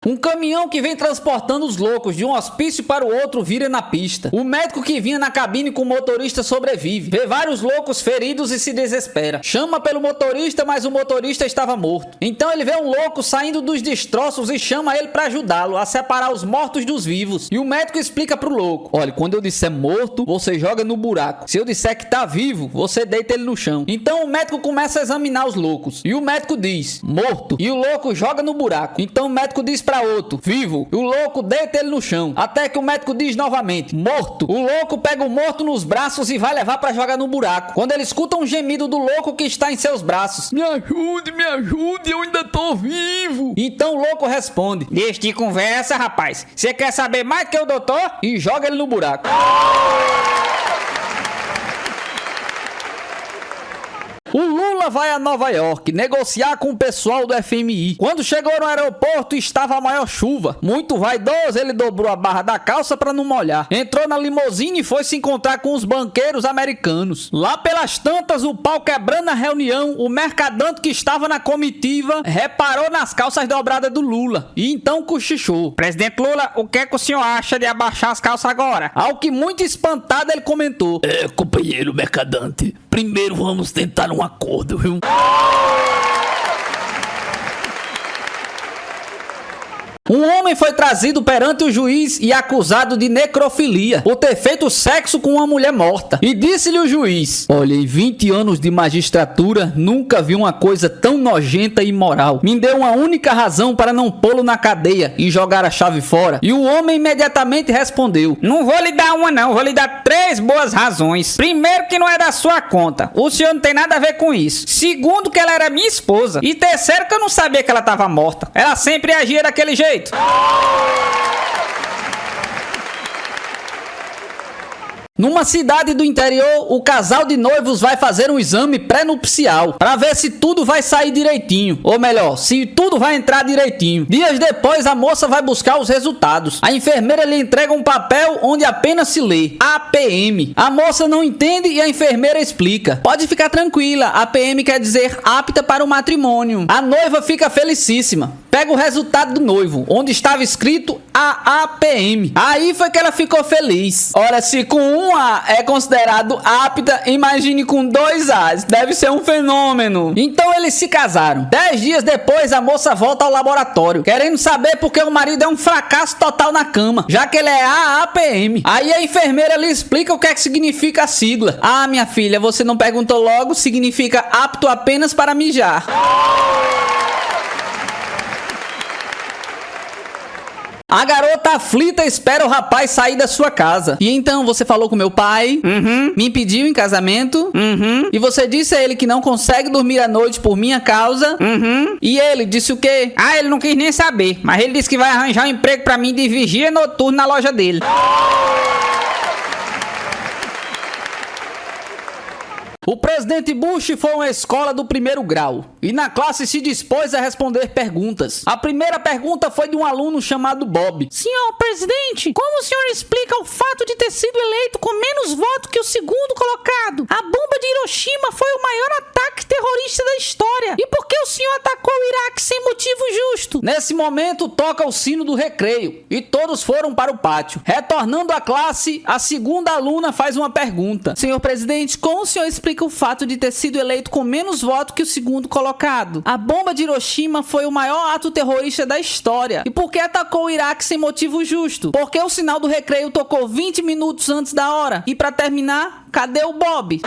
Um caminhão que vem transportando os loucos de um hospício para o outro vira na pista. O médico que vinha na cabine com o motorista sobrevive. Vê vários loucos feridos e se desespera. Chama pelo motorista, mas o motorista estava morto. Então ele vê um louco saindo dos destroços e chama ele para ajudá-lo a separar os mortos dos vivos. E o médico explica pro louco: olha, quando eu disser morto, você joga no buraco. Se eu disser que tá vivo, você deita ele no chão. Então o médico começa a examinar os loucos. E o médico diz: morto. E o louco joga no buraco. Então o médico diz para outro: vivo. E o louco deita ele no chão. Até que o médico diz novamente: morto. O louco pega o morto nos braços e vai levar para jogar no buraco. Quando ele escuta um gemido do louco que está em seus braços: me ajude, eu ainda tô vivo. Então o louco responde: deixa de conversa, rapaz. Você quer saber mais que o doutor? E joga ele no buraco. O Lula vai a Nova York negociar com o pessoal do FMI. Quando chegou no aeroporto, estava a maior chuva. Muito vaidoso, ele dobrou a barra da calça para não molhar. Entrou na limusine e foi se encontrar com os banqueiros americanos. Lá pelas tantas, o pau quebrando na reunião, o mercadante que estava na comitiva reparou nas calças dobradas do Lula e então cochichou: presidente Lula, o que é que o senhor acha de abaixar as calças agora? Ao que, muito espantado, ele comentou: companheiro mercadante, primeiro vamos tentar um acordo, viu? Um homem foi trazido perante o juiz e acusado de necrofilia, por ter feito sexo com uma mulher morta. E disse-lhe o juiz: olha, em 20 anos de magistratura, nunca vi uma coisa tão nojenta e imoral. Me deu uma única razão para não pô-lo na cadeia e jogar a chave fora. E o homem imediatamente respondeu: não vou lhe dar uma não, vou lhe dar 3 boas razões. Primeiro, que não é da sua conta. O senhor não tem nada a ver com isso. Segundo, que ela era minha esposa. E terceiro, que eu não sabia que ela estava morta. Ela sempre agia daquele jeito. Numa cidade do interior, o casal de noivos vai fazer um exame pré-nupcial para ver se tudo vai sair direitinho, ou melhor, se tudo vai entrar direitinho. Dias depois, a moça vai buscar os resultados. A enfermeira lhe entrega um papel onde apenas se lê APM. A moça não entende e a enfermeira explica: pode ficar tranquila, APM quer dizer apta para o matrimônio. A noiva fica felicíssima. Pega o resultado do noivo, onde estava escrito AAPM. Aí foi que ela ficou feliz. Ora, se com um A é considerado apta, imagine com 2 As. Deve ser um fenômeno. Então eles se casaram. 10 dias depois, a moça volta ao laboratório, querendo saber por que o marido é um fracasso total na cama, já que ele é AAPM. Aí a enfermeira lhe explica o que é que significa a sigla. Ah, minha filha, você não perguntou logo, significa apto apenas para mijar. A garota aflita espera o rapaz sair da sua casa. E então, você falou com meu pai? Me pediu em casamento? E você disse a ele que não consegue dormir à noite por minha causa? E ele disse o quê? Ah, ele não quis nem saber, mas ele disse que vai arranjar um emprego pra mim de vigia noturno na loja dele. O presidente Bush foi a uma escola do 1º grau e na classe se dispôs a responder perguntas. A primeira pergunta foi de um aluno chamado Bob. Senhor presidente, como o senhor explica o fato de ter sido eleito com menos votos que o segundo colocado? A bomba de Hiroshima foi o maior ataque terrorista da história. E por que o senhor atacou o Iraque sem motivo justo? Nesse momento toca o sino do recreio e todos foram para o pátio. Retornando à classe, a segunda aluna faz uma pergunta. Senhor presidente, como o senhor explica o fato de ter sido eleito com menos votos que o segundo colocado? A bomba de Hiroshima foi o maior ato terrorista da história. E por que atacou o Iraque sem motivo justo? Porque o sinal do recreio tocou 20 minutos antes da hora. E para terminar, cadê o Bob?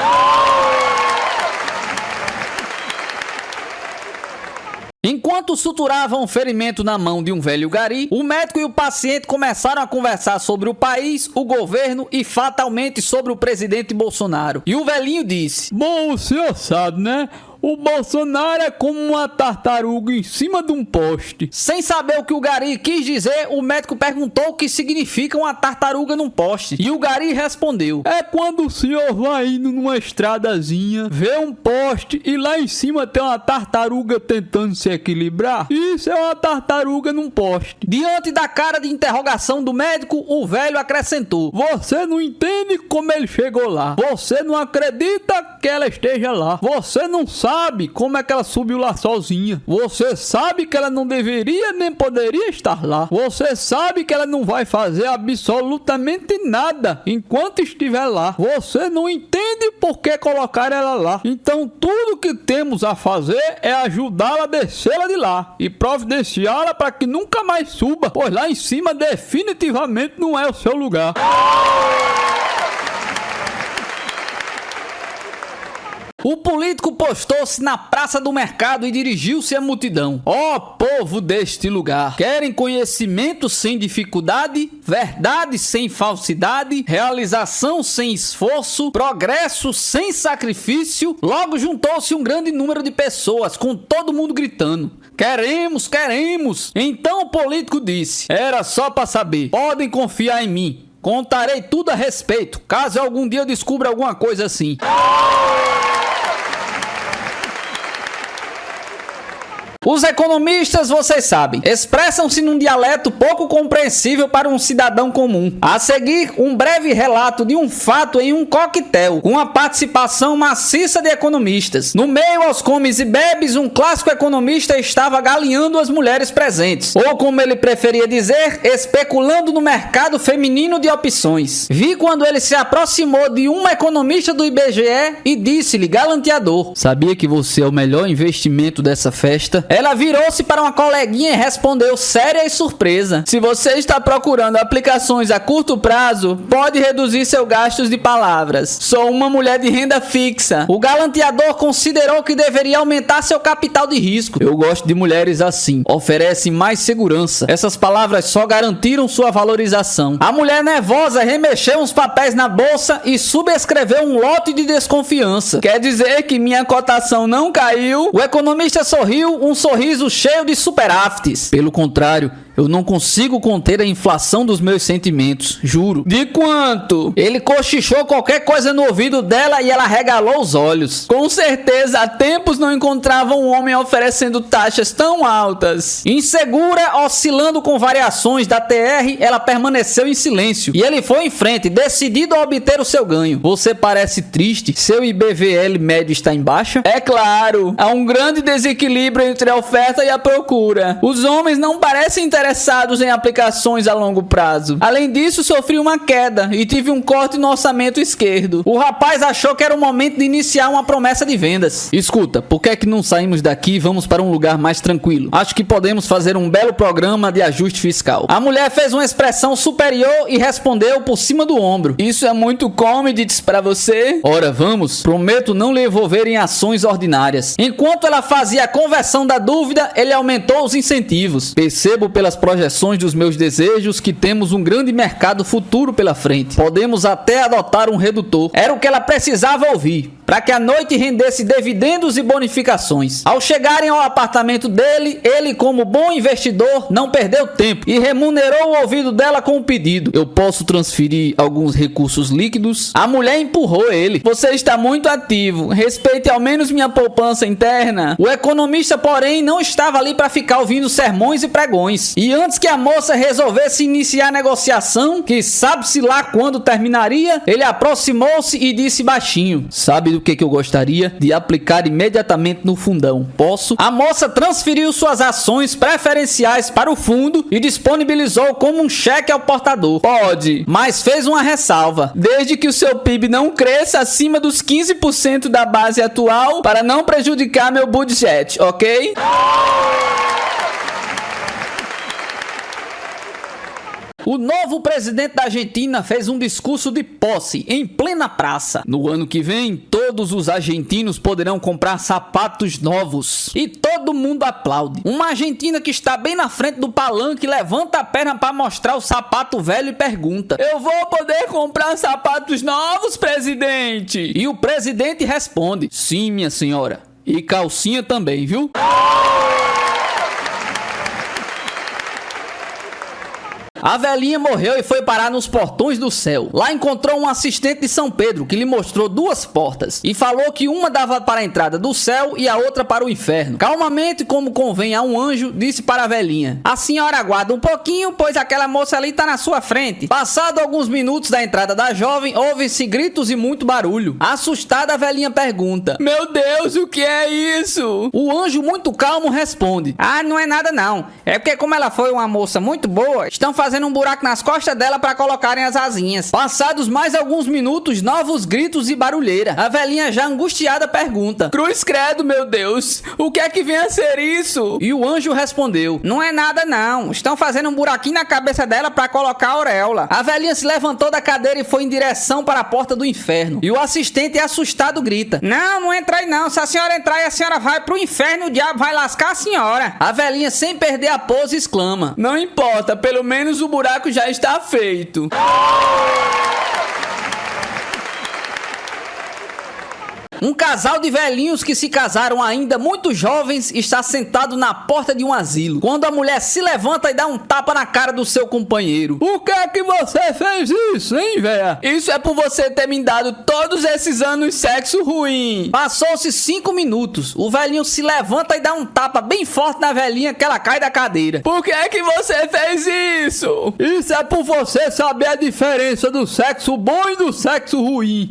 Enquanto suturavam um ferimento na mão de um velho gari, o médico e o paciente começaram a conversar sobre o país, o governo e fatalmente sobre o presidente Bolsonaro. E o velhinho disse: bom, o senhor sabe, né? O Bolsonaro é como uma tartaruga em cima de um poste. Sem saber o que o gari quis dizer, o médico perguntou o que significa uma tartaruga num poste. E o gari respondeu: é quando o senhor vai indo numa estradazinha, vê um poste e lá em cima tem uma tartaruga tentando se equilibrar. Isso é uma tartaruga num poste. Diante da cara de interrogação do médico, o velho acrescentou: você não entende como ele chegou lá. Você não acredita que ela esteja lá. Você não sabe sabe como é que ela subiu lá sozinha. Você sabe que ela não deveria nem poderia estar lá. Você sabe que ela não vai fazer absolutamente nada enquanto estiver lá. Você não entende por que colocar ela lá. Então tudo que temos a fazer é ajudá-la a descê-la de lá e providenciá-la para que nunca mais suba, pois lá em cima definitivamente não é o seu lugar. O político postou-se na praça do mercado e dirigiu-se à multidão. Ó povo deste lugar, querem conhecimento sem dificuldade, verdade sem falsidade, realização sem esforço, progresso sem sacrifício? Logo juntou-se um grande número de pessoas, com todo mundo gritando: queremos, queremos! Então o político disse: era só para saber, podem confiar em mim, contarei tudo a respeito, caso algum dia eu descubra alguma coisa assim. Os economistas, vocês sabem, expressam-se num dialeto pouco compreensível para um cidadão comum. A seguir, um breve relato de um fato em um coquetel, com a participação maciça de economistas. No meio aos comes e bebes, um clássico economista estava galinhando as mulheres presentes, ou como ele preferia dizer, especulando no mercado feminino de opções. Vi quando ele se aproximou de uma economista do IBGE e disse-lhe, galanteador: sabia que você é o melhor investimento dessa festa? Ela virou-se para uma coleguinha e respondeu séria e surpresa: se você está procurando aplicações a curto prazo, pode reduzir seus gastos de palavras. Sou uma mulher de renda fixa. O galanteador considerou que deveria aumentar seu capital de risco. Eu gosto de mulheres assim, oferecem mais segurança. Essas palavras só garantiram sua valorização. A mulher nervosa remexeu uns papéis na bolsa e subscreveu um lote de desconfiança. Quer dizer que minha cotação não caiu? O economista sorriu, um sorriso cheio de superávites. Pelo contrário, eu não consigo conter a inflação dos meus sentimentos, juro. De quanto? Ele cochichou qualquer coisa no ouvido dela e ela regalou os olhos. Com certeza, há tempos não encontrava um homem oferecendo taxas tão altas. Insegura, oscilando com variações da TR, ela permaneceu em silêncio. E ele foi em frente, decidido a obter o seu ganho. Você parece triste? Seu IBVL médio está em baixa? É claro, há um grande desequilíbrio entre a oferta e a procura. Os homens não parecem interessados em aplicações a longo prazo. Além disso, sofri uma queda e tive um corte no orçamento esquerdo. O rapaz achou que era o momento de iniciar uma promessa de vendas. Escuta, por que é que não saímos daqui e vamos para um lugar mais tranquilo? Acho que podemos fazer um belo programa de ajuste fiscal. A mulher fez uma expressão superior e respondeu por cima do ombro: isso é muito commodities para você? Ora, vamos. Prometo não lhe envolver em ações ordinárias. Enquanto ela fazia a conversão da dúvida, ele aumentou os incentivos. Percebo pelas projeções dos meus desejos que temos um grande mercado futuro pela frente. Podemos até adotar um redutor. Era o que ela precisava ouvir, para que a noite rendesse dividendos e bonificações. Ao chegarem ao apartamento dele, ele, como bom investidor, não perdeu tempo e remunerou o ouvido dela com o pedido: eu posso transferir alguns recursos líquidos? A mulher empurrou ele: você está muito ativo, respeite ao menos minha poupança interna. O economista, porém, não estava ali para ficar ouvindo sermões e pregões. E antes que a moça resolvesse iniciar a negociação, que sabe-se lá quando terminaria, ele aproximou-se e disse baixinho: sabe do que eu gostaria? De aplicar imediatamente no fundão. Posso? A moça transferiu suas ações preferenciais para o fundo e disponibilizou como um cheque ao portador. Pode, mas fez uma ressalva: desde que o seu PIB não cresça acima dos 15% da base atual, para não prejudicar meu budget, ok? O novo presidente da Argentina fez um discurso de posse em plena praça. No ano que vem, todos os argentinos poderão comprar sapatos novos. E todo mundo aplaude. Uma argentina que está bem na frente do palanque levanta a perna para mostrar o sapato velho e pergunta: eu vou poder comprar sapatos novos, presidente? E o presidente responde: sim, minha senhora. E calcinha também, viu? A velhinha morreu e foi parar nos portões do céu. Lá encontrou um assistente de São Pedro que lhe mostrou duas portas e falou que uma dava para a entrada do céu e a outra para o inferno. Calmamente, como convém a um anjo, disse para a velhinha: a senhora aguarda um pouquinho, pois aquela moça ali está na sua frente. Passado alguns minutos da entrada da jovem, houve-se gritos e muito barulho. Assustada, a velhinha pergunta: Meu Deus, o que é isso? O anjo, muito calmo, responde: ah, não é nada não. É porque como ela foi uma moça muito boa, estão fazendo um buraco nas costas dela para colocarem as asinhas. Passados mais alguns minutos, novos gritos e barulheira. A velhinha, já angustiada, pergunta: Cruz credo, meu Deus, o que é que vem a ser isso? E o anjo respondeu: não é nada não, estão fazendo um buraquinho na cabeça dela para colocar a auréola. A velhinha se levantou da cadeira e foi em direção para a porta do inferno. E o assistente, assustado, grita: não entra aí não, se a senhora entrar aí a senhora vai pro inferno, o diabo vai lascar a senhora. A velhinha, sem perder a pose, exclama: não importa, pelo menos o buraco já está feito. Um casal de velhinhos que se casaram ainda muito jovens está sentado na porta de um asilo, quando a mulher se levanta e dá um tapa na cara do seu companheiro. Por que você fez isso, hein, véia? Isso é por você ter me dado todos esses anos sexo ruim. Passou-se 5 minutos, o velhinho se levanta e dá um tapa bem forte na velhinha que ela cai da cadeira. Por que você fez isso? Isso é por você saber a diferença do sexo bom e do sexo ruim.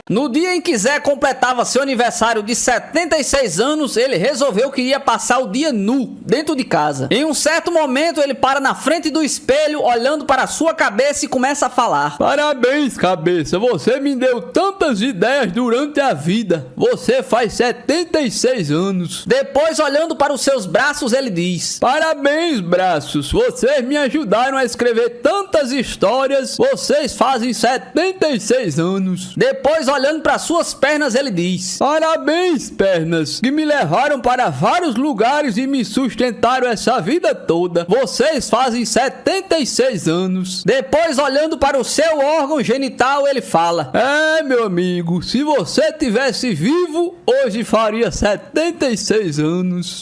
No dia em que Zé completava seu aniversário de 76 anos, ele resolveu que ia passar o dia nu, dentro de casa. Em um certo momento, ele para na frente do espelho, olhando para a sua cabeça e começa a falar: parabéns, cabeça, você me deu tantas ideias durante a vida. Você faz 76 anos. Depois, olhando para os seus braços, ele diz: parabéns, braços, vocês me ajudaram a escrever tantas histórias. Vocês fazem 76 anos. Depois, olhando para suas pernas, ele diz: parabéns, pernas, que me levaram para vários lugares e me sustentaram essa vida toda. Vocês fazem 76 anos. Depois, olhando para o seu órgão genital, ele fala: meu amigo, se você tivesse vivo, hoje faria 76 anos.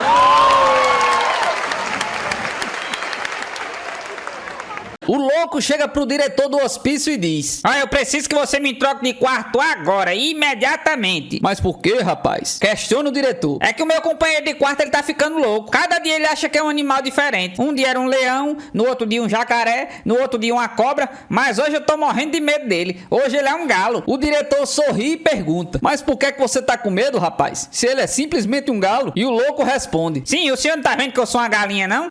O louco chega pro diretor do hospício e diz: eu preciso que você me troque de quarto agora, imediatamente. Mas por que, rapaz? Questiona o diretor. É que o meu companheiro de quarto, ele tá ficando louco. Cada dia ele acha que é um animal diferente. Um dia era um leão, no outro dia um jacaré, no outro dia uma cobra, mas hoje eu tô morrendo de medo dele. Hoje ele é um galo. O diretor sorri e pergunta: mas por que você tá com medo, rapaz? Se ele é simplesmente um galo? E o louco responde: sim, o senhor não tá vendo que eu sou uma galinha, não?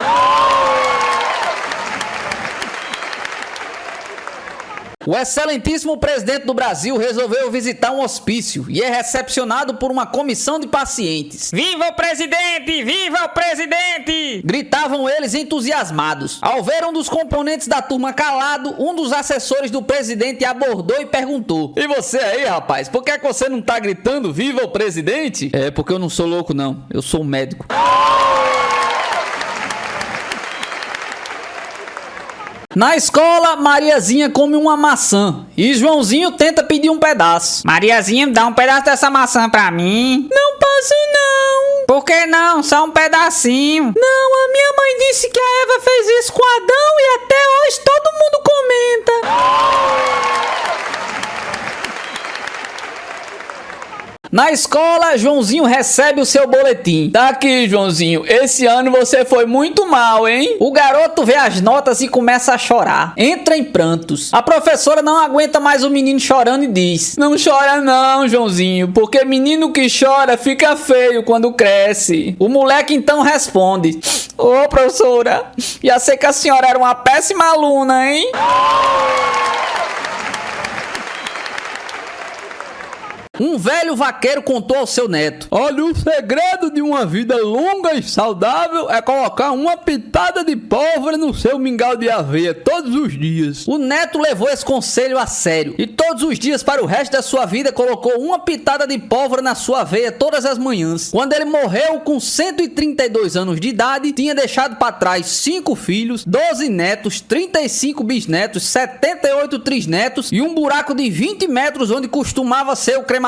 O excelentíssimo presidente do Brasil resolveu visitar um hospício e é recepcionado por uma comissão de pacientes. Viva o presidente! Viva o presidente! Gritavam eles entusiasmados. Ao ver um dos componentes da turma calado, um dos assessores do presidente abordou e perguntou: e você aí, rapaz, por que você não tá gritando viva o presidente? É porque eu não sou louco não, eu sou um médico. Na escola, Mariazinha come uma maçã e Joãozinho tenta pedir um pedaço. Mariazinha, dá um pedaço dessa maçã pra mim. Não posso não. Por que não? Só um pedacinho. Não, a minha mãe disse que a Eva fez isso com Adão e até hoje todo mundo comenta. Na escola, Joãozinho recebe o seu boletim. Tá aqui, Joãozinho, esse ano você foi muito mal, hein? O garoto vê as notas e começa a chorar. Entra em prantos. A professora não aguenta mais o menino chorando e diz: não chora não, Joãozinho, porque menino que chora fica feio quando cresce. O moleque então responde: ô, professora, já sei que a senhora era uma péssima aluna, hein? Um velho vaqueiro contou ao seu neto: olha, o segredo de uma vida longa e saudável é colocar uma pitada de pólvora no seu mingau de aveia todos os dias. O neto levou esse conselho a sério e todos os dias para o resto da sua vida colocou uma pitada de pólvora na sua aveia todas as manhãs. Quando ele morreu com 132 anos de idade, tinha deixado para trás 5 filhos, 12 netos, 35 bisnetos, 78 trisnetos e um buraco de 20 metros onde costumava ser o crematório.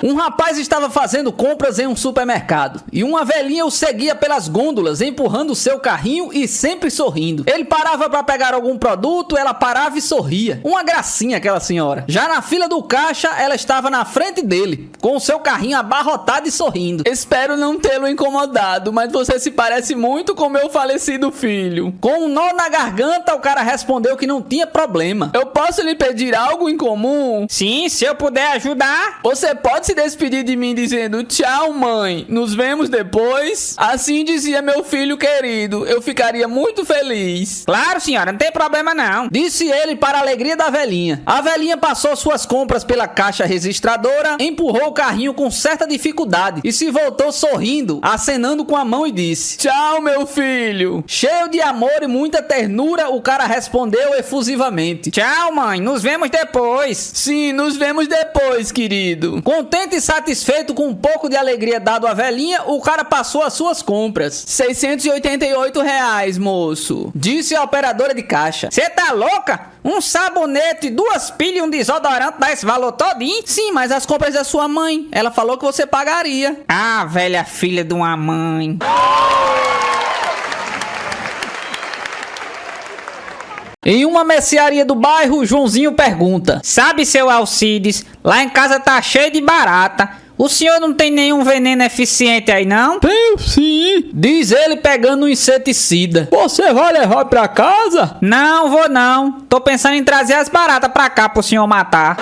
Um rapaz estava fazendo compras em um supermercado e uma velhinha o seguia pelas gôndolas, empurrando o seu carrinho e sempre sorrindo. Ele parava para pegar algum produto, ela parava e sorria. Uma gracinha aquela senhora. Já na fila do caixa, ela estava na frente dele, com o seu carrinho abarrotado e sorrindo. Espero não tê-lo incomodado, mas você se parece muito com meu falecido filho. Com um nó na garganta, o cara respondeu que não tinha problema. Eu posso lhe pedir algo em comum? Sim, se eu puder ajudar. Você pode se despedir de mim dizendo tchau, mãe, nos vemos depois? Assim dizia meu filho querido, eu ficaria muito feliz. Claro, senhora, não tem problema não. Disse ele para a alegria da velhinha. A velhinha passou suas compras pela caixa registradora, empurrou o carrinho com certa dificuldade e se voltou sorrindo, acenando com a mão e disse: tchau, meu filho. Cheio de amor e muita ternura, o cara respondeu efusivamente: tchau, mãe, nos vemos depois. Sim, nos vemos depois, querido. Contente e satisfeito com um pouco de alegria dado à velhinha, o cara passou as suas compras. R$688, moço. Disse a operadora de caixa. Você tá louca? Um sabonete, 2 pilhas e um desodorante dá esse valor todinho? Sim, mas as compras da sua mãe. Ela falou que você pagaria. Ah, velha filha de uma mãe. Em uma mercearia do bairro, Joãozinho pergunta: sabe, seu Alcides, lá em casa tá cheio de barata. O senhor não tem nenhum veneno eficiente aí, não? Tenho sim, diz ele pegando um inseticida. Você vai levar pra casa? Não, vou não. Tô pensando em trazer as baratas pra cá pro senhor matar.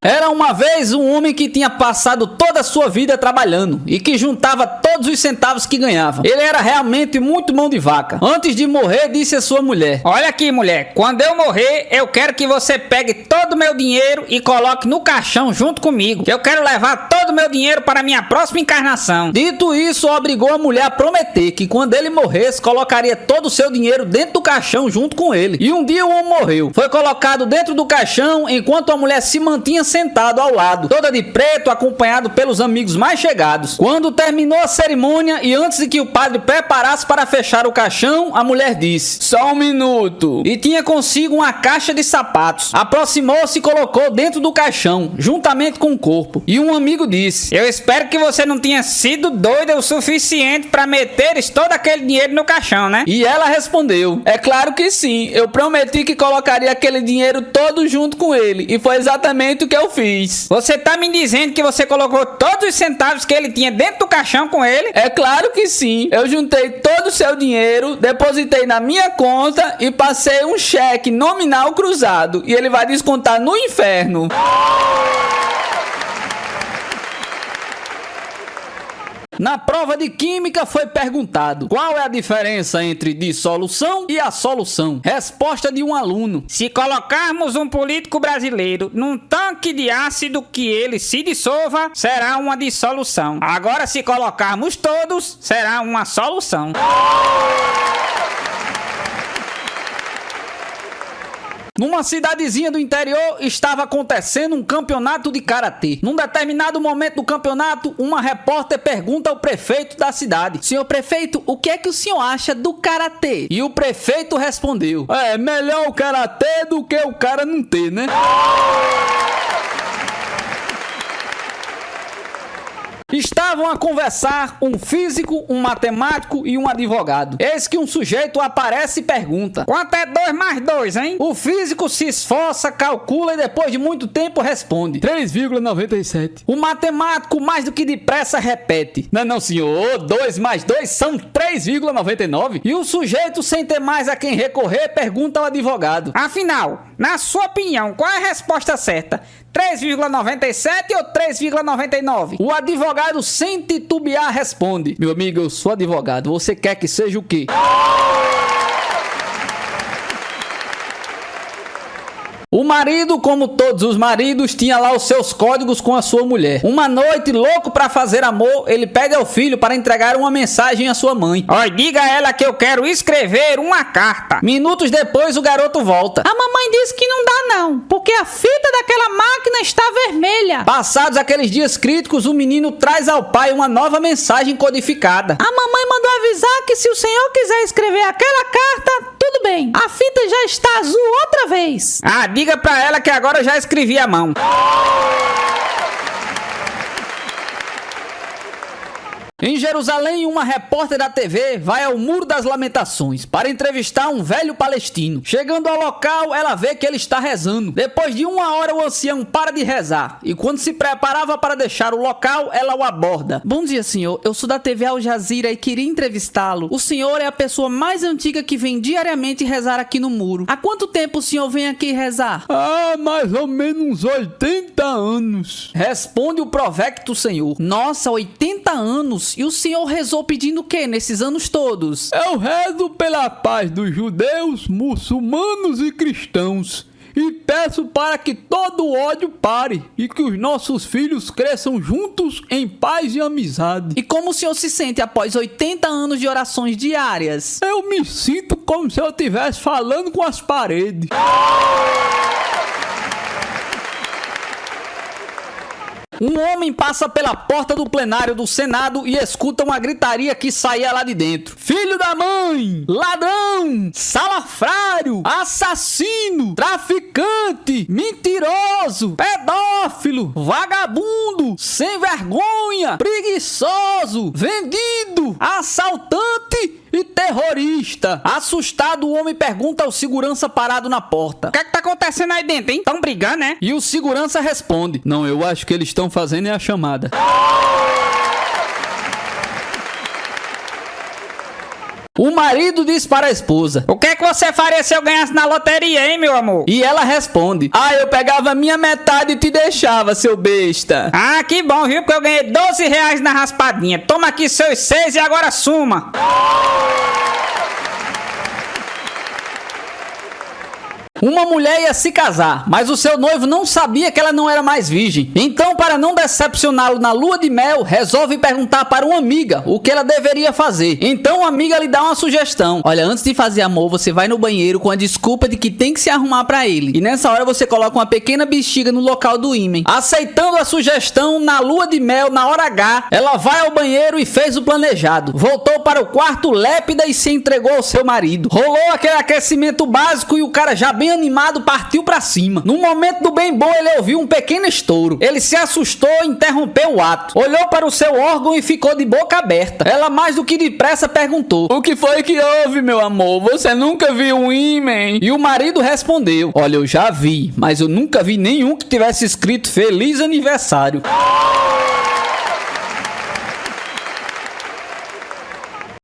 Era uma vez um homem que tinha passado toda a sua vida trabalhando e que juntava todos os centavos que ganhava. Ele era realmente muito mão de vaca. Antes de morrer, disse a sua mulher: olha aqui, mulher, quando eu morrer, eu quero que você pegue todo o meu dinheiro e coloque no caixão junto comigo. Eu quero levar todo o meu dinheiro para a minha próxima encarnação. Dito isso, obrigou a mulher a prometer que quando ele morresse, colocaria todo o seu dinheiro dentro do caixão junto com ele. E um dia o homem morreu. Foi colocado dentro do caixão enquanto a mulher se mantinha sentado ao lado, toda de preto, acompanhado pelos amigos mais chegados. Quando terminou a cerimônia e antes de que o padre preparasse para fechar o caixão, a mulher disse: só um minuto. E tinha consigo uma caixa de sapatos. Aproximou-se e colocou dentro do caixão, juntamente com o corpo. E um amigo disse: eu espero que você não tenha sido doida o suficiente para meteres todo aquele dinheiro no caixão, né? E ela respondeu: é claro que sim, eu prometi que colocaria aquele dinheiro todo junto com ele, e foi exatamente o que eu fiz. Você tá me dizendo que você colocou todos os centavos que ele tinha dentro do caixão com ele? É claro que sim. Eu juntei todo o seu dinheiro, depositei na minha conta e passei um cheque nominal cruzado. E ele vai descontar no inferno. Na prova de química foi perguntado: qual é a diferença entre dissolução e a solução? Resposta de um aluno: se colocarmos um político brasileiro num tanque de ácido que ele se dissolva, será uma dissolução. Agora, se colocarmos todos, será uma solução. Numa cidadezinha do interior estava acontecendo um campeonato de karatê. Num determinado momento do campeonato, uma repórter pergunta ao prefeito da cidade: senhor prefeito, o que é que o senhor acha do karatê? E o prefeito respondeu: é melhor o karatê do que o cara não ter, né? Estavam a conversar um físico, um matemático e um advogado. Eis que um sujeito aparece e pergunta: quanto é 2 mais 2, hein? O físico se esforça, calcula e depois de muito tempo responde: 3,97. O matemático mais do que depressa repete: não senhor, 2 mais 2 são 3,99. E o sujeito, sem ter mais a quem recorrer, pergunta ao advogado: afinal, na sua opinião, qual é a resposta certa? 3,97 ou 3,99? O advogado, sem titubear, responde: meu amigo, eu sou advogado, você quer que seja o quê? O marido, como todos os maridos, tinha lá os seus códigos com a sua mulher. Uma noite, louco pra fazer amor, ele pede ao filho para entregar uma mensagem à sua mãe. Oi, diga a ela que eu quero escrever uma carta. Minutos depois, o garoto volta. A mamãe disse que não dá não, porque a fita daquela máquina está vermelha. Passados aqueles dias críticos, o menino traz ao pai uma nova mensagem codificada. A mamãe mandou avisar que se o senhor quiser escrever aquela carta, tudo bem. A fita já está azul outra vez. Ah, diga diga pra ela que agora eu já escrevi a mão. Em Jerusalém, uma repórter da TV vai ao Muro das Lamentações para entrevistar um velho palestino. Chegando ao local, ela vê que ele está rezando. Depois de 1 hora, o ancião para de rezar. E quando se preparava para deixar o local, ela o aborda. Bom dia, senhor. Eu sou da TV Al Jazeera e queria entrevistá-lo. O senhor é a pessoa mais antiga que vem diariamente rezar aqui no muro. Há quanto tempo o senhor vem aqui rezar? Mais ou menos uns 80 anos. Responde o provecto senhor. Nossa, 80 anos? E o senhor rezou pedindo o que nesses anos todos? Eu rezo pela paz dos judeus, muçulmanos e cristãos. E peço para que todo o ódio pare e que os nossos filhos cresçam juntos em paz e amizade. E como o senhor se sente após 80 anos de orações diárias? Eu me sinto como se eu estivesse falando com as paredes. Um homem passa pela porta do plenário do Senado e escuta uma gritaria que saía lá de dentro. Filho da mãe! Ladrão! Salafrário! Assassino! Traficante! Mentiroso! Pedófilo! Vagabundo! Sem vergonha! Preguiçoso! Vendido! Assaltante! E terrorista. Assustado, o homem pergunta ao segurança parado na porta. O que é que tá acontecendo aí dentro, hein? Tão brigando, né? E o segurança responde. Não, eu acho que eles estão fazendo a chamada. O marido diz para a esposa. O que é que você faria se eu ganhasse na loteria, hein, meu amor? E ela responde. Eu pegava minha metade e te deixava, seu besta. Ah, que bom, viu? Porque eu ganhei 12 reais na raspadinha. Toma aqui seus 6 e agora suma. Uma mulher ia se casar, mas o seu noivo não sabia que ela não era mais virgem. Então, para não decepcioná-lo na lua de mel, resolve perguntar para uma amiga o que ela deveria fazer. Então, a amiga lhe dá uma sugestão. Olha, antes de fazer amor, você vai no banheiro com a desculpa de que tem que se arrumar para ele. E nessa hora você coloca uma pequena bexiga no local do ímen. Aceitando a sugestão, na lua de mel, na hora H, ela vai ao banheiro e fez o planejado. Voltou para o quarto lépida e se entregou ao seu marido. Rolou aquele aquecimento básico e o cara já bem animado partiu pra cima. No momento do bem bom, ele ouviu um pequeno estouro. Ele se assustou e interrompeu o ato. Olhou para o seu órgão e ficou de boca aberta. Ela mais do que depressa perguntou. O que foi que houve, meu amor? Você nunca viu um ímã? E o marido respondeu. Olha, eu já vi, mas eu nunca vi nenhum que tivesse escrito Feliz Aniversário.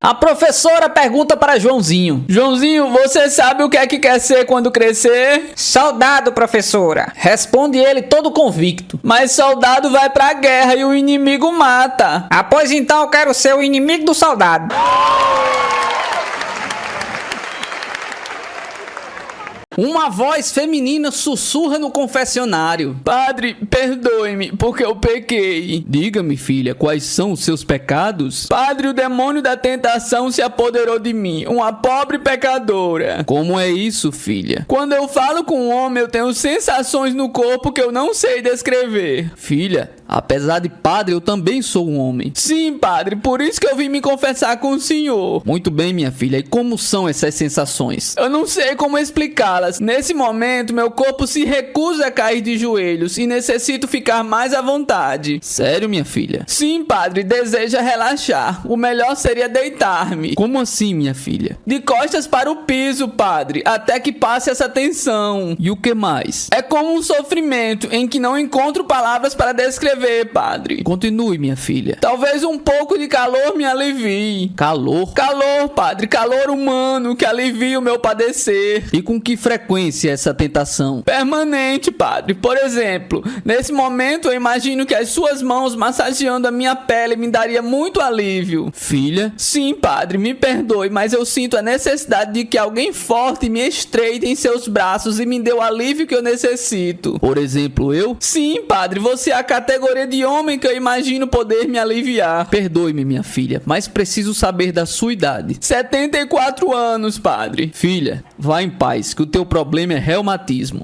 A professora pergunta para Joãozinho. Joãozinho, você sabe o que é que quer ser quando crescer? Soldado, professora. Responde ele todo convicto. Mas soldado vai pra guerra e o inimigo mata. Pois então eu quero ser o inimigo do soldado. Uma voz feminina sussurra no confessionário. Padre, perdoe-me, porque eu pequei. Diga-me, filha, quais são os seus pecados? Padre, o demônio da tentação se apoderou de mim, uma pobre pecadora. Como é isso, filha? Quando eu falo com um homem, eu tenho sensações no corpo que eu não sei descrever. Filha, apesar de padre, eu também sou um homem. Sim, padre, por isso que eu vim me confessar com o senhor. Muito bem, minha filha, e como são essas sensações? Eu não sei como explicá-las. Nesse momento, meu corpo se recusa a cair de joelhos e necessito ficar mais à vontade. Sério, minha filha? Sim, padre, deseja relaxar. O melhor seria deitar-me. Como assim, minha filha? De costas para o piso, padre, até que passe essa tensão. E o que mais? É como um sofrimento em que não encontro palavras para descrever, padre. Continue, minha filha. Talvez um pouco de calor me alivie. Calor? Calor, padre, calor humano que alivia o meu padecer. E com que frequência essa tentação? Permanente, padre. Por exemplo, nesse momento eu imagino que as suas mãos massageando a minha pele me daria muito alívio. Filha? Sim, padre, me perdoe, mas eu sinto a necessidade de que alguém forte me estreite em seus braços e me dê o alívio que eu necessito. Por exemplo, eu? Sim, padre, você é a categoria de homem que eu imagino poder me aliviar. Perdoe-me, minha filha, mas preciso saber da sua idade. 74 anos, padre. Filha, vá em paz, que o teu problema é reumatismo.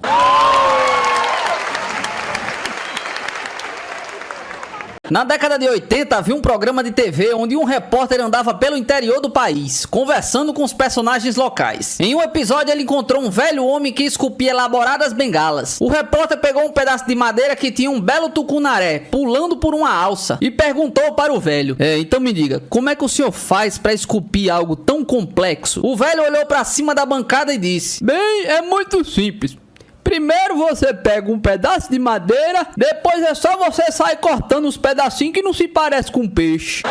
Na década de 80 havia um programa de TV onde um repórter andava pelo interior do país, conversando com os personagens locais. Em um episódio ele encontrou um velho homem que esculpia elaboradas bengalas. O repórter pegou um pedaço de madeira que tinha um belo tucunaré pulando por uma alça e perguntou para o velho: então me diga, como é que o senhor faz para esculpir algo tão complexo? O velho olhou para cima da bancada e disse: Bem, é muito simples. Primeiro você pega um pedaço de madeira, depois é só você sair cortando os pedacinhos que não se parece com peixe.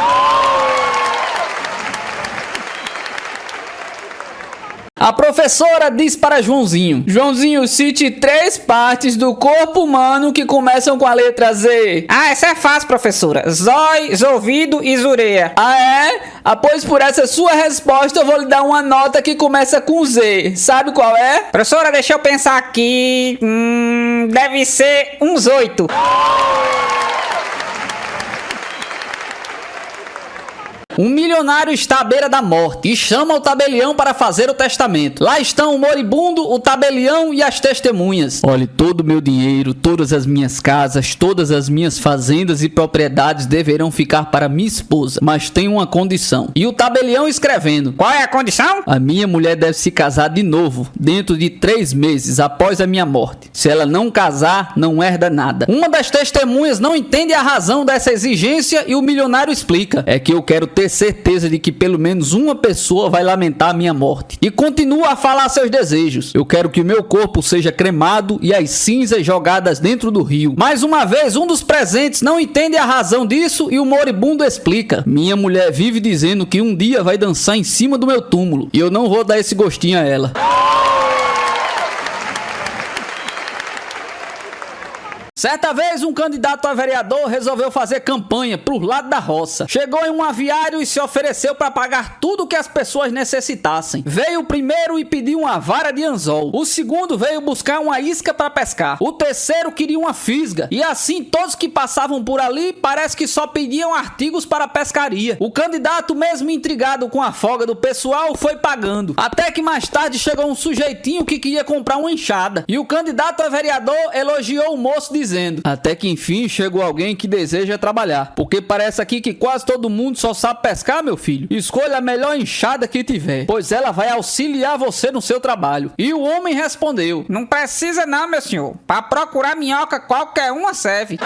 A professora disse para Joãozinho: Joãozinho, cite 3 partes do corpo humano que começam com a letra Z. Ah, essa é fácil, professora. Zóio, ouvido e zureia. Ah, é? Pois por essa sua resposta eu vou lhe dar uma nota que começa com Z. Sabe qual é? Professora, deixa eu pensar aqui. Deve ser uns 8. Um milionário está à beira da morte e chama o tabelião para fazer o testamento. Lá estão o moribundo, o tabelião e as testemunhas. Olhe, todo o meu dinheiro, todas as minhas casas, todas as minhas fazendas e propriedades deverão ficar para minha esposa, mas tem uma condição. E o tabelião escrevendo: Qual é a condição? A minha mulher deve se casar de novo, dentro de 3 meses após a minha morte. Se ela não casar, não herda nada. Uma das testemunhas não entende a razão dessa exigência e o milionário explica: é que eu quero ter certeza de que pelo menos uma pessoa vai lamentar a minha morte. E continua a falar seus desejos. Eu quero que o meu corpo seja cremado e as cinzas jogadas dentro do rio. Mais uma vez, um dos presentes não entende a razão disso e o moribundo explica: minha mulher vive dizendo que um dia vai dançar em cima do meu túmulo e eu não vou dar esse gostinho a ela. Certa vez, um candidato a vereador resolveu fazer campanha pro lado da roça. Chegou em um aviário e se ofereceu para pagar tudo que as pessoas necessitassem. Veio o primeiro e pediu uma vara de anzol. O segundo veio buscar uma isca para pescar. O terceiro queria uma fisga. E assim, todos que passavam por ali parece que só pediam artigos para a pescaria. O candidato, mesmo intrigado com a folga do pessoal, foi pagando. Até que mais tarde chegou um sujeitinho que queria comprar uma enxada. E o candidato a vereador elogiou o moço dizendo: até que enfim chegou alguém que deseja trabalhar, porque parece aqui que quase todo mundo só sabe pescar, meu filho. Escolha a melhor enxada que tiver, pois ela vai auxiliar você no seu trabalho. E o homem respondeu: não precisa não, meu senhor. Para procurar minhoca, qualquer uma serve.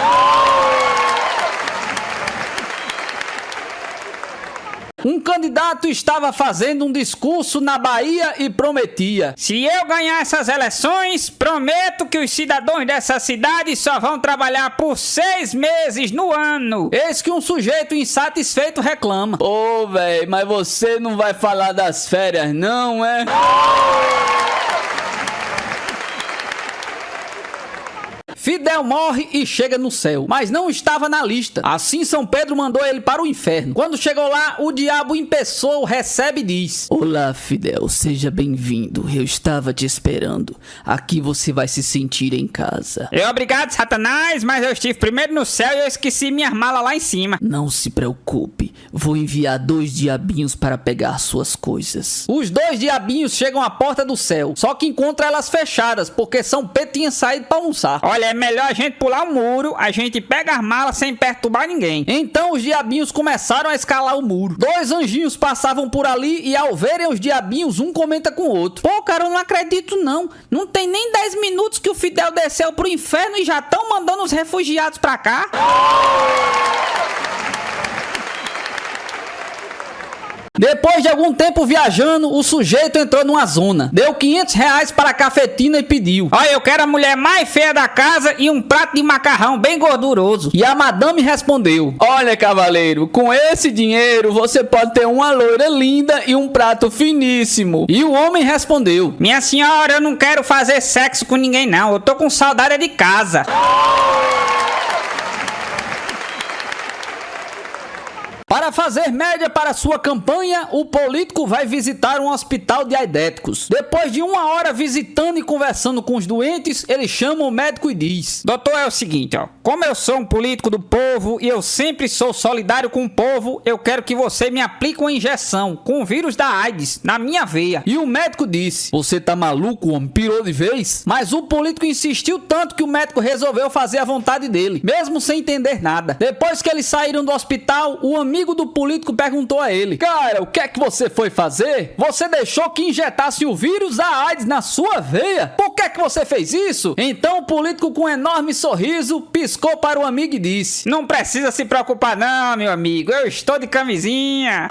Um candidato estava fazendo um discurso na Bahia e prometia: se eu ganhar essas eleições, prometo que os cidadãos dessa cidade só vão trabalhar por 6 meses no ano. Eis que um sujeito insatisfeito reclama: ô, véi, mas você não vai falar das férias não, é? Fidel morre e chega no céu, mas não estava na lista. Assim São Pedro mandou ele para o inferno. Quando chegou lá, o diabo em pessoa o recebe e diz: olá, Fidel, seja bem-vindo. Eu estava te esperando. Aqui você vai se sentir em casa. Obrigado, Satanás, mas eu estive primeiro no céu e eu esqueci minhas malas lá em cima. Não se preocupe, vou enviar 2 diabinhos para pegar suas coisas. Os 2 diabinhos chegam à porta do céu, só que encontram elas fechadas, porque São Pedro tinha saído para almoçar. Olha, é melhor a gente pular o muro, a gente pega as malas sem perturbar ninguém. Então os diabinhos começaram a escalar o muro. 2 anjinhos passavam por ali e ao verem os diabinhos, um comenta com o outro: pô, cara, eu não acredito não. Não tem nem 10 minutos que o Fidel desceu pro inferno e já estão mandando os refugiados pra cá. Depois de algum tempo viajando, o sujeito entrou numa zona, deu R$500 para a cafetina e pediu: olha, eu quero a mulher mais feia da casa e um prato de macarrão bem gorduroso. E a madame respondeu: olha, cavaleiro, com esse dinheiro você pode ter uma loira linda e um prato finíssimo. E o homem respondeu: minha senhora, eu não quero fazer sexo com ninguém não, eu tô com saudade de casa. Para Para fazer média para sua campanha, o político vai visitar um hospital de aidéticos. Depois de 1 hora visitando e conversando com os doentes, ele chama o médico e diz: Doutor, é o seguinte, ó. Como eu sou um político do povo e eu sempre sou solidário com o povo, eu quero que você me aplique uma injeção com o vírus da AIDS na minha veia. E o médico disse: Você tá maluco, homem? Pirou de vez? Mas o político insistiu tanto que o médico resolveu fazer a vontade dele, mesmo sem entender nada. Depois que eles saíram do hospital, o amigo do político perguntou a ele: Cara, o que é que você foi fazer? Você deixou que injetasse o vírus da AIDS na sua veia? Por que é que você fez isso? Então o político, com um enorme sorriso, piscou para o amigo e disse: Não precisa se preocupar não, meu amigo. Eu estou de camisinha.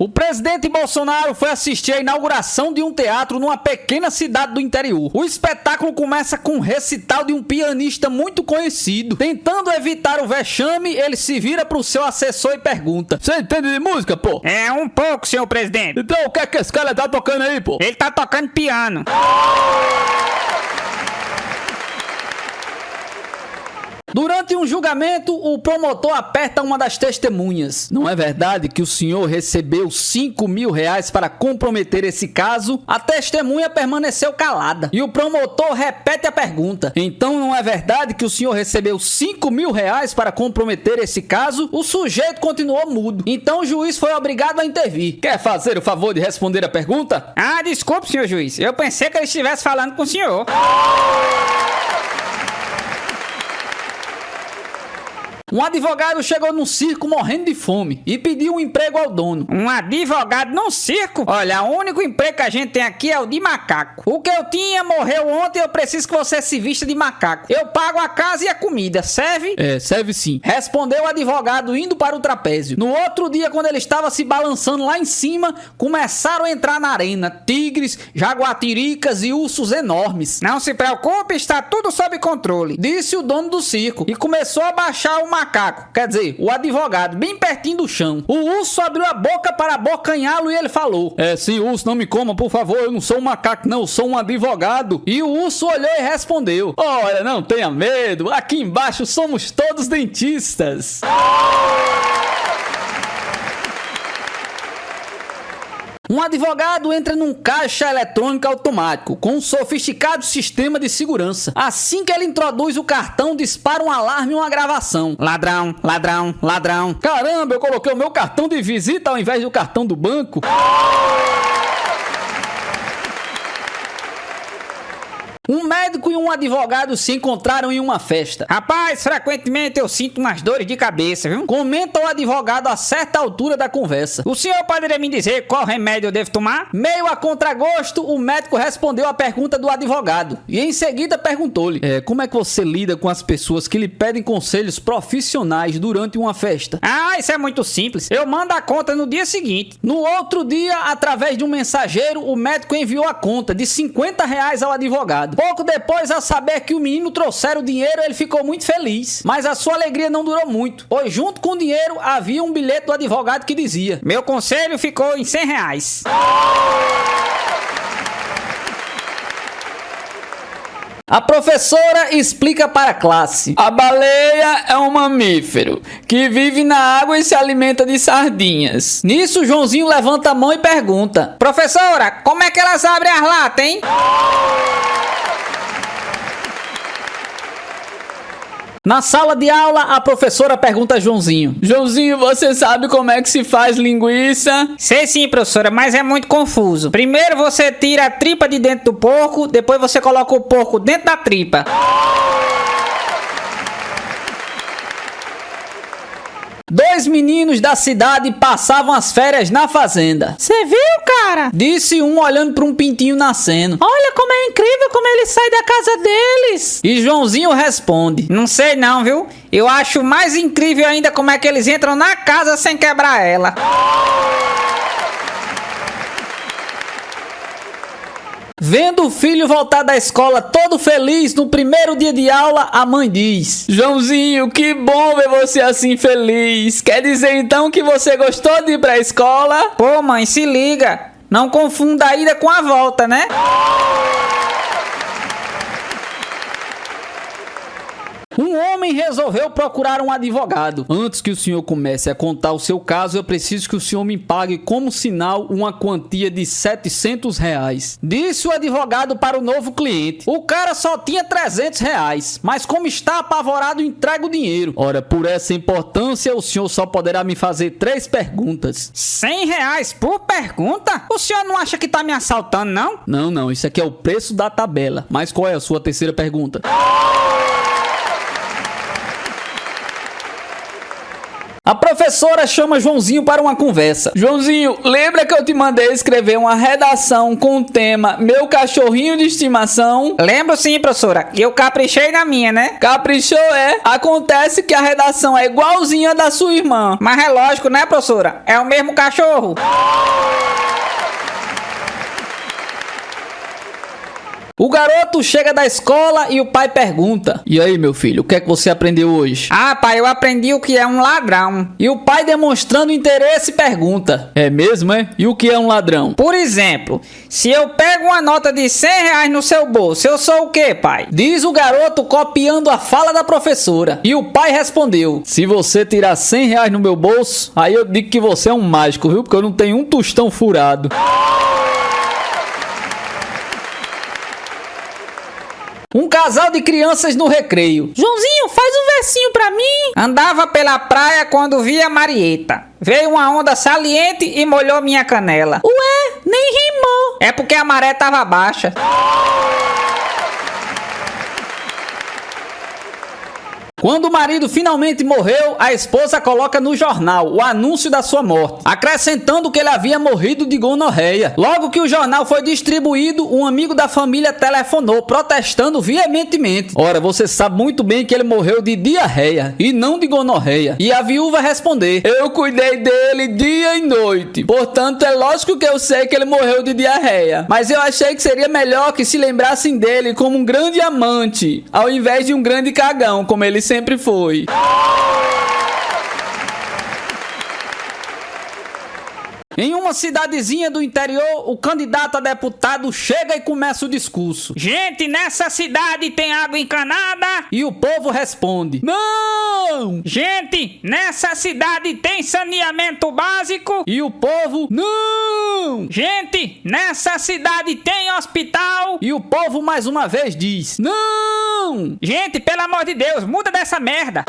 O presidente Bolsonaro foi assistir à inauguração de um teatro numa pequena cidade do interior. O espetáculo começa com um recital de um pianista muito conhecido. Tentando evitar o vexame, ele se vira para o seu assessor e pergunta: Você entende de música, pô? É um pouco, senhor presidente. Então o que é que esse cara tá tocando aí, pô? Ele tá tocando piano. Durante um julgamento, o promotor aperta uma das testemunhas. Não é verdade que o senhor recebeu 5 mil reais para comprometer esse caso? A testemunha permaneceu calada. E o promotor repete a pergunta. Então não é verdade que o senhor recebeu 5 mil reais para comprometer esse caso? O sujeito continuou mudo. Então o juiz foi obrigado a intervir. Quer fazer o favor de responder a pergunta? Ah, desculpe, senhor juiz. Eu pensei que ele estivesse falando com o senhor. Um advogado chegou num circo morrendo de fome e pediu um emprego ao dono. Um advogado num circo? Olha, o único emprego que a gente tem aqui é o de macaco. O que eu tinha morreu ontem, eu preciso que você se vista de macaco. Eu pago a casa e a comida, serve? É, serve sim. Respondeu o advogado indo para o trapézio. No outro dia, quando ele estava se balançando lá em cima, começaram a entrar na arena tigres, jaguatiricas e ursos enormes. Não se preocupe, está tudo sob controle, disse o dono do circo e começou a baixar o macaco, quer dizer, o advogado, bem pertinho do chão. O urso abriu a boca para abocanhá-lo e ele falou: Sim, urso, não me coma, por favor, eu não sou um macaco não, eu sou um advogado. E o urso olhou e respondeu: Olha, não tenha medo, aqui embaixo somos todos dentistas. Um advogado entra num caixa eletrônico automático com um sofisticado sistema de segurança. Assim que ele introduz o cartão, dispara um alarme e uma gravação. Ladrão, ladrão, ladrão. Caramba, eu coloquei o meu cartão de visita ao invés do cartão do banco. Um médico e um advogado se encontraram em uma festa. Rapaz, frequentemente eu sinto umas dores de cabeça, viu? Comenta o advogado a certa altura da conversa. O senhor poderia me dizer qual remédio eu devo tomar? Meio a contragosto, o médico respondeu a pergunta do advogado. E em seguida perguntou-lhe: Como é que você lida com as pessoas que lhe pedem conselhos profissionais durante uma festa? Ah, isso é muito simples. Eu mando a conta no dia seguinte. No outro dia, através de um mensageiro, o médico enviou a conta de 50 reais ao advogado. Pouco depois, ao saber que o menino trouxera o dinheiro, ele ficou muito feliz. Mas a sua alegria não durou muito, pois junto com o dinheiro havia um bilhete do advogado que dizia: Meu conselho ficou em 100 reais. A professora explica para a classe: A baleia é um mamífero que vive na água e se alimenta de sardinhas. Nisso, Joãozinho levanta a mão e pergunta: Professora, como é que elas abrem as latas, hein? Na sala de aula, a professora pergunta a Joãozinho: Joãozinho, você sabe como é que se faz linguiça? Sei sim, professora, mas é muito confuso. Primeiro você tira a tripa de dentro do porco, depois você coloca o porco dentro da tripa. Dois meninos da cidade passavam as férias na fazenda. Você viu, cara? Disse um olhando para um pintinho nascendo. Olha como é incrível como ele sai da casa deles. E Joãozinho responde: Não sei não, viu? Eu acho mais incrível ainda como é que eles entram na casa sem quebrar ela. Vendo o filho voltar da escola todo feliz no primeiro dia de aula, a mãe diz: Joãozinho, que bom ver você assim feliz. Quer dizer então que você gostou de ir pra escola? Pô, mãe, se liga. Não confunda a ida com a volta, né? Um homem resolveu procurar um advogado. Antes que o senhor comece a contar o seu caso, eu preciso que o senhor me pague como sinal uma quantia de R$700. Disse o advogado para o novo cliente. O cara só tinha R$300, mas como está apavorado, entrega o dinheiro. Ora, por essa importância, o senhor só poderá me fazer 3 perguntas. R$100 por pergunta? O senhor não acha que tá me assaltando, não? Não, isso aqui é o preço da tabela. Mas qual é a sua terceira pergunta? A professora chama Joãozinho para uma conversa. Joãozinho, lembra que eu te mandei escrever uma redação com o tema Meu Cachorrinho de Estimação? Lembro sim, professora. Eu caprichei na minha, né? Caprichou, é? Acontece que a redação é igualzinha da sua irmã. Mas é lógico, né, professora? É o mesmo cachorro. O garoto chega da escola e o pai pergunta: E aí, meu filho, o que é que você aprendeu hoje? Ah, pai, eu aprendi o que é um ladrão. E o pai, demonstrando interesse, pergunta: É mesmo, é? E o que é um ladrão? Por exemplo, se eu pego uma nota de R$100 no seu bolso, eu sou o quê, pai? Diz o garoto, copiando a fala da professora. E o pai respondeu: Se você tirar R$100 no meu bolso, aí eu digo que você é um mágico, viu? Porque eu não tenho um tostão furado. Um casal de crianças no recreio. Joãozinho, faz um versinho pra mim. Andava pela praia quando via Marieta. Veio uma onda saliente e molhou minha canela. Ué, nem rimou. É porque a maré tava baixa. Quando o marido finalmente morreu, a esposa coloca no jornal o anúncio da sua morte, acrescentando que ele havia morrido de gonorreia. Logo que o jornal foi distribuído, um amigo da família telefonou, protestando veementemente. Ora, você sabe muito bem que ele morreu de diarreia e não de gonorreia. E a viúva responder: Eu cuidei dele dia e noite. Portanto, é lógico que eu sei que ele morreu de diarreia. Mas eu achei que seria melhor que se lembrassem dele como um grande amante, ao invés de um grande cagão, como ele sempre foi. Em uma cidadezinha do interior, o candidato a deputado chega e começa o discurso. Gente, nessa cidade tem água encanada? E o povo responde: Não! Gente, nessa cidade tem saneamento básico? E o povo: Não! Gente, nessa cidade tem hospital? E o povo mais uma vez diz: Não! Gente, pelo amor de Deus, muda dessa merda.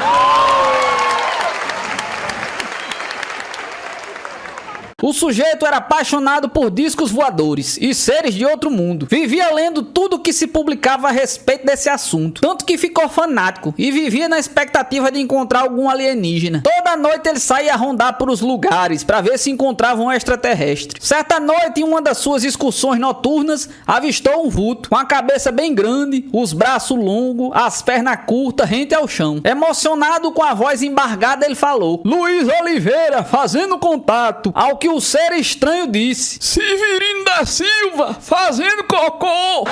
O sujeito era apaixonado por discos voadores e seres de outro mundo. Vivia lendo tudo que se publicava a respeito desse assunto. Tanto que ficou fanático e vivia na expectativa de encontrar algum alienígena. Toda noite ele saía a rondar por os lugares para ver se encontrava um extraterrestre. Certa noite, em uma das suas excursões noturnas, avistou um vulto com a cabeça bem grande, os braços longos, as pernas curtas, rente ao chão. Emocionado, com a voz embargada, ele falou: Luiz Oliveira, fazendo contato. Ao que o ser estranho disse: Severino da Silva, fazendo cocô.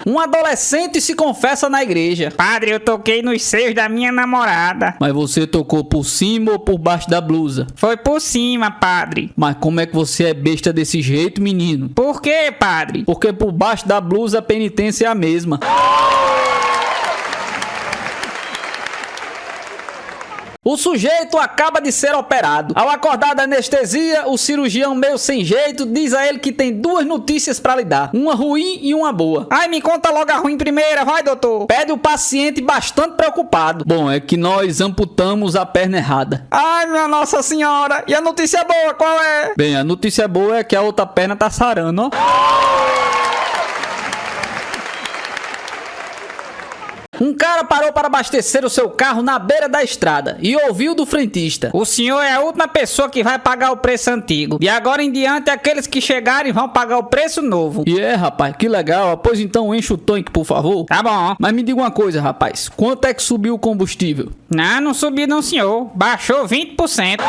Um adolescente se confessa na igreja: Padre, eu toquei nos seios da minha namorada. Mas você tocou por cima ou por baixo da blusa? Foi por cima, padre. Mas como é que você é besta desse jeito, menino? Por quê, padre? Porque por baixo da blusa a penitência é a mesma. O sujeito acaba de ser operado. Ao acordar da anestesia, o cirurgião, meio sem jeito, diz a ele que tem 2 notícias pra lhe dar: uma ruim e uma boa. Ai, me conta logo a ruim primeira, vai, doutor. Pede o paciente bastante preocupado. Bom, é que nós amputamos a perna errada. Ai, minha Nossa Senhora. E a notícia boa, qual é? Bem, a notícia boa é que a outra perna tá sarando, ó. Um cara parou para abastecer o seu carro na beira da estrada e ouviu do frentista: O senhor é a última pessoa que vai pagar o preço antigo. De agora em diante, aqueles que chegarem vão pagar o preço novo. E é, rapaz, que legal. Pois então enche o tanque, por favor. Tá bom. Mas me diga uma coisa, rapaz. Quanto é que subiu o combustível? Não subiu não, senhor. Baixou 20%.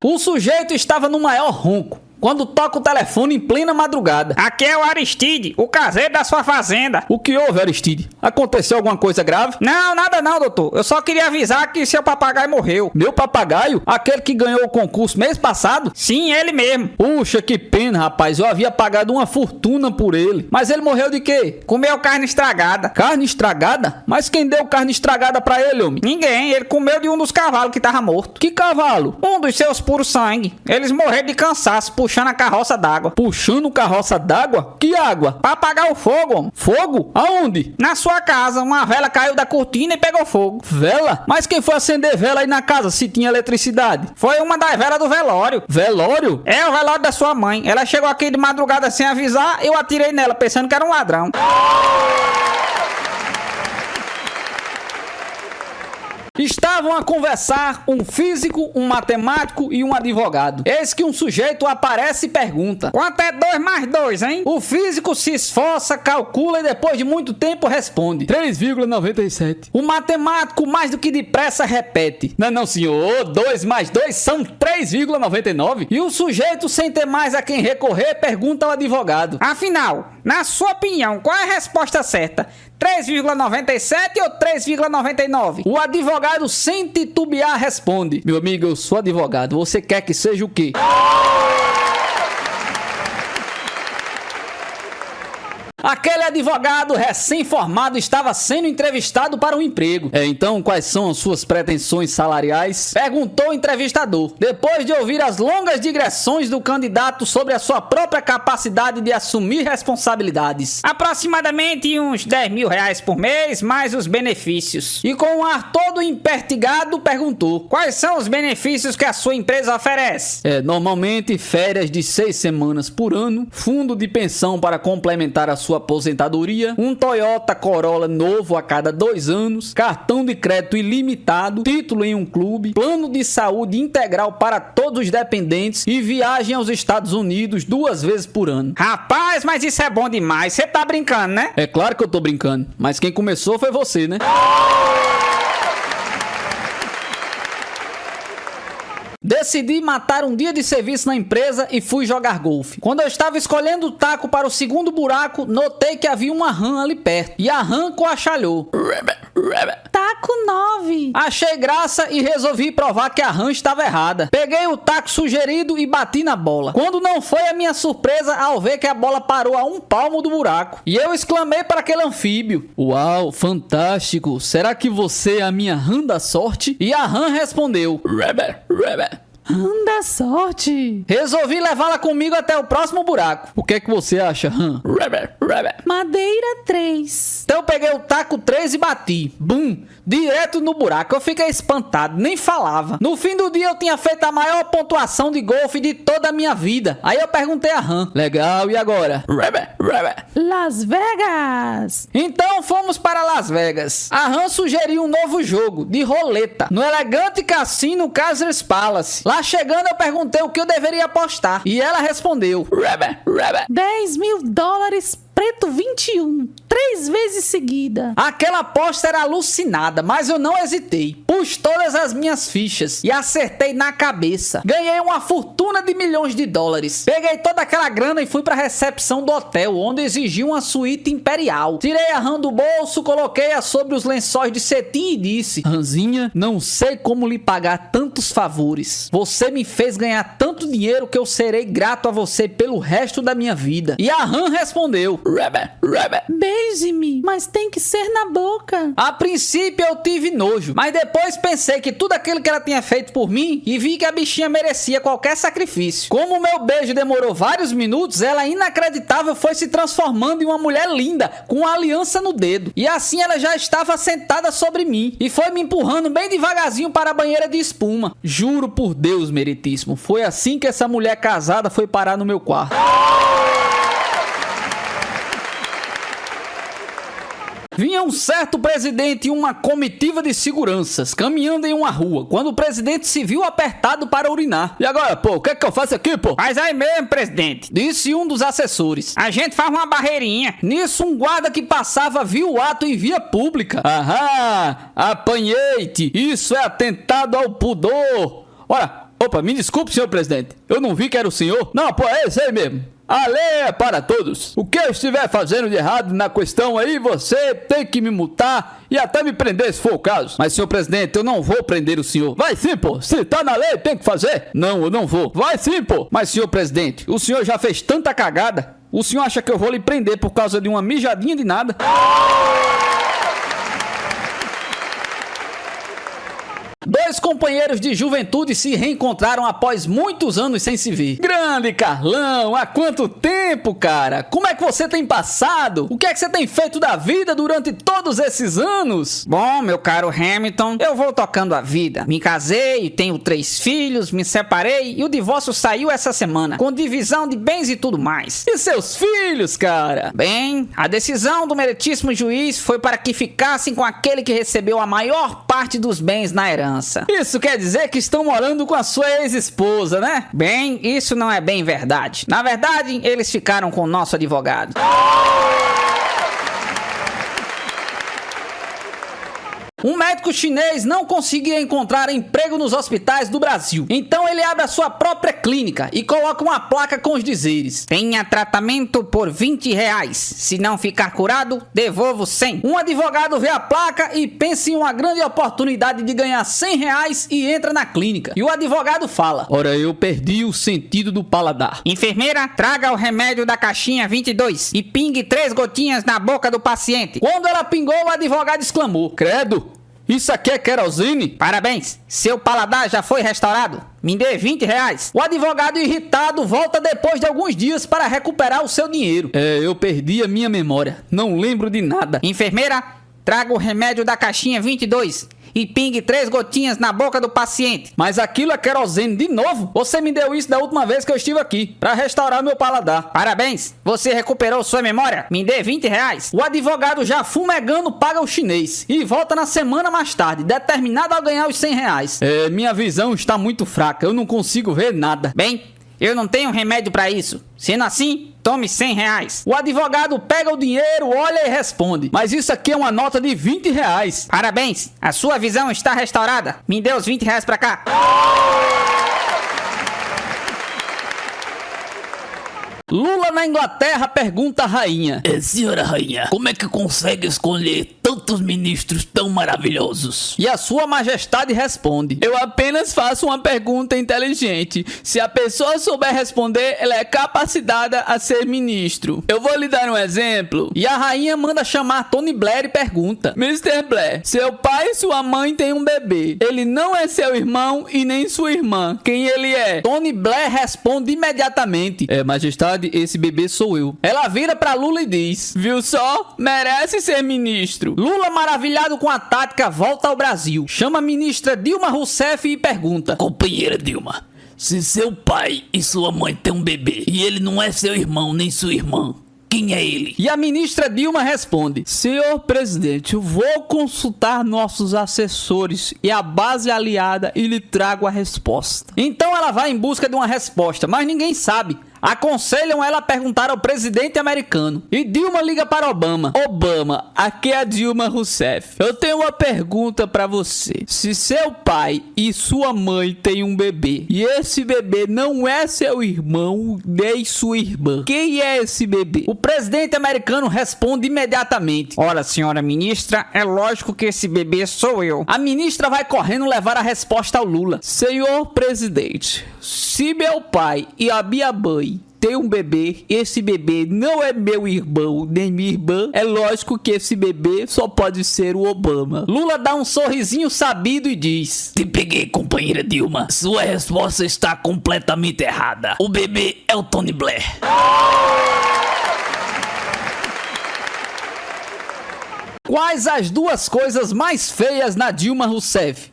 O sujeito estava no maior ronco. quando toca o telefone em plena madrugada. Aqui é o Aristide, o caseiro da sua fazenda. O que houve, Aristide? Aconteceu alguma coisa grave? Não, nada não, doutor. Eu só queria avisar que seu papagaio morreu. Meu papagaio? Aquele que ganhou o concurso mês passado? Sim, ele mesmo. Puxa, que pena, rapaz. Eu havia pagado uma fortuna por ele. Mas ele morreu de quê? Comeu carne estragada. Carne estragada? Mas quem deu carne estragada pra ele, homem? Ninguém, ele comeu de um dos cavalos que tava morto. Que cavalo? Um dos seus puros sangue. Eles morreram de cansaço puxando a carroça d'água. Puxando carroça d'água? Que água? Pra apagar o fogo, homem. Fogo? Aonde? Na sua casa, uma vela caiu da cortina e pegou fogo. Vela? Mas quem foi acender vela aí na casa se tinha eletricidade? Foi uma das velas do velório. Velório? É o velório da sua mãe. Ela chegou aqui de madrugada sem avisar, eu atirei nela pensando que era um ladrão. Estavam a conversar um físico, um matemático e um advogado. Eis que um sujeito aparece e pergunta: Quanto é 2 mais 2, hein? O físico se esforça, calcula e depois de muito tempo responde: 3,97. O matemático mais do que depressa repete: Não, senhor. 2 mais 2 são 3,99. E o sujeito, sem ter mais a quem recorrer, pergunta ao advogado: Afinal, na sua opinião, qual é a resposta certa? 3,97 ou 3,99? O advogado, sem titubear, responde: Meu amigo, eu sou advogado. Você quer que seja o quê? Aquele advogado recém-formado estava sendo entrevistado para um emprego. Então, quais são as suas pretensões salariais? Perguntou o entrevistador, depois de ouvir as longas digressões do candidato sobre a sua própria capacidade de assumir responsabilidades. Aproximadamente uns 10 mil reais por mês, mais os benefícios. E com um ar todo empertigado, perguntou: Quais são os benefícios que a sua empresa oferece? Normalmente férias de 6 semanas por ano, fundo de pensão para complementar a sua aposentadoria, um Toyota Corolla novo a cada 2 anos, cartão de crédito ilimitado, título em um clube, plano de saúde integral para todos os dependentes e viagem aos Estados Unidos 2 vezes por ano. Rapaz, mas isso é bom demais. Você tá brincando, né? É claro que eu tô brincando, mas quem começou foi você, né? Decidi matar um dia de serviço na empresa e fui jogar golfe. Quando eu estava escolhendo o taco para o segundo buraco, notei que havia uma rã ali perto. E a rã coachalhou. Taco 9. Achei graça e resolvi provar que a rã estava errada. Peguei o taco sugerido e bati na bola. Quando não foi a minha surpresa ao ver que a bola parou a 1 palmo do buraco. E eu exclamei para aquele anfíbio: Uau, fantástico. Será que você é a minha rã da sorte? E a rã respondeu: Anda sorte. Resolvi levá-la comigo até o próximo buraco. O que é que você acha, rã? Madeira 3. Então eu peguei o taco 3 e bati. Bum! Direto no buraco. Eu fiquei espantado, nem falava. No fim do dia eu tinha feito a maior pontuação de golfe de toda a minha vida. Aí eu perguntei a rã: Legal, e agora? Las Vegas. Então fomos para Las Vegas. A rã sugeriu um novo jogo, de roleta, no elegante cassino Caesars Palace. Lá chegando eu perguntei o que eu deveria apostar. E ela respondeu: $10 mil, preto 21. 3 vezes seguida. Aquela aposta era alucinada, mas eu não hesitei. Pus todas as minhas fichas e acertei na cabeça. Ganhei uma fortuna de milhões de dólares. Peguei toda aquela grana e fui para a recepção do hotel, onde exigiam uma suíte imperial. Tirei a rã do bolso, coloquei-a sobre os lençóis de cetim e disse: Ranzinha, não sei como lhe pagar tantos favores. Você me fez ganhar tanto dinheiro que eu serei grato a você pelo resto da minha vida. E a rã respondeu: Beije-me, mas tem que ser na boca. A princípio eu tive nojo, mas depois pensei que tudo aquilo que ela tinha feito por mim e vi que a bichinha merecia qualquer sacrifício. Como o meu beijo demorou vários minutos, ela inacreditável foi se transformando em uma mulher linda, com uma aliança no dedo. E assim ela já estava sentada sobre mim e foi me empurrando bem devagarzinho para a banheira de espuma. Juro por Deus, meritíssimo, foi assim que essa mulher casada foi parar no meu quarto. Vinha um certo presidente e uma comitiva de seguranças caminhando em uma rua, quando o presidente se viu apertado para urinar. E agora, pô, o que é que eu faço aqui, pô? Faz aí mesmo, presidente. Disse um dos assessores. A gente faz uma barreirinha. Nisso, um guarda que passava viu o ato em via pública. Aham, apanhei-te. Isso é atentado ao pudor. Ora, Opa, me desculpe, senhor presidente. Eu não vi que era o senhor. Não, pô, é esse aí mesmo. A lei é para todos. O que eu estiver fazendo de errado na questão aí, você tem que me multar e até me prender se for o caso. Mas, senhor presidente, eu não vou prender o senhor. Vai sim, pô. Se tá na lei, tem que fazer. Não, eu não vou. Vai sim, pô. Mas, senhor presidente, o senhor já fez tanta cagada. O senhor acha que eu vou lhe prender por causa de uma mijadinha de nada? Dois companheiros de juventude se reencontraram após muitos anos sem se ver. Grande Carlão, há quanto tempo, cara? Como é que você tem passado? O que é que você tem feito da vida durante todos esses anos? Bom, meu caro Hamilton, eu vou tocando a vida. Me casei, tenho 3 filhos, me separei e o divórcio saiu essa semana, com divisão de bens e tudo mais. E seus filhos, cara? Bem, a decisão do meritíssimo juiz foi para que ficassem com aquele que recebeu a maior parte dos bens na herança. Isso quer dizer que estão morando com a sua ex-esposa, né? Bem, isso não é bem verdade. Na verdade, eles ficaram com o nosso advogado. Um médico chinês não conseguia encontrar emprego nos hospitais do Brasil. Então ele abre a sua própria clínica e coloca uma placa com os dizeres: tenha tratamento por R$20. Se não ficar curado, devolvo 100. Um advogado vê a placa e pensa em uma grande oportunidade de ganhar R$100 e entra na clínica. E o advogado fala: ora, eu perdi o sentido do paladar. Enfermeira, traga o remédio da caixinha 22 e pingue 3 gotinhas na boca do paciente. Quando ela pingou, o advogado exclamou: credo! Isso aqui é querosene? Parabéns, seu paladar já foi restaurado. Me dê R$20. O advogado irritado volta depois de alguns dias para recuperar o seu dinheiro. Eu perdi a minha memória. Não lembro de nada. Enfermeira, traga o remédio da caixinha 22 e pingue 3 gotinhas na boca do paciente. Mas aquilo é querosene de novo? Você me deu isso da última vez que eu estive aqui, para restaurar meu paladar. Parabéns, você recuperou sua memória. Me dê R$20. O advogado já fumegando paga o chinês e volta na semana mais tarde, determinado a ganhar os R$100. Minha visão está muito fraca, eu não consigo ver nada. Bem, eu não tenho remédio para isso. Sendo assim, tome R$100. O advogado pega o dinheiro, olha e responde: mas isso aqui é uma nota de R$20. Parabéns, a sua visão está restaurada. Me dê os R$20 pra cá. Lula na Inglaterra pergunta à rainha: senhora rainha, como é que consegue escolher tantos ministros tão maravilhosos? E a sua majestade responde: eu apenas faço uma pergunta inteligente. Se a pessoa souber responder, ela é capacitada a ser ministro. Eu vou lhe dar um exemplo. E a rainha manda chamar Tony Blair e pergunta: Mr. Blair, seu pai e sua mãe têm um bebê. Ele não é seu irmão e nem sua irmã. Quem ele é? Tony Blair responde imediatamente: majestade, esse bebê sou eu. Ela vira pra Lula e diz: viu só? Merece ser ministro. Lula, maravilhado com a tática, volta ao Brasil. Chama a ministra Dilma Rousseff e pergunta: companheira Dilma, se seu pai e sua mãe têm um bebê e ele não é seu irmão nem sua irmã, quem é ele? E a ministra Dilma responde: senhor presidente, eu vou consultar nossos assessores e a base aliada e lhe trago a resposta. Então ela vai em busca de uma resposta, mas ninguém sabe. Aconselham ela a perguntar ao presidente americano. E Dilma liga para Obama. Obama, aqui é a Dilma Rousseff. Eu tenho uma pergunta para você. Se seu pai e sua mãe têm um bebê e esse bebê não é seu irmão nem sua irmã, quem é esse bebê? O presidente americano responde imediatamente: ora, senhora ministra, é lógico que esse bebê sou eu. A ministra vai correndo levar a resposta ao Lula. Senhor presidente, se meu pai e a minha mãe tem um bebê, esse bebê não é meu irmão nem minha irmã, é lógico que esse bebê só pode ser o Obama. Lula dá um sorrisinho sabido e diz: te peguei, companheira Dilma. Sua resposta está completamente errada. O bebê é o Tony Blair. Quais as duas coisas mais feias na Dilma Rousseff?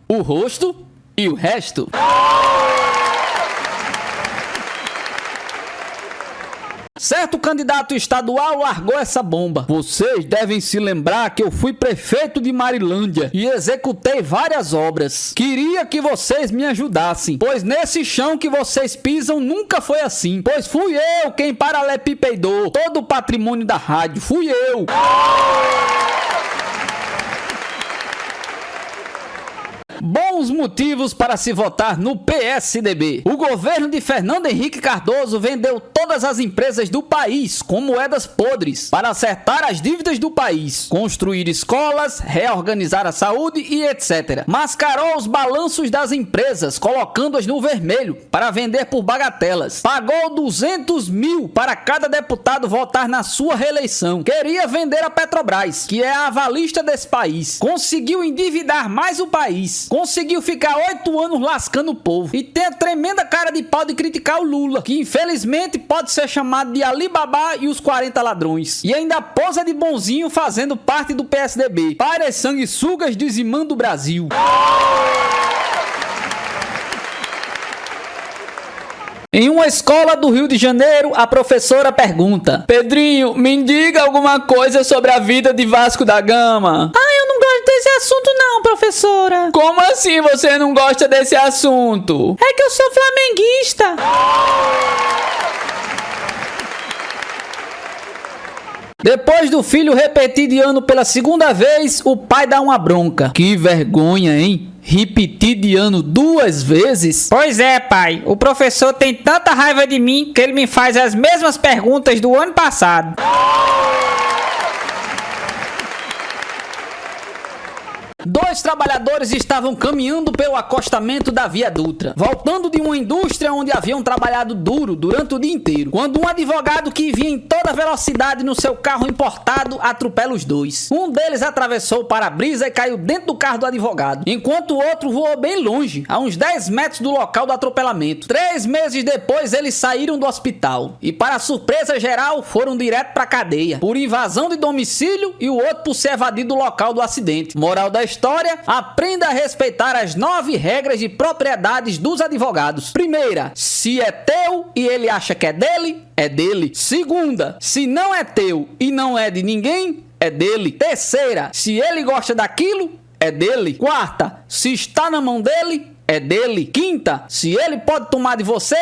O rosto e o resto. Certo candidato estadual largou essa bomba: vocês devem se lembrar que eu fui prefeito de Marilândia e executei várias obras. Queria que vocês me ajudassem, pois nesse chão que vocês pisam nunca foi assim. Pois fui eu quem paralelepipedou todo o patrimônio da rádio. Fui eu. Bons motivos para se votar no PSDB. O governo de Fernando Henrique Cardoso vendeu todas as empresas do país com moedas podres para acertar as dívidas do país, construir escolas, reorganizar a saúde e etc. Mascarou os balanços das empresas, colocando-as no vermelho para vender por bagatelas. Pagou 200 mil para cada deputado votar na sua reeleição. Queria vender a Petrobras, que é a avalista desse país. Conseguiu endividar mais o país. Conseguiu ficar 8 anos lascando o povo. E tem a tremenda cara de pau de criticar o Lula, que infelizmente pode ser chamado de Alibaba e os 40 ladrões. E ainda posa de bonzinho fazendo parte do PSDB. Para as sanguessugas dizimando o Brasil. Em uma escola do Rio de Janeiro, a professora pergunta: Pedrinho, me diga alguma coisa sobre a vida de Vasco da Gama. Ah, eu não gosto desse assunto não, professora. Como assim você não gosta desse assunto? É que eu sou flamenguista. Depois do filho repetir de ano pela segunda vez, o pai dá uma bronca. Que vergonha, hein? Repetir de ano 2 vezes? Pois é, pai. O professor tem tanta raiva de mim que ele me faz as mesmas perguntas do ano passado. Dois trabalhadores estavam caminhando pelo acostamento da Via Dutra, voltando de uma indústria onde haviam trabalhado duro durante o dia inteiro, quando um advogado que vinha em toda velocidade no seu carro importado atropela os dois. Um deles atravessou o para-brisa e caiu dentro do carro do advogado, enquanto o outro voou bem longe, a uns 10 metros do local do atropelamento. 3 meses depois eles saíram do hospital e, para surpresa geral, foram direto pra cadeia, por invasão de domicílio e o outro por se evadir do local do acidente. Moral da história: aprenda a respeitar as 9 regras de propriedades dos advogados. Primeira: se é teu e ele acha que é dele, é dele. Segunda: se não é teu e não é de ninguém, é dele. Terceira: se ele gosta daquilo, é dele. Quarta: se está na mão dele, é dele. Quinta: se ele pode tomar de você,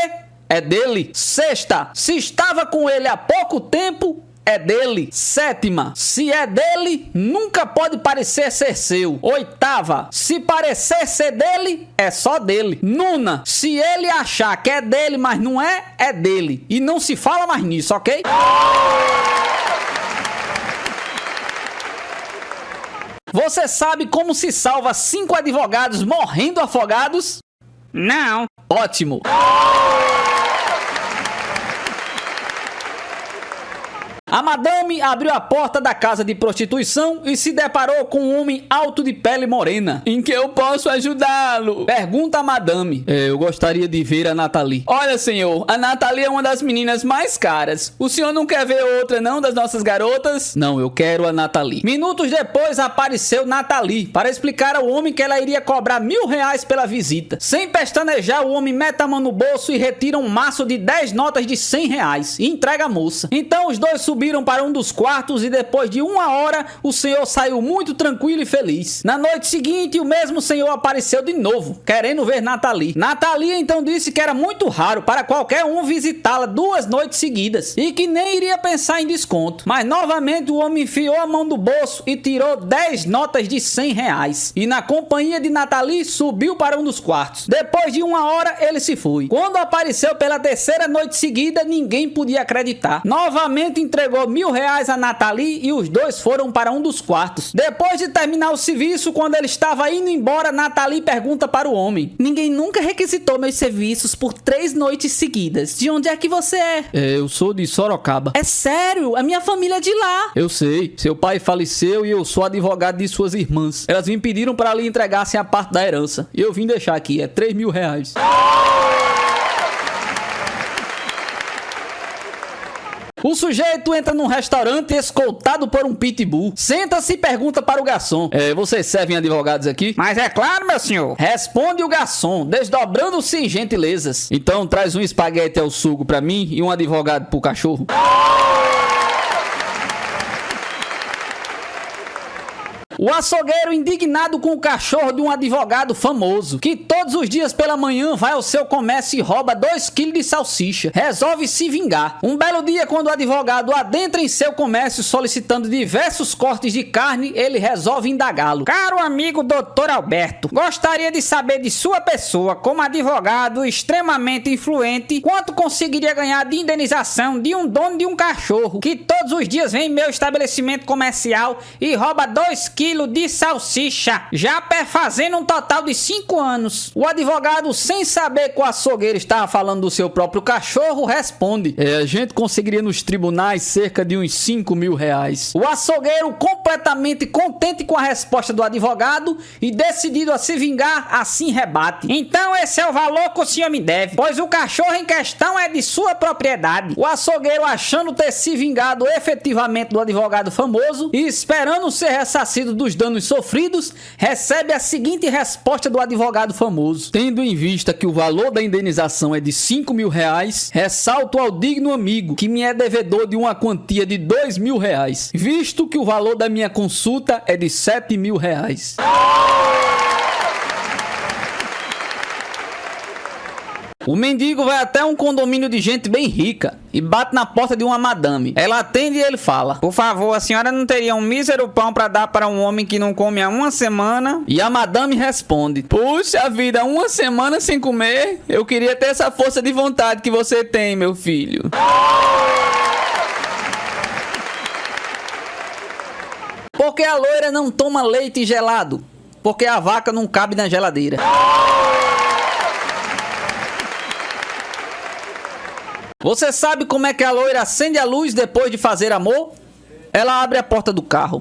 é dele. Sexta: se estava com ele há pouco tempo, é dele. Sétima: se é dele, nunca pode parecer ser seu. Oitava: se parecer ser dele, é só dele. Nona: se ele achar que é dele, mas não é, é dele. E não se fala mais nisso, ok? Você sabe como se salva 5 advogados morrendo afogados? Não. Ótimo! A madame abriu a porta da casa de prostituição e se deparou com um homem alto de pele morena. Em que eu posso ajudá-lo? Pergunta a madame. Eu gostaria de ver a Nathalie. Olha, senhor, a Nathalie é uma das meninas mais caras. O senhor não quer ver outra, não, das nossas garotas? Não, eu quero a Nathalie. Minutos depois apareceu Nathalie para explicar ao homem que ela iria cobrar R$1.000 pela visita. Sem pestanejar, o homem mete a mão no bolso e retira um maço de 10 notas de R$100 e entrega a moça. Então os dois subiram para um dos quartos e depois de 1 hora o senhor saiu muito tranquilo e feliz. Na noite seguinte o mesmo senhor apareceu de novo, querendo ver Nathalie. Nathalie então disse que era muito raro para qualquer um visitá-la 2 noites seguidas e que nem iria pensar em desconto. Mas novamente o homem enfiou a mão no bolso e tirou 10 notas de R$100 e na companhia de Nathalie subiu para um dos quartos. Depois de 1 hora ele se foi. Quando apareceu pela 3ª noite seguida, ninguém podia acreditar. Novamente entregou R$1.000 a Nathalie e os dois foram para um dos quartos. Depois de terminar o serviço, quando ele estava indo embora, Nathalie pergunta para o homem: ninguém nunca requisitou meus serviços por 3 noites seguidas. De onde é que você é? Eu sou de Sorocaba. É sério? A minha família é de lá. Eu sei. Seu pai faleceu e eu sou advogado de suas irmãs. Elas me pediram para lhe entregassem a parte da herança. E eu vim deixar aqui. É R$3.000. O sujeito entra num restaurante escoltado por um pitbull. Senta-se e pergunta para o garçom: vocês servem advogados aqui? Mas é claro, meu senhor. Responde o garçom, desdobrando-se em gentilezas: então traz um espaguete ao sugo para mim e um advogado pro cachorro. O açougueiro, indignado com o cachorro de um advogado famoso, que todos os dias pela manhã vai ao seu comércio e rouba 2 kg de salsicha, resolve se vingar. Um belo dia, quando o advogado adentra em seu comércio solicitando diversos cortes de carne, ele resolve indagá-lo. Caro amigo Dr. Alberto, gostaria de saber de sua pessoa, como advogado extremamente influente, quanto conseguiria ganhar de indenização de um dono de um cachorro que todos os dias vem em meu estabelecimento comercial e rouba 2 kg de salsicha, já perfazendo um total de 5 anos. O advogado, sem saber que o açougueiro estava falando do seu próprio cachorro, responde: a gente conseguiria nos tribunais cerca de uns 5 mil reais. O açougueiro, completamente contente com a resposta do advogado e decidido a se vingar, assim rebate: então esse é o valor que o senhor me deve, pois o cachorro em questão é de sua propriedade. O açougueiro, achando ter se vingado efetivamente do advogado famoso e esperando ser ressarcido dos danos sofridos, recebe a seguinte resposta do advogado famoso: tendo em vista que o valor da indenização é de 5 mil reais, ressalto ao digno amigo que me é devedor de uma quantia de 2 mil reais, visto que o valor da minha consulta é de 7 mil reais. O mendigo vai até um condomínio de gente bem rica e bate na porta de uma madame. Ela atende e ele fala: por favor, a senhora não teria um mísero pão para dar para um homem que não come há uma semana? E a madame responde: puxa vida, uma semana sem comer? Eu queria ter essa força de vontade que você tem, meu filho. Porque a loira não toma leite gelado? Porque a vaca não cabe na geladeira. Você sabe como é que a loira acende a luz depois de fazer amor? Ela abre a porta do carro.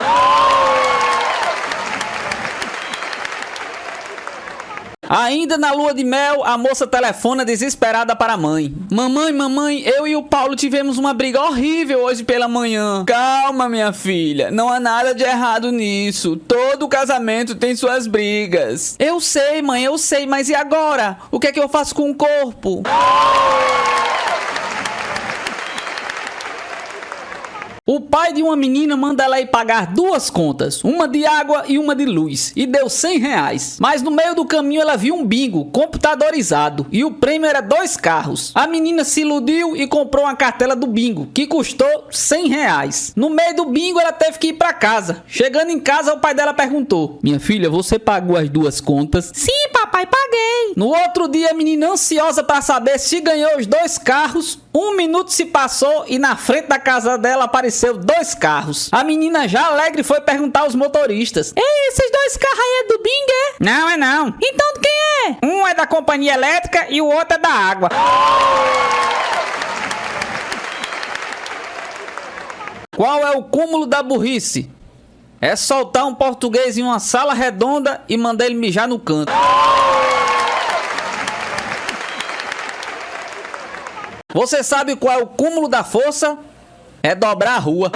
Ainda na lua de mel, a moça telefona desesperada para a mãe: mamãe, eu e o Paulo tivemos uma briga horrível hoje pela manhã. Calma, minha filha, não há nada de errado nisso. Todo casamento tem suas brigas. Eu sei, mãe, eu sei, mas e agora? O que é que eu faço com o corpo? O pai de uma menina manda ela ir pagar 2 contas, uma de água e uma de luz, e deu 100 reais. Mas no meio do caminho ela viu um bingo computadorizado e o prêmio era 2 carros. A menina se iludiu e comprou uma cartela do bingo, que custou 100 reais. No meio do bingo ela teve que ir para casa. Chegando em casa, o pai dela perguntou: minha filha, você pagou as 2 contas? Sim, papai, paguei. No outro dia, a menina, ansiosa para saber se ganhou os 2 carros, 1 minuto se passou e na frente da casa dela apareceu 2 carros. A menina, já alegre, foi perguntar aos motoristas: ei, esses 2 carros aí é do bingo, é? Não, é não. Então de quem é? Um é da companhia elétrica e o outro é da água. Qual é o cúmulo da burrice? É soltar um português em uma sala redonda e mandar ele mijar no canto. Você sabe qual é o cúmulo da força? É dobrar a rua.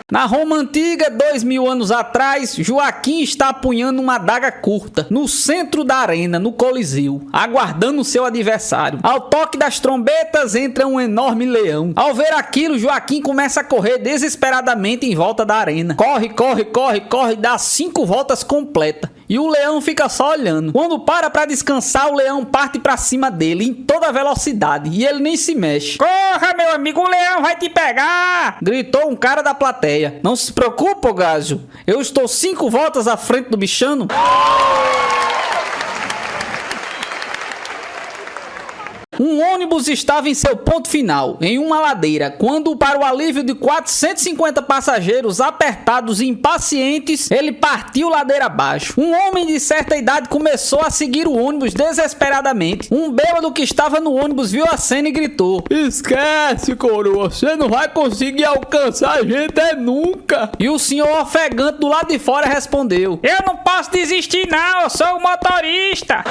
Na Roma Antiga, 2000 anos atrás, Joaquim está apunhando uma adaga curta no centro da arena, no Coliseu, aguardando seu adversário. Ao toque das trombetas, entra um enorme leão. Ao ver aquilo, Joaquim começa a correr desesperadamente em volta da arena. Corre, dá 5 voltas completas. E o leão fica só olhando. Quando para descansar, o leão parte pra cima dele em toda velocidade e ele nem se mexe. Corra, meu amigo, o leão vai te pegar! Gritou um cara da plateia. Não se preocupe, Gágio. Eu estou 5 voltas à frente do bichano. Um ônibus estava em seu ponto final, em uma ladeira, quando, para o alívio de 450 passageiros apertados e impacientes, ele partiu ladeira abaixo. Um homem de certa idade começou a seguir o ônibus desesperadamente. Um bêbado que estava no ônibus viu a cena e gritou: esquece, coroa, você não vai conseguir alcançar a gente nunca. E o senhor ofegante do lado de fora respondeu: eu não posso desistir não, eu sou o motorista.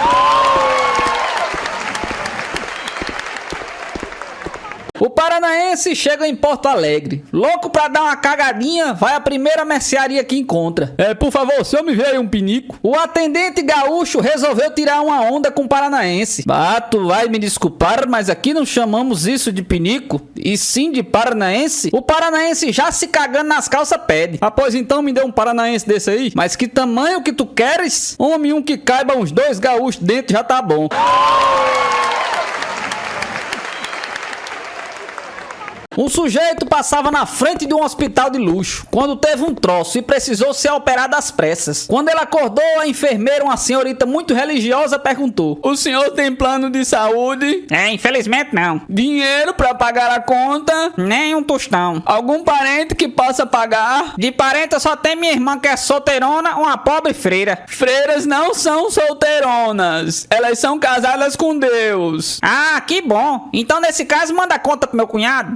O paranaense chega em Porto Alegre. Louco pra dar uma cagadinha, vai à primeira mercearia que encontra. Por favor, se eu me ver um pinico. O atendente gaúcho resolveu tirar uma onda com o paranaense. Tu vai me desculpar, mas aqui não chamamos isso de pinico, e sim de paranaense. O paranaense já se cagando nas calças pede. Pois então me dê um paranaense desse aí. Mas que tamanho que tu queres? Homem, um que caiba uns 2 gaúchos dentro já tá bom. Um sujeito passava na frente de um hospital de luxo quando teve um troço e precisou ser operado às pressas. Quando ele acordou, a enfermeira, uma senhorita muito religiosa, perguntou: O senhor tem plano de saúde? Infelizmente não. Dinheiro pra pagar a conta? Nem um tostão. Algum parente que possa pagar? De parente eu só tenho minha irmã que é solteirona, uma pobre freira. Freiras não são solteironas. Elas são casadas com Deus. Que bom. Então nesse caso manda a conta pro meu cunhado.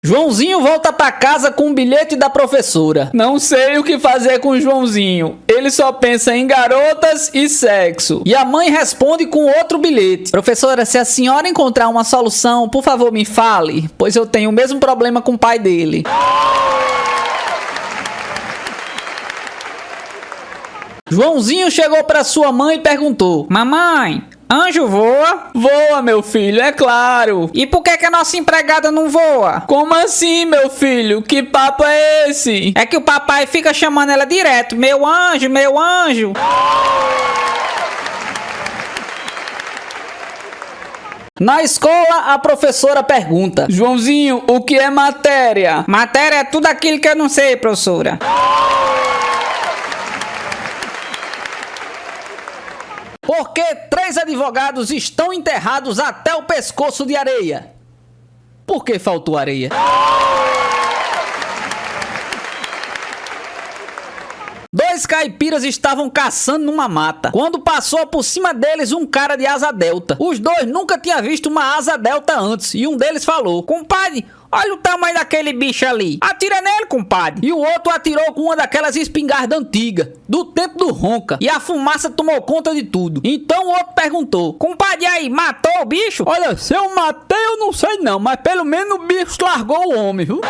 Joãozinho volta pra casa com um bilhete da professora. Não sei o que fazer com o Joãozinho. Ele só pensa em garotas e sexo. E a mãe responde com outro bilhete: Professora, se a senhora encontrar uma solução, por favor me fale, pois eu tenho o mesmo problema com o pai dele. Joãozinho chegou pra sua mãe e perguntou: Mamãe, anjo voa? Voa, meu filho, é claro. E por que a nossa empregada não voa? Como assim, meu filho? Que papo é esse? É que o papai fica chamando ela direto: meu anjo, meu anjo. Na escola, a professora pergunta: Joãozinho, o que é matéria? Matéria é tudo aquilo que eu não sei, professora. Porque 3 advogados estão enterrados até o pescoço de areia. Por que faltou areia? Dois caipiras estavam caçando numa mata, quando passou por cima deles um cara de asa delta. Os dois nunca tinham visto uma asa delta antes, e um deles falou: Compadre, olha o tamanho daquele bicho ali. Atira nele, compadre. E o outro atirou com uma daquelas espingardas antigas, do tempo do Ronca. E a fumaça tomou conta de tudo. Então o outro perguntou: Compadre, aí, matou o bicho? Olha, se eu matei eu não sei não, mas pelo menos o bicho largou o homem, viu?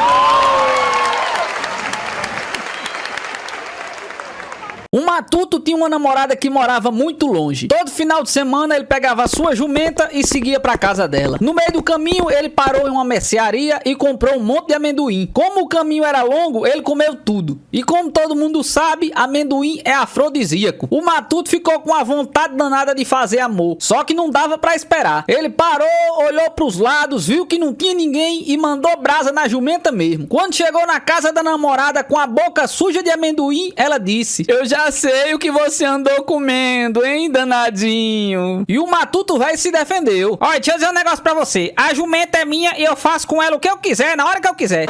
Um matuto tinha uma namorada que morava muito longe. Todo final de semana ele pegava a sua jumenta e seguia pra casa dela. No meio do caminho ele parou em uma mercearia e comprou um monte de amendoim. Como o caminho era longo, ele comeu tudo. E como todo mundo sabe, amendoim é afrodisíaco. O matuto ficou com a vontade danada de fazer amor, só que não dava pra esperar. Ele parou, olhou pros lados, viu que não tinha ninguém e mandou brasa na jumenta mesmo. Quando chegou na casa da namorada com a boca suja de amendoim, ela disse: Eu já sei o que você andou comendo, hein, danadinho. E o matuto velho se defendeu: Olha, deixa eu dizer um negócio pra você. A jumenta é minha e eu faço com ela o que eu quiser, na hora que eu quiser.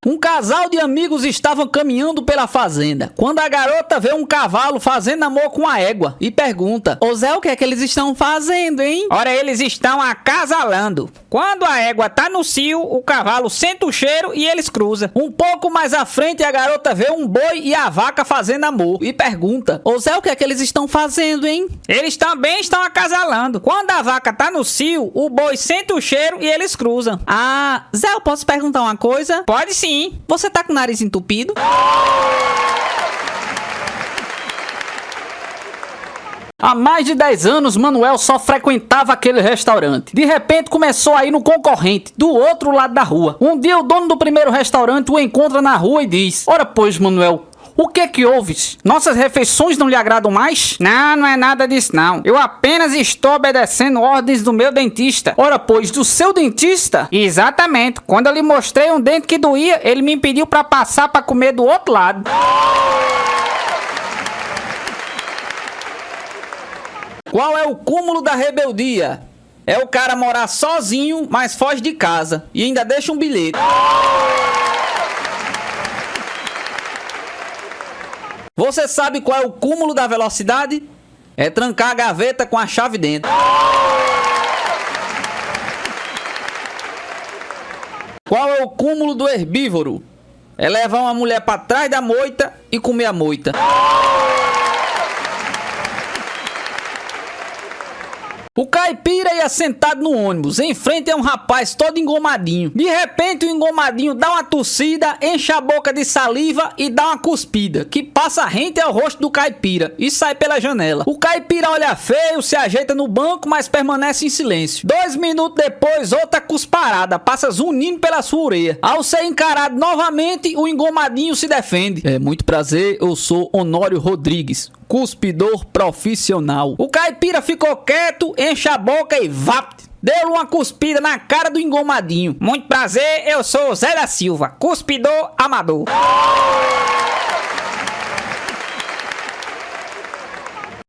Um casal de amigos estavam caminhando pela fazenda, quando a garota vê um cavalo fazendo amor com a égua e pergunta: Ô Zé, o que é que eles estão fazendo, hein? Ora, eles estão acasalando. Quando a égua tá no cio, o cavalo sente o cheiro e eles cruzam. Um pouco mais à frente, a garota vê um boi e a vaca fazendo amor e pergunta: Ô Zé, o que é que eles estão fazendo, hein? Eles também estão acasalando. Quando a vaca tá no cio, o boi sente o cheiro e eles cruzam. Zé, eu posso perguntar uma coisa? Pode sim. Você tá com o nariz entupido? Há mais de 10 anos, Manuel só frequentava aquele restaurante. De repente, começou a ir no concorrente, do outro lado da rua. Um dia, o dono do primeiro restaurante o encontra na rua e diz: Ora pois, Manuel, o que é que houves? Nossas refeições não lhe agradam mais? Não é nada disso não. Eu apenas estou obedecendo ordens do meu dentista. Ora pois, do seu dentista? Exatamente. Quando eu lhe mostrei um dente que doía, ele me pediu pra passar pra comer do outro lado. Qual é o cúmulo da rebeldia? É o cara morar sozinho, mas foge de casa e ainda deixa um bilhete. Você sabe qual é o cúmulo da velocidade? É trancar a gaveta com a chave dentro. Qual é o cúmulo do herbívoro? é levar uma mulher pra trás da moita e comer a moita. O caipira ia sentado no ônibus, em frente a um rapaz todo engomadinho. De repente o engomadinho dá uma tossida, enche a boca de saliva e dá uma cuspida, que passa rente ao rosto do caipira e sai pela janela. O caipira olha feio, se ajeita no banco, mas permanece em silêncio. 2 minutos depois, outra cusparada passa zunindo pela sua orelha. Ao ser encarado novamente, o engomadinho se defende. É, muito prazer, eu sou Honório Rodrigues, cuspidor profissional. O caipira ficou quieto, enche a boca e vapt! Deu uma cuspida na cara do engomadinho. Muito prazer, eu sou Zé da Silva, cuspidor amador.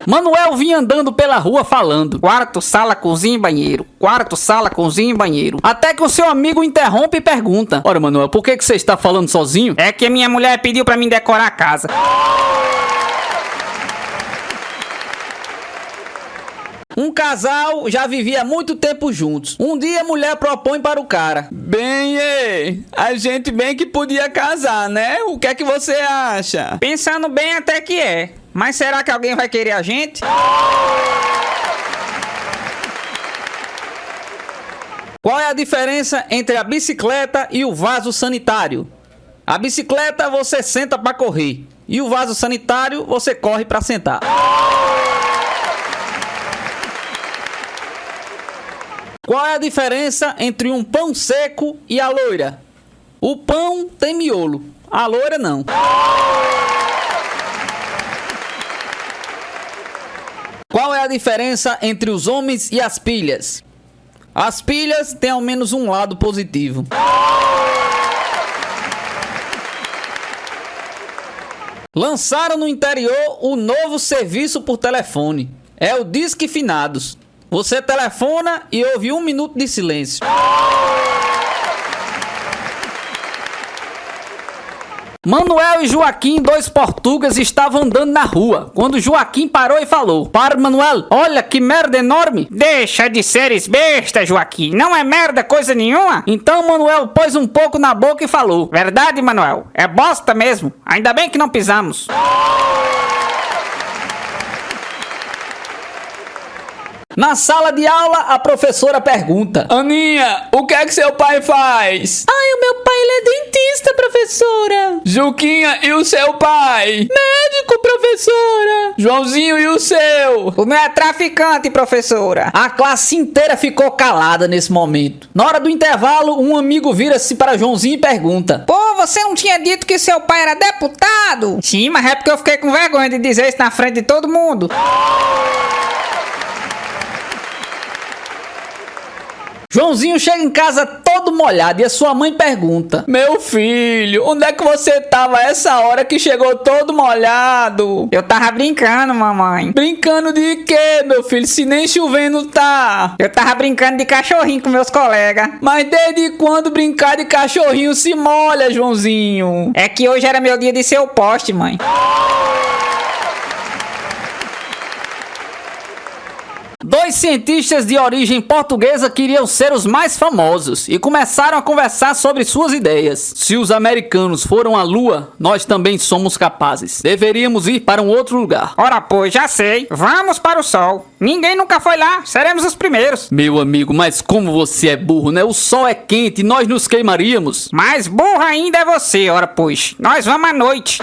Manuel vinha andando pela rua falando: Quarto, sala, cozinha e banheiro. Quarto, sala, cozinha e banheiro. até que o seu amigo interrompe e pergunta: ora, Manuel, por que você está falando sozinho? É que minha mulher pediu pra mim decorar a casa. Um casal já vivia muito tempo juntos. Um dia a mulher propõe para o cara: Bem, a gente bem que podia casar, né? O que é que você acha? Pensando bem até que é. Mas será que alguém vai querer a gente? qual é a diferença entre a bicicleta e o vaso sanitário? A bicicleta você senta para correr e o vaso sanitário você corre para sentar. Qual é a diferença entre um pão seco e a loira? O pão tem miolo, a loira não. Qual é a diferença entre os homens e as pilhas? As pilhas têm ao menos um lado positivo. Lançaram no interior o novo serviço por telefone. É o Disque Finados. Você telefona e ouve 1 minuto de silêncio. Manuel e Joaquim, 2 portugueses, estavam andando na rua, quando Joaquim parou e falou: para, Manuel, olha que merda enorme. Deixa de seres besta, Joaquim. Não é merda coisa nenhuma. Então Manuel pôs um pouco na boca e falou: Verdade, Manuel. É bosta mesmo. Ainda bem que não pisamos. Na sala de aula, a professora pergunta: Aninha, o que é que seu pai faz? Ai, o meu pai, ele é dentista, professora. Juquinha, e o seu pai? Médico, professora. Joãozinho, e o seu? O meu é traficante, professora. A classe inteira ficou calada nesse momento. Na hora do intervalo, um amigo vira-se para Joãozinho e pergunta: Pô, você não tinha dito que seu pai era deputado? Sim, mas é porque eu fiquei com vergonha de dizer isso na frente de todo mundo. Joãozinho chega em casa todo molhado e a sua mãe pergunta: Meu filho, onde é que você tava essa hora que chegou todo molhado? Eu tava brincando, mamãe. Brincando de quê, meu filho, se nem chovendo tá? Eu tava brincando de cachorrinho com meus colegas. Mas desde quando brincar de cachorrinho se molha, Joãozinho? É que hoje era meu dia de ser o poste, mãe. Dois cientistas de origem portuguesa queriam ser os mais famosos e começaram a conversar sobre suas ideias. Se os americanos foram à Lua, nós também somos capazes. Deveríamos ir para um outro lugar. Ora, pois, já sei. Vamos para o Sol. Ninguém nunca foi lá. Seremos os primeiros. Meu amigo, mas como você é burro, né? O Sol é quente e nós nos queimaríamos. Mais burro ainda é você, ora, pois. Nós vamos à noite.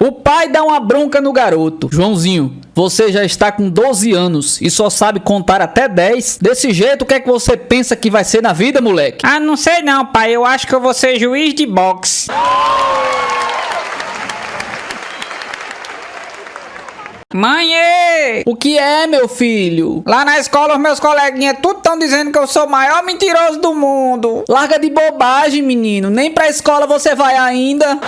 O pai dá uma bronca no garoto: Joãozinho, você já está com 12 anos e só sabe contar até 10. Desse jeito, o que é que você pensa que vai ser na vida, moleque? Ah, não sei não, pai. Eu acho que eu vou ser juiz de boxe. Mãe! O que é, meu filho? Lá na escola os meus coleguinhas tudo estão dizendo que eu sou o maior mentiroso do mundo. Larga de bobagem, menino. Nem pra escola você vai ainda.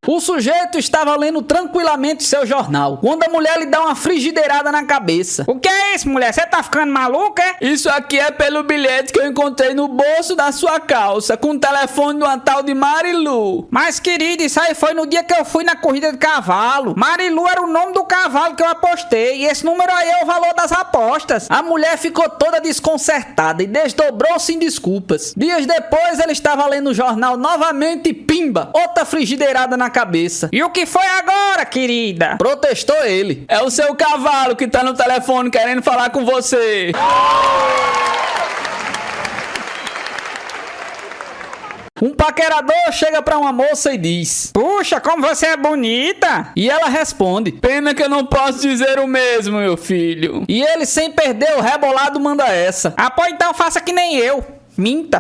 O sujeito estava lendo tranquilamente seu jornal, quando a mulher lhe dá uma frigideirada na cabeça. O que é isso, mulher? Você tá ficando maluca, é? Isso aqui é pelo bilhete que eu encontrei no bolso da sua calça, com o telefone de uma tal de Marilu. Mas, querida, isso aí foi no dia que eu fui na corrida de cavalo. Marilu era o nome do cavalo que eu apostei. E esse número aí é o valor das apostas. A mulher ficou toda desconcertada e desdobrou-se em desculpas. Dias depois, ela estava lendo o jornal novamente e pimba, outra frigideirada na cabeça. E o que foi agora, querida? Protestou ele. É o seu cavalo que tá no telefone querendo falar com você. Um paquerador chega pra uma moça e diz: Puxa, como você é bonita. E ela responde: Pena que eu não posso dizer o mesmo, meu filho. E ele, sem perder o rebolado, manda essa: Ah, pô, então faça que nem eu. Minta.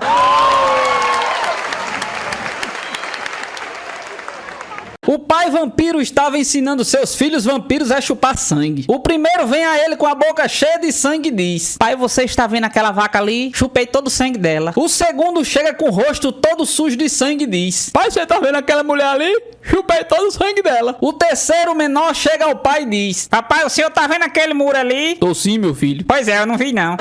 O pai vampiro estava ensinando seus filhos vampiros a chupar sangue. O primeiro vem a ele com a boca cheia de sangue e diz: Pai, você está vendo aquela vaca ali? Chupei todo o sangue dela. O segundo chega com o rosto todo sujo de sangue e diz: Pai, você tá vendo aquela mulher ali? Chupei todo o sangue dela. O terceiro menor chega ao pai e diz: Papai, o senhor tá vendo aquele muro ali? Tô sim, meu filho. Pois é, eu não vi não.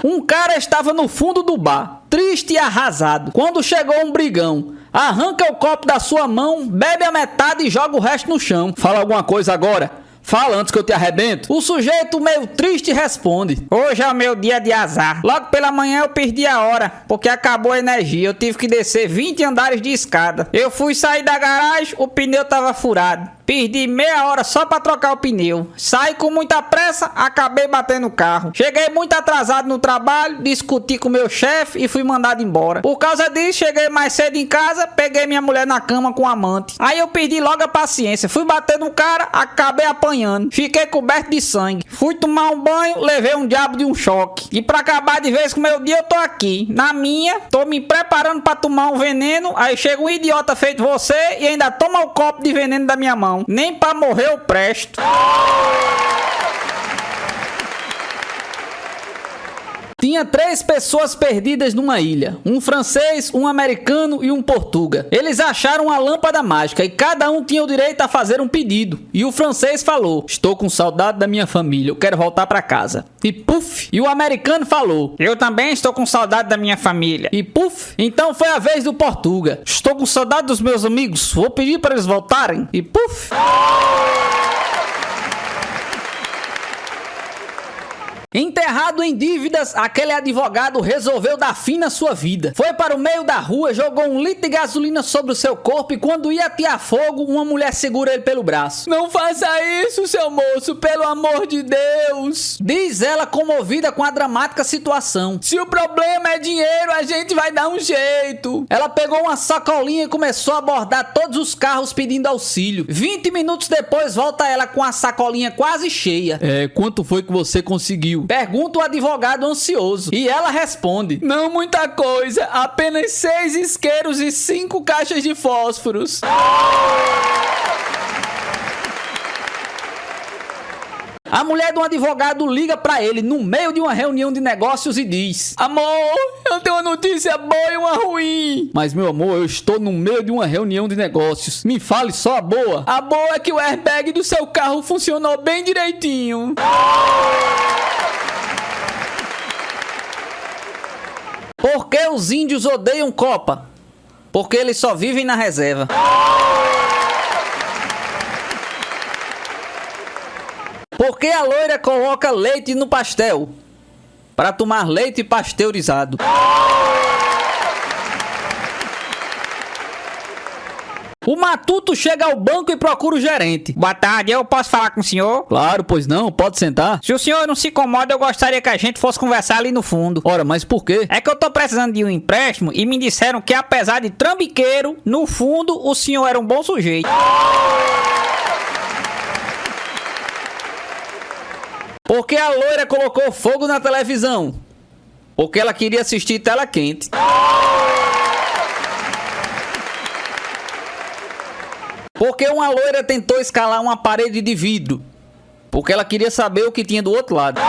Um cara estava no fundo do bar, triste e arrasado, quando chegou um brigão. Arranca o copo da sua mão, bebe a metade e joga o resto no chão. Fala alguma coisa agora? Fala antes que eu te arrebento. O sujeito, meio triste, responde: Hoje é o meu dia de azar. Logo pela manhã eu perdi a hora, porque acabou a energia. Eu tive que descer 20 andares de escada. Eu fui sair da garagem, o pneu tava furado. Perdi meia hora só pra trocar o pneu. Saí com muita pressa, acabei batendo o carro. Cheguei muito atrasado no trabalho, discuti com meu chefe e fui mandado embora. Por causa disso, cheguei mais cedo em casa, peguei minha mulher na cama com amante. Aí eu perdi logo a paciência. Fui bater no cara, acabei apanhando. Fiquei coberto de sangue. Fui tomar um banho, levei um diabo de um choque. E pra acabar de vez com o meu dia, eu tô aqui. Na minha, tô me preparando pra tomar um veneno. Aí chega um idiota feito você e ainda toma o copo de veneno da minha mão. Nem pra morrer eu presto. Tinha 3 pessoas perdidas numa ilha. Um francês, um americano e um portuga. Eles acharam uma lâmpada mágica e cada um tinha o direito a fazer um pedido. E o francês falou: Estou com saudade da minha família, eu quero voltar pra casa. E puf! E o americano falou: Eu também estou com saudade da minha família. E puf! Então foi a vez do portuga: Estou com saudade dos meus amigos, vou pedir para eles voltarem. E puf! Enterrado em dívidas, aquele advogado resolveu dar fim na sua vida. Foi para o meio da rua, jogou 1 litro de gasolina sobre o seu corpo e quando ia atear fogo, uma mulher segura ele pelo braço. Não faça isso, seu moço, pelo amor de Deus. Diz ela comovida com a dramática situação. Se o problema é dinheiro, a gente vai dar um jeito. Ela pegou uma sacolinha e começou a abordar todos os carros pedindo auxílio. 20 minutos depois, volta ela com a sacolinha quase cheia. Quanto foi que você conseguiu? Pergunta o advogado ansioso. E ela responde: Não muita coisa, apenas 6 isqueiros e 5 caixas de fósforos. A mulher de um advogado liga pra ele no meio de uma reunião de negócios e diz: Amor, eu tenho uma notícia boa e uma ruim. Mas meu amor, eu estou no meio de uma reunião de negócios. Me fale só a boa. A boa é que o airbag do seu carro funcionou bem direitinho. Por que os índios odeiam Copa? Porque eles só vivem na reserva. Por que a loira coloca leite no pastel? Para tomar leite pasteurizado. O matuto chega ao banco e procura o gerente. Boa tarde, eu posso falar com o senhor? Claro, pois não, pode sentar. Se o senhor não se incomoda, eu gostaria que a gente fosse conversar ali no fundo. Ora, mas por quê? É que eu tô precisando de um empréstimo e me disseram que apesar de trambiqueiro, no fundo o senhor era um bom sujeito. Por que a loira colocou fogo na televisão? Porque ela queria assistir tela quente. Porque uma loira tentou escalar uma parede de vidro? Porque ela queria saber o que tinha do outro lado.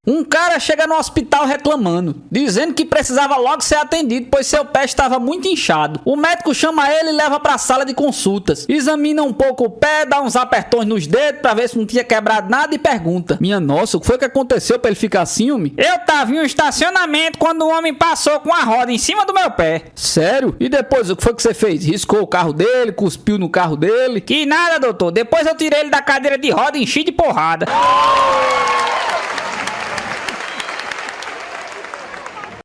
Um cara chega no hospital reclamando, dizendo que precisava logo ser atendido, pois seu pé estava muito inchado. O médico chama ele e leva para a sala de consultas. Examina um pouco o pé, dá uns apertões nos dedos para ver se não tinha quebrado nada e pergunta: minha nossa, o que foi que aconteceu para ele ficar assim, homem? Eu tava em um estacionamento quando um homem passou com a roda em cima do meu pé. Sério? E depois, o que foi que você fez? Riscou o carro dele, cuspiu no carro dele? Que nada, doutor. Depois eu tirei ele da cadeira de roda e enchi de porrada.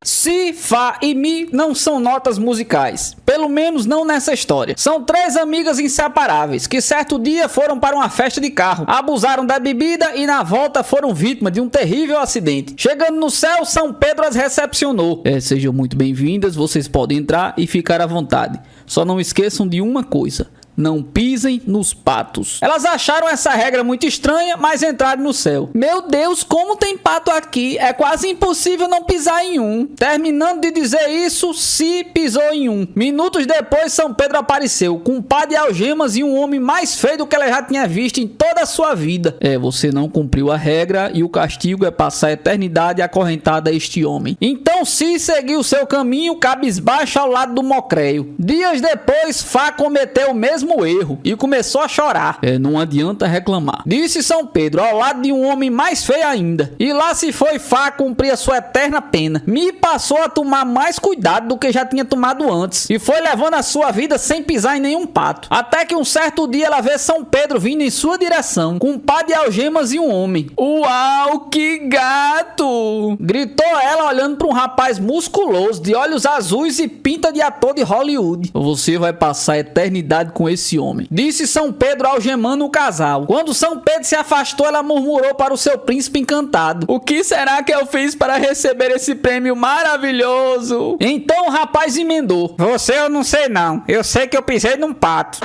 Si, Fá e Mi não são notas musicais. Pelo menos não nessa história. São três amigas inseparáveis que certo dia foram para uma festa de carro, abusaram da bebida e na volta foram vítimas de um terrível acidente. Chegando no céu, São Pedro as recepcionou. Sejam muito bem-vindas, vocês podem entrar e ficar à vontade. Só não esqueçam de uma coisa: não pisem nos patos. Elas acharam essa regra muito estranha, mas entraram no céu. Meu Deus, como tem pato aqui? É quase impossível não pisar em um. Terminando de dizer isso, Si pisou em um. Minutos depois, São Pedro apareceu, com um par de algemas e um homem mais feio do que ela já tinha visto em toda a sua vida. Você não cumpriu a regra e o castigo é passar a eternidade acorrentada a este homem. Então Si seguiu seu caminho cabisbaixo ao lado do mocreio. Dias depois, Fá cometeu o mesmo erro e começou a chorar. Não adianta reclamar, disse São Pedro ao lado de um homem mais feio ainda. E lá se foi Fá cumprir a sua eterna pena. Mi passou a tomar mais cuidado do que já tinha tomado antes e foi levando a sua vida sem pisar em nenhum pato. Até que um certo dia ela vê São Pedro vindo em sua direção com um par de algemas e um homem. Uau, que gato! Gritou ela olhando para um rapaz musculoso de olhos azuis e pinta de ator de Hollywood. Você vai passar a eternidade com esse homem, disse São Pedro algemando o casal. Quando São Pedro se afastou, ela murmurou para o seu príncipe encantado: o que será que eu fiz para receber esse prêmio maravilhoso? Então o rapaz emendou: você eu não sei não, eu sei que eu pisei num pato.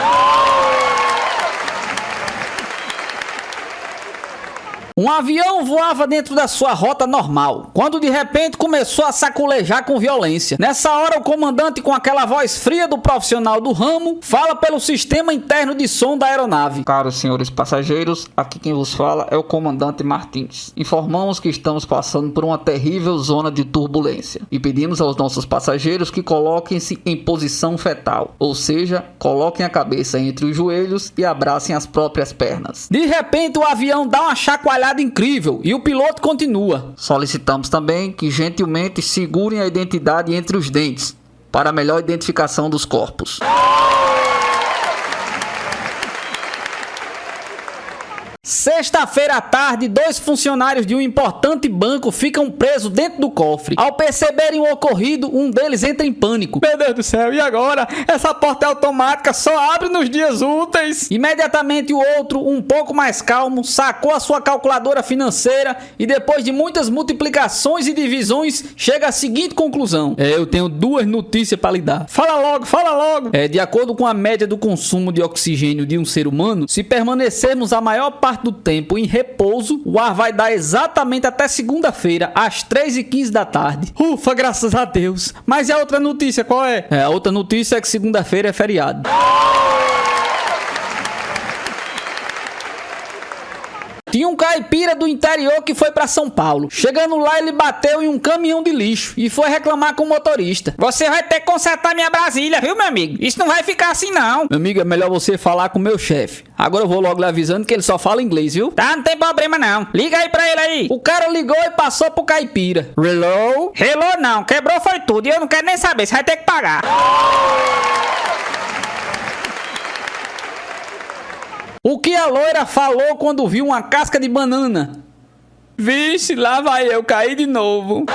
Um avião voava dentro da sua rota normal, quando de repente começou a saculejar com violência. Nessa hora, o comandante, com aquela voz fria do profissional do ramo, fala pelo sistema interno de som da aeronave: caros senhores passageiros, aqui quem vos fala é o comandante Martins. Informamos que estamos passando por uma terrível zona de turbulência e pedimos aos nossos passageiros que coloquem-se em posição fetal, ou seja, coloquem a cabeça entre os joelhos e abracem as próprias pernas. De repente, o avião dá uma chacoalhada incrível e o piloto continua: solicitamos também que gentilmente segurem a identidade entre os dentes para a melhor identificação dos corpos. Sexta-feira à tarde, dois funcionários de um importante banco ficam presos dentro do cofre. Ao perceberem o ocorrido, um deles entra em pânico. Meu Deus do céu, e agora? Essa porta é automática, só abre nos dias úteis. Imediatamente o outro, um pouco mais calmo, sacou a sua calculadora financeira e depois de muitas multiplicações e divisões, chega à seguinte conclusão: eu tenho duas notícias para lhe dar. Fala logo, fala logo. De acordo com a média do consumo de oxigênio de um ser humano, se permanecermos a maior parte do tempo em repouso, o ar vai dar exatamente até segunda-feira, às 3h15 da tarde. Ufa, graças a Deus. Mas e a outra notícia, qual é? A outra notícia é que segunda-feira é feriado. Tinha um caipira do interior que foi pra São Paulo. Chegando lá, ele bateu em um caminhão de lixo e foi reclamar com o motorista: você vai ter que consertar minha Brasília, viu, meu amigo? Isso não vai ficar assim, não. Meu amigo, é melhor você falar com o meu chefe. Agora eu vou logo lhe avisando que ele só fala inglês, viu? Tá, não tem problema não. Liga aí pra ele aí. O cara ligou e passou pro caipira: hello? Hello não, quebrou foi tudo e eu não quero nem saber, você vai ter que pagar. O que a loira falou quando viu uma casca de banana? Vixe, lá vai eu cair de novo.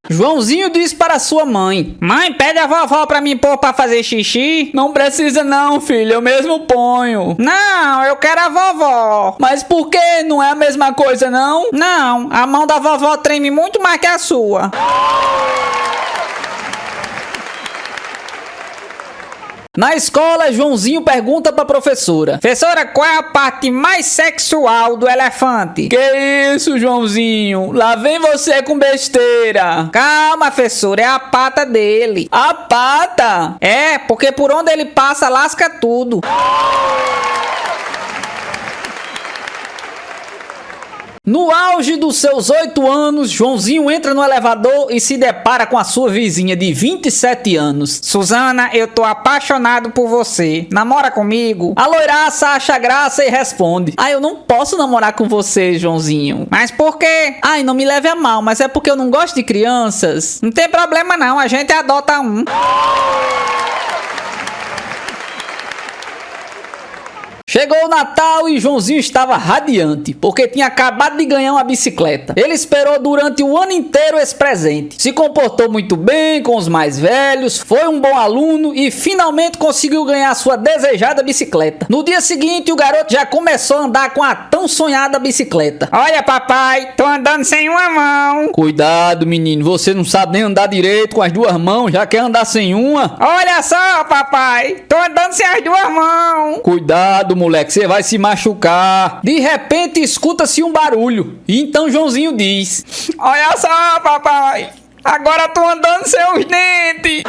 Joãozinho disse para sua mãe: mãe, pede a vovó pra mim pôr pra fazer xixi. Não precisa não, filho, eu mesmo ponho. Não, eu quero a vovó. Mas por que? Não é a mesma coisa, não? Não, a mão da vovó treme muito mais que a sua. Na escola, Joãozinho pergunta pra professora: professora, qual é a parte mais sexual do elefante? Que isso, Joãozinho? Lá vem você com besteira. Calma, professora, é a pata dele. A pata? É, porque por onde ele passa lasca tudo. No auge dos seus 8 anos, Joãozinho entra no elevador e se depara com a sua vizinha de 27 anos. Suzana, eu tô apaixonado por você. Namora comigo? A loiraça acha graça e responde: ah, eu não posso namorar com você, Joãozinho. Mas por quê? Ai, não me leve a mal, mas é porque eu não gosto de crianças. Não tem problema não, a gente adota um. Chegou o Natal e Joãozinho estava radiante, porque tinha acabado de ganhar uma bicicleta. Ele esperou durante o ano inteiro esse presente. Se comportou muito bem com os mais velhos, foi um bom aluno e finalmente conseguiu ganhar sua desejada bicicleta. No dia seguinte, o garoto já começou a andar com a tão sonhada bicicleta. Olha, papai, tô andando sem uma mão. Cuidado, menino, você não sabe nem andar direito com as duas mãos, já quer andar sem uma? Olha só, papai, tô andando sem as duas mãos. Cuidado, moleque, você vai se machucar. De repente escuta-se um barulho. E então Joãozinho diz: olha só, papai, agora tô andando sem os dentes.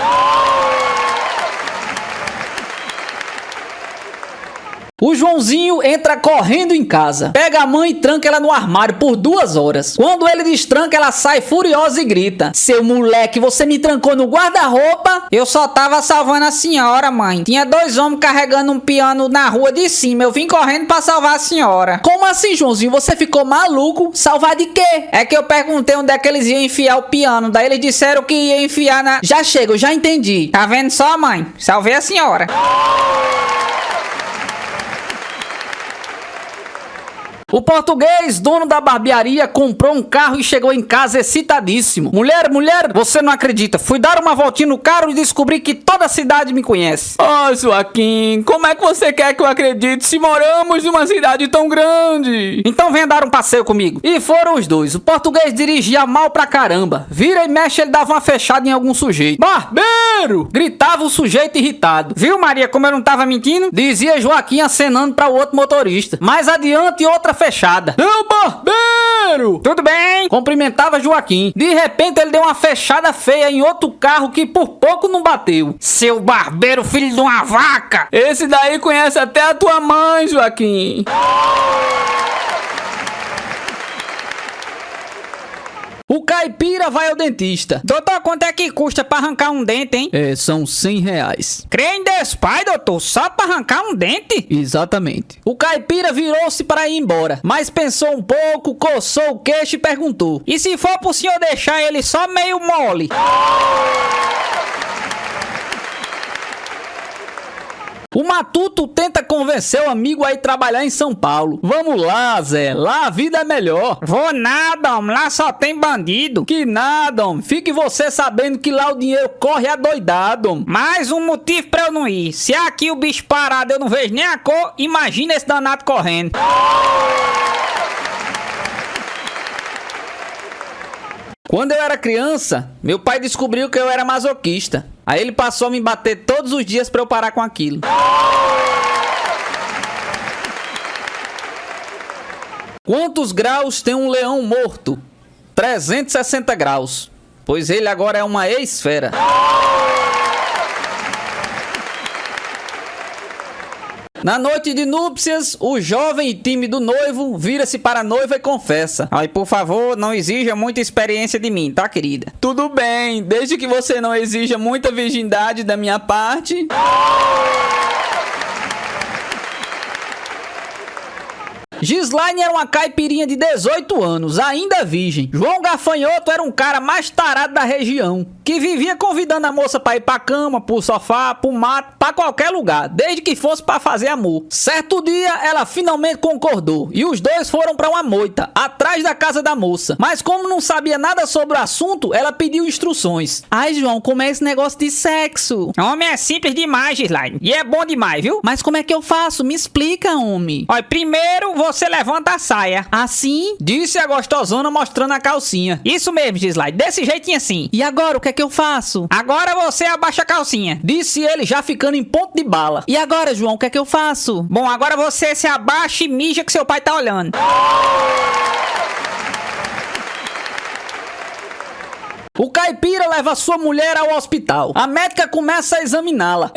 O Joãozinho entra correndo em casa, pega a mãe e tranca ela no armário por 2 horas. Quando ele destranca, ela sai furiosa e grita: seu moleque, você me trancou no guarda-roupa? Eu só tava salvando a senhora, mãe. Tinha 2 homens carregando um piano na rua de cima. Eu vim correndo pra salvar a senhora. Como assim, Joãozinho? Você ficou maluco? Salvar de quê? É que eu perguntei onde é que eles iam enfiar o piano. Daí eles disseram que ia enfiar na... Já chega, eu já entendi. Tá vendo só, mãe? Salvei a senhora. O português, dono da barbearia, comprou um carro e chegou em casa excitadíssimo. Mulher, você não acredita. Fui dar uma voltinha no carro e descobri que toda a cidade me conhece. Ah, Joaquim, como é que você quer que eu acredite se moramos numa cidade tão grande? Então venha dar um passeio comigo. E foram os dois. O português dirigia mal pra caramba. Vira e mexe, ele dava uma fechada em algum sujeito. Barbeiro! Gritava o sujeito irritado. Viu, Maria, como eu não tava mentindo? Dizia Joaquim acenando para o outro motorista. Mais adiante, outra fechada. Seu barbeiro! Tudo bem? Cumprimentava Joaquim. De repente ele deu uma fechada feia em outro carro que por pouco não bateu. Seu barbeiro, filho de uma vaca! Esse daí conhece até a tua mãe, Joaquim. O caipira vai ao dentista. Doutor, quanto é que custa pra arrancar um dente, hein? São R$100. Crê em Deus, pai, doutor, só pra arrancar um dente? Exatamente. O caipira virou-se para ir embora, mas pensou um pouco, coçou o queixo e perguntou: e se for pro senhor deixar ele só meio mole? O Matuto tenta convencer o amigo a ir trabalhar em São Paulo. Vamos lá, Zé, lá a vida é melhor. Vou nada, homem, lá só tem bandido. Que nada, homem, fique você sabendo que lá o dinheiro corre adoidado, homem. Mais um motivo pra eu não ir. Se aqui o bicho parado eu não vejo nem a cor, imagina esse danado correndo. Quando eu era criança, meu pai descobriu que eu era masoquista. Aí ele passou a me bater todos os dias pra eu parar com aquilo. Quantos graus tem um leão morto? 360 graus. Pois ele agora é uma esfera. Na noite de núpcias, o jovem e tímido noivo vira-se para a noiva e confessa: ai, por favor, não exija muita experiência de mim, tá, querida? Tudo bem, desde que você não exija muita virgindade da minha parte. Gislaine era uma caipirinha de 18 anos, ainda virgem. João Gafanhoto era um cara mais tarado da região, que vivia convidando a moça pra ir pra cama, pro sofá, pro mato, pra qualquer lugar, desde que fosse pra fazer amor. Certo dia, ela finalmente concordou, e os dois foram pra uma moita, atrás da casa da moça. Mas como não sabia nada sobre o assunto, ela pediu instruções. Ai, João, como é esse negócio de sexo? Homem, é simples demais, Gislaine, e é bom demais, viu? Mas como é que eu faço? Me explica, homem. Olha, primeiro você levanta a saia. Assim? Disse a gostosona mostrando a calcinha. Isso mesmo, Gislaine, desse jeitinho assim. E agora, o que é que eu faço? Agora você abaixa a calcinha. Disse ele já ficando em ponto de bala. E agora, João, o que é que eu faço? Bom, agora você se abaixa e mija que seu pai tá olhando. O caipira leva sua mulher ao hospital. A médica começa a examiná-la.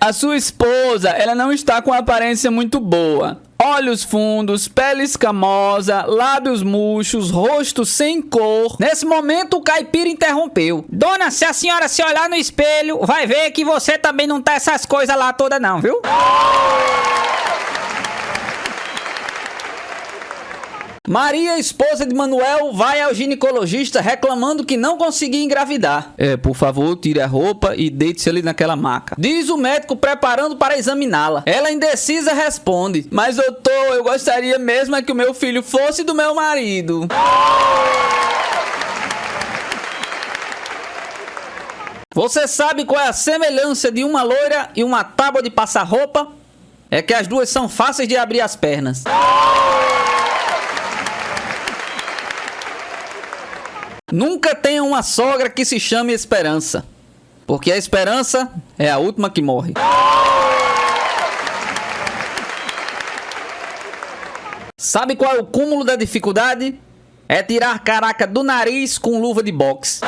A sua esposa, ela não está com aparência muito boa. Olhos fundos, pele escamosa, lábios murchos, rosto sem cor. Nesse momento, o caipira interrompeu. Dona, se a senhora se olhar no espelho, vai ver que você também não tá essas coisas lá toda não, viu? Maria, esposa de Manuel, vai ao ginecologista reclamando que não conseguia engravidar. Por favor, tire a roupa e deite-se ali naquela maca. Diz o médico preparando para examiná-la. Ela indecisa responde. Mas doutor, eu gostaria mesmo é que o meu filho fosse do meu marido. Você sabe qual é a semelhança de uma loira e uma tábua de passar roupa? É que as duas são fáceis de abrir as pernas. Nunca tenha uma sogra que se chame Esperança, porque a esperança é a última que morre. Sabe qual é o cúmulo da dificuldade? É tirar caraca do nariz com luva de boxe.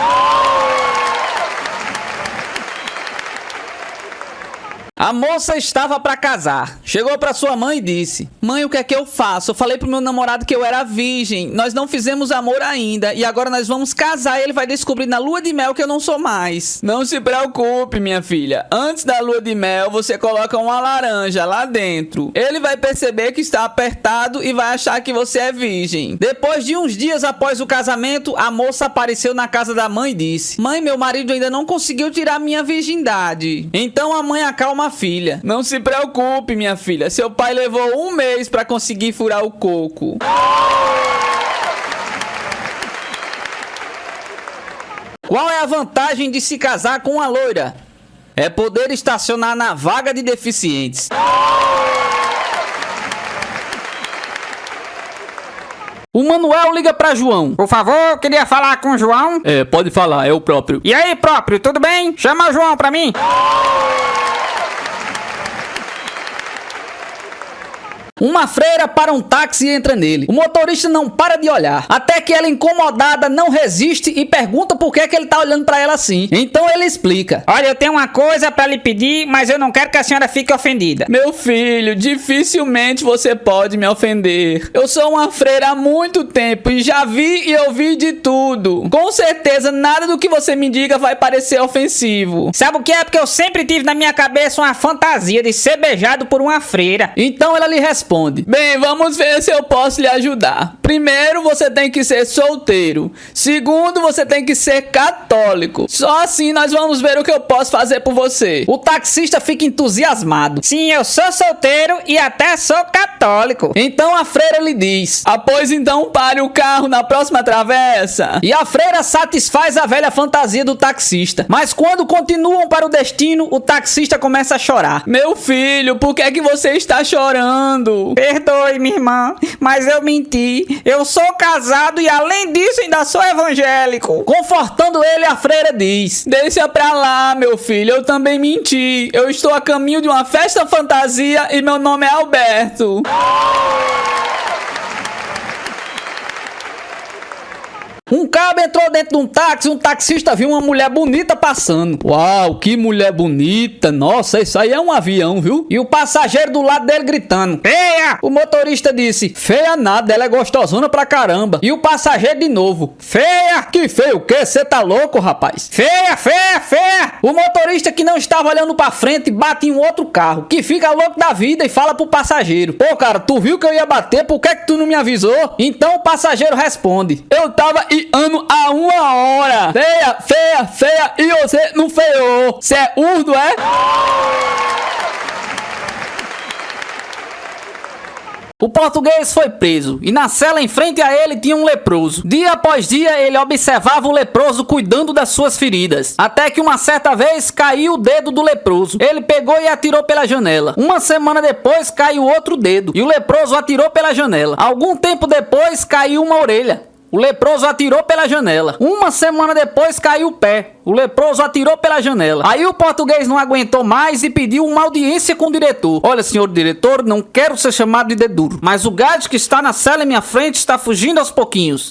A moça estava para casar. Chegou para sua mãe e disse: Mãe, o que é que eu faço? Eu falei pro meu namorado que eu era virgem. Nós não fizemos amor ainda. E agora nós vamos casar e ele vai descobrir na lua de mel que eu não sou mais. Não se preocupe, minha filha. Antes da lua de mel, você coloca uma laranja lá dentro. Ele vai perceber que está apertado e vai achar que você é virgem. Depois de uns dias após o casamento, a moça apareceu na casa da mãe e disse: Mãe, meu marido ainda não conseguiu tirar minha virgindade. Então a mãe acalma a filha. Não se preocupe, minha filha. Seu pai levou 1 mês para conseguir furar o coco. Qual é a vantagem de se casar com uma loira? É poder estacionar na vaga de deficientes. O Manuel liga pra João. Por favor, eu queria falar com o João. Pode falar, é o próprio. E aí, próprio, tudo bem? Chama o João pra mim. Uma freira para um táxi e entra nele. O motorista não para de olhar, até que ela, incomodada, não resiste e pergunta por que ele tá olhando pra ela assim. Então ele explica: Olha, eu tenho uma coisa pra lhe pedir, mas eu não quero que a senhora fique ofendida. Meu filho, dificilmente você pode me ofender. Eu sou uma freira há muito tempo e já vi e ouvi de tudo. Com certeza nada do que você me diga vai parecer ofensivo. Sabe o que é? Porque eu sempre tive na minha cabeça uma fantasia de ser beijado por uma freira. Então ela lhe responde: Bem, vamos ver se eu posso lhe ajudar. Primeiro, você tem que ser solteiro. Segundo, você tem que ser católico. Só assim nós vamos ver o que eu posso fazer por você. O taxista fica entusiasmado. Sim, eu sou solteiro e até sou católico. Então a freira lhe diz: Pois então pare o carro na próxima travessa. E a freira satisfaz a velha fantasia do taxista. Mas quando continuam para o destino, o taxista começa a chorar. Meu filho, por que é que você está chorando? Perdoe, minha irmã, mas eu menti. Eu sou casado e além disso ainda sou evangélico. Confortando ele, a freira diz: Deixa pra lá, meu filho, eu também menti. Eu estou a caminho de uma festa fantasia e meu nome é Alberto. Um cabo entrou dentro de um taxista viu uma mulher bonita passando. Uau, que mulher bonita. Nossa, isso aí é um avião, viu? E o passageiro do lado dele gritando: Feia! O motorista disse: Feia nada, ela é gostosona pra caramba. E o passageiro de novo: Feia! Que feio o quê? Você tá louco, rapaz? Feia, feia, feia! O motorista, que não estava olhando pra frente, bate em um outro carro, que fica louco da vida e fala pro passageiro: Pô, cara, tu viu que eu ia bater, por que tu não me avisou? Então o passageiro responde: Eu tava ano há 1 hora. Feia, feia, feia, e você não feou. Você é urdo, é? O português foi preso e na cela em frente a ele tinha um leproso. Dia após dia ele observava o leproso cuidando das suas feridas, até que uma certa vez caiu o dedo do leproso. Ele pegou e atirou pela janela. Uma semana depois caiu outro dedo e o leproso atirou pela janela. Algum tempo depois caiu uma orelha. O leproso atirou pela janela. Uma semana depois caiu o pé. O leproso atirou pela janela. Aí o português não aguentou mais e pediu uma audiência com o diretor. Olha, senhor diretor, não quero ser chamado de dedo duro, mas o gado que está na cela em minha frente está fugindo aos pouquinhos.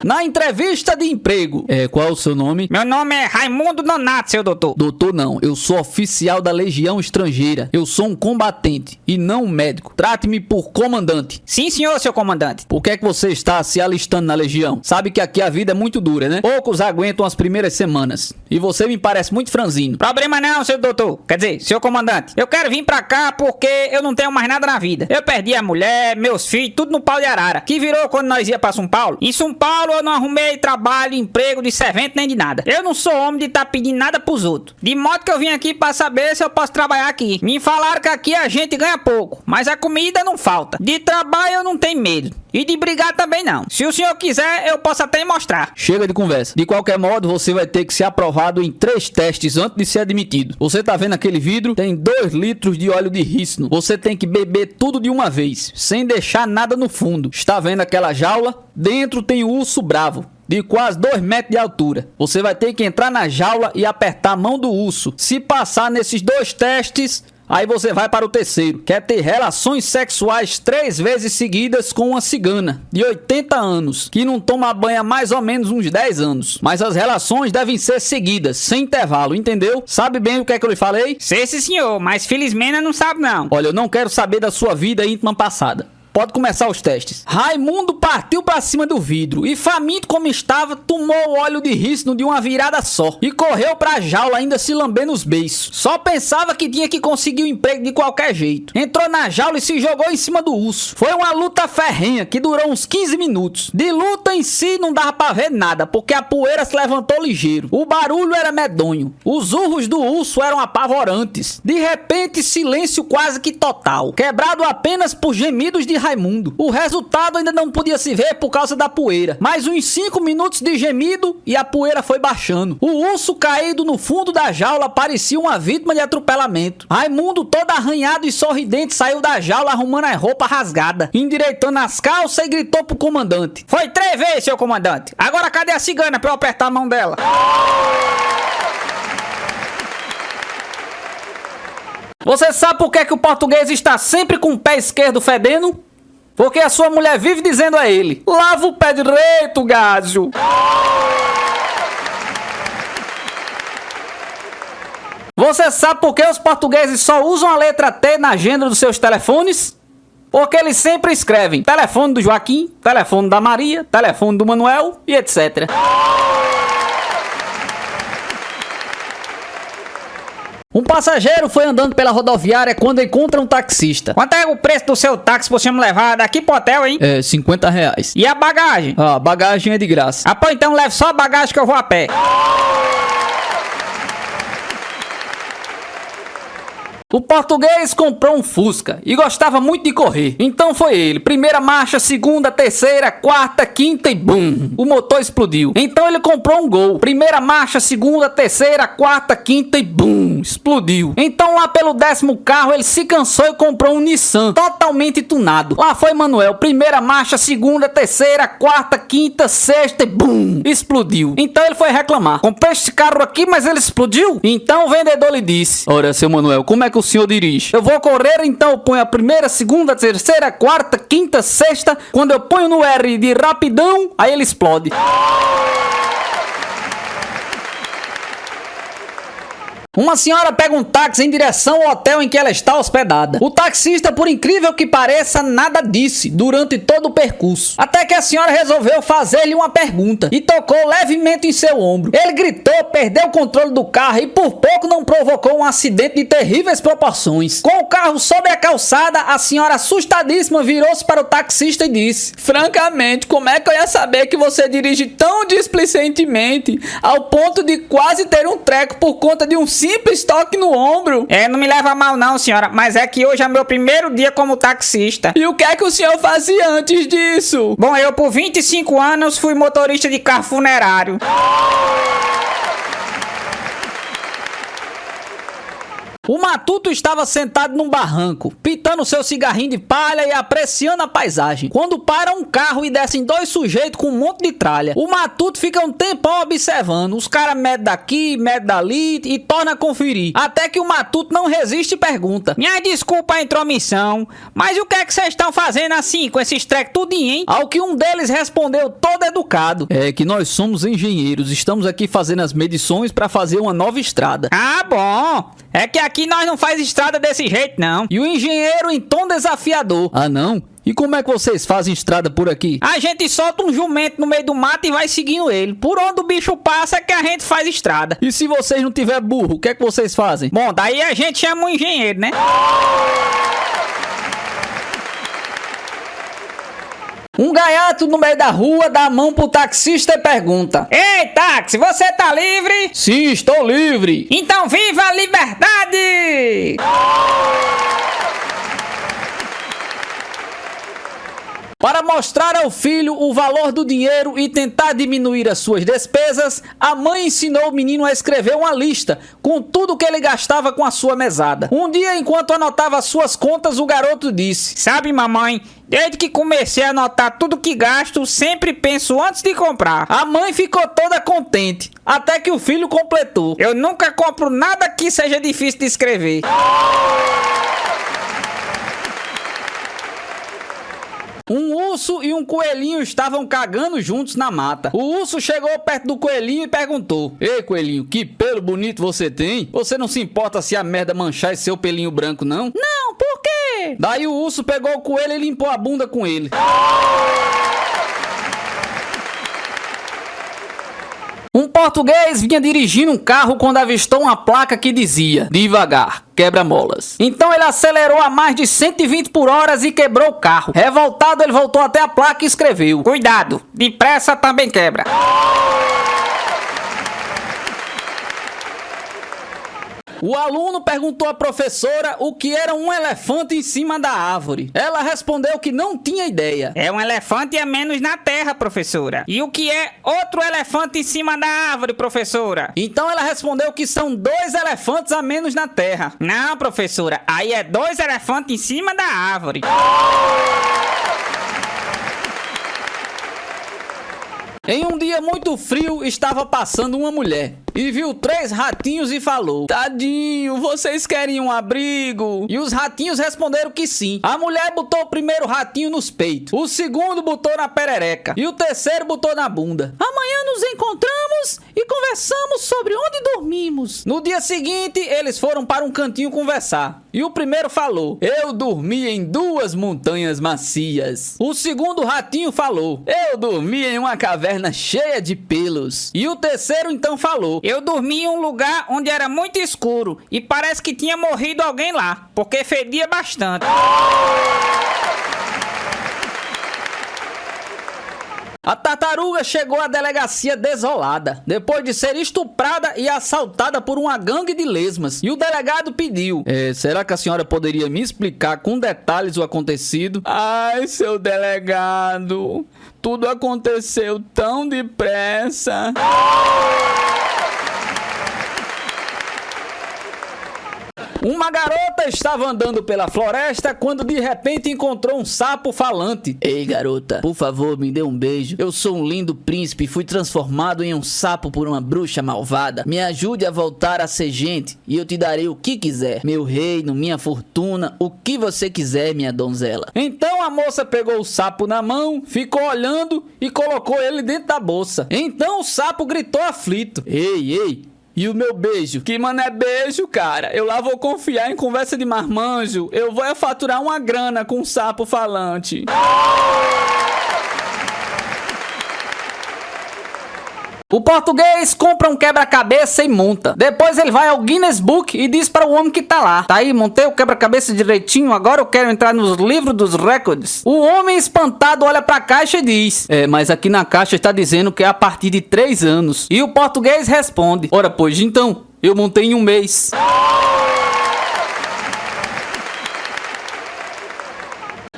Na entrevista de emprego. Qual é o seu nome? Meu nome é Raimundo Nonato, seu doutor. Doutor não, eu sou oficial da Legião Estrangeira. Eu sou um combatente e não um médico. Trate-me por comandante. Sim, senhor, seu comandante. Por que é que você está se alistando na Legião? Sabe que aqui a vida é muito dura, né? Poucos aguentam as primeiras semanas. E você me parece muito franzino. Problema não, seu doutor. Quer dizer, seu comandante. Eu quero vir pra cá porque eu não tenho mais nada na vida. Eu perdi a mulher, meus filhos, tudo no pau de arara. Que virou quando nós ia pra São Paulo. Em São Paulo eu não arrumei trabalho, emprego de servente nem de nada. Eu não sou homem de estar pedindo nada pros outros. De modo que eu vim aqui pra saber se eu posso trabalhar aqui. Me falaram que aqui a gente ganha pouco, mas a comida não falta. De trabalho eu não tenho medo. E de brigar também não. Se o senhor quiser, eu posso até mostrar. Chega de conversa. De qualquer modo, você vai ter que ser aprovado em 3 testes antes de ser admitido. Você tá vendo aquele vidro? Tem 2 litros de óleo de rícino. Você tem que beber tudo de uma vez, sem deixar nada no fundo. Está vendo aquela jaula? Dentro tem o urso bravo, de quase 2 metros de altura. Você vai ter que entrar na jaula e apertar a mão do urso. Se passar nesses 2 testes, aí você vai para o terceiro, que é ter relações sexuais 3 vezes seguidas com uma cigana de 80 anos, que não toma banho há mais ou menos uns 10 anos. Mas as relações devem ser seguidas, sem intervalo, entendeu? Sabe bem o que é que eu lhe falei? Sei sim, senhor, mas felizmente não sabe não. Olha, eu não quero saber da sua vida íntima passada. Pode começar os testes. Raimundo partiu pra cima do vidro e, faminto como estava, tomou o óleo de rícino de uma virada só e correu pra jaula, ainda se lambendo os beiços. Só pensava que tinha que conseguir o emprego de qualquer jeito. Entrou na jaula e se jogou em cima do urso. Foi uma luta ferrenha que durou uns 15 minutos. De luta em si não dava pra ver nada, porque a poeira se levantou ligeiro. O barulho era medonho. Os urros do urso eram apavorantes. De repente, silêncio quase que total, quebrado apenas por gemidos de Raimundo. O resultado ainda não podia se ver por causa da poeira. Mais uns 5 minutos de gemido e a poeira foi baixando. O urso caído no fundo da jaula parecia uma vítima de atropelamento. Raimundo, todo arranhado e sorridente, saiu da jaula arrumando a roupa rasgada, endireitando as calças e gritou pro comandante: Foi 3 vezes, seu comandante. Agora cadê a cigana pra eu apertar a mão dela? Você sabe por que que o português está sempre com o pé esquerdo fedendo? Porque a sua mulher vive dizendo a ele: lava o pé direito, Gásio. Você sabe por que os portugueses só usam a letra T na agenda dos seus telefones? Porque eles sempre escrevem telefone do Joaquim, telefone da Maria, telefone do Manuel e etc. Um passageiro foi andando pela rodoviária quando encontra um taxista. Quanto é o preço do seu táxi pra você me levar daqui pro hotel, hein? É, R$50. E a bagagem? Ah, a bagagem é de graça. Ah, pô, então leve só a bagagem que eu vou a pé. O português comprou um Fusca e gostava muito de correr. Então foi ele. Primeira marcha, segunda, terceira, quarta, quinta e bum! O motor explodiu. Então ele comprou um Gol. Primeira marcha, segunda, terceira, quarta, quinta e bum! Explodiu. Então lá pelo 10º carro ele se cansou e comprou um Nissan totalmente tunado. Lá foi Manuel. Primeira marcha, segunda, terceira, quarta, quinta, sexta e bum! Explodiu. Então ele foi reclamar: comprei esse carro aqui, mas ele explodiu? Então o vendedor lhe disse: ora, seu Manuel, como é que o senhor dirige? Eu vou correr, então eu ponho a primeira, segunda, terceira, quarta, quinta, sexta. Quando eu ponho no R de rapidão, aí ele explode. Uma senhora pega um táxi em direção ao hotel em que ela está hospedada. O taxista, por incrível que pareça, nada disse durante todo o percurso. Até que a senhora resolveu fazer-lhe uma pergunta e tocou levemente em seu ombro. Ele gritou, perdeu o controle do carro e por pouco não provocou um acidente de terríveis proporções. Com o carro sobre a calçada, a senhora assustadíssima virou-se para o taxista e disse: francamente, como é que eu ia saber que você dirige tão displicentemente ao ponto de quase ter um treco por conta de um simples toque no ombro? É, não me leva a mal não, senhora, mas é que hoje é meu primeiro dia como taxista. E o que é que o senhor fazia antes disso? Bom, eu por 25 anos fui motorista de carro funerário. O Matuto estava sentado num barranco, pitando seu cigarrinho de palha e apreciando a paisagem, quando para um carro e descem dois sujeitos com um monte de tralha. O Matuto fica um tempão observando, os caras medem daqui, medem dali e torna a conferir, até que o Matuto não resiste e pergunta: Minha desculpa a intromissão, mas o que é que vocês estão fazendo assim, com esses treco tudinho, hein? Ao que um deles respondeu todo educado: é que nós somos engenheiros, estamos aqui fazendo as medições para fazer uma nova estrada. Ah, bom. É que aqui nós não faz estrada desse jeito, não. E o engenheiro em tom desafiador: ah, não? E como é que vocês fazem estrada por aqui? A gente solta um jumento no meio do mato e vai seguindo ele. Por onde o bicho passa é que a gente faz estrada. E se vocês não tiver burro, o que é que vocês fazem? Bom, daí a gente chama um engenheiro, né? Um gaiato no meio da rua dá a mão pro taxista e pergunta: Ei, táxi, você tá livre? Sim, estou livre. Então viva a liberdade! Para mostrar ao filho o valor do dinheiro e tentar diminuir as suas despesas, a mãe ensinou o menino a escrever uma lista com tudo que ele gastava com a sua mesada. Um dia, enquanto anotava suas contas, o garoto disse: Sabe, mamãe, desde que comecei a anotar tudo que gasto, sempre penso antes de comprar. A mãe ficou toda contente, até que o filho completou: Eu nunca compro nada que seja difícil de escrever. Um urso e um coelhinho estavam cagando juntos na mata. O urso chegou perto do coelhinho e perguntou: Ei, coelhinho, que pelo bonito você tem? Você não se importa se a merda manchar esse seu pelinho branco, não? Não, por quê? Daí o urso pegou o coelho e limpou a bunda com ele. Um português vinha dirigindo um carro quando avistou uma placa que dizia: devagar, quebra-molas. Então ele acelerou a mais de 120 por hora e quebrou o carro. Revoltado, ele voltou até a placa e escreveu: Cuidado, depressa também quebra. O aluno perguntou à professora o que era um elefante em cima da árvore. Ela respondeu que não tinha ideia. É um elefante a menos na terra, professora. E o que é outro elefante em cima da árvore, professora? Então ela respondeu que são 2 elefantes a menos na terra. Não, professora, aí é 2 elefantes em cima da árvore. Em um dia muito frio, estava passando uma mulher e viu 3 ratinhos e falou: Tadinho, vocês querem um abrigo? E os ratinhos responderam que sim. A mulher botou o primeiro ratinho nos peitos, o segundo botou na perereca e o terceiro botou na bunda. Amanhã nos encontramos e conversamos sobre onde dormimos. No dia seguinte, eles foram para um cantinho conversar. E o primeiro falou: Eu dormi em 2 montanhas macias. O segundo ratinho falou: Eu dormi em uma caverna cheia de pelos. E o terceiro então falou: Eu dormi em um lugar onde era muito escuro e parece que tinha morrido alguém lá, porque fedia bastante. A tartaruga chegou à delegacia desolada, depois de ser estuprada e assaltada por uma gangue de lesmas. E o delegado pediu: será que a senhora poderia me explicar com detalhes o acontecido? Ai, seu delegado, tudo aconteceu tão depressa. Uma garota estava andando pela floresta quando de repente encontrou um sapo falante. Ei, garota, por favor, me dê um beijo. Eu sou um lindo príncipe e fui transformado em um sapo por uma bruxa malvada. Me ajude a voltar a ser gente e eu te darei o que quiser. Meu reino, minha fortuna, o que você quiser, minha donzela. Então a moça pegou o sapo na mão, ficou olhando e colocou ele dentro da bolsa. Então o sapo gritou aflito: Ei, ei! E o meu beijo? Que mano é beijo, cara? Eu lá vou confiar em conversa de marmanjo. Eu vou faturar uma grana com um sapo falante. O português compra um quebra-cabeça e monta. Depois ele vai ao Guinness Book e diz para o homem que tá lá: Tá aí, montei o quebra-cabeça direitinho, agora eu quero entrar nos livros dos recordes. O homem espantado olha pra caixa e diz: mas aqui na caixa está dizendo que é a partir de 3 anos. E o português responde: Ora, pois então, eu montei em 1 mês.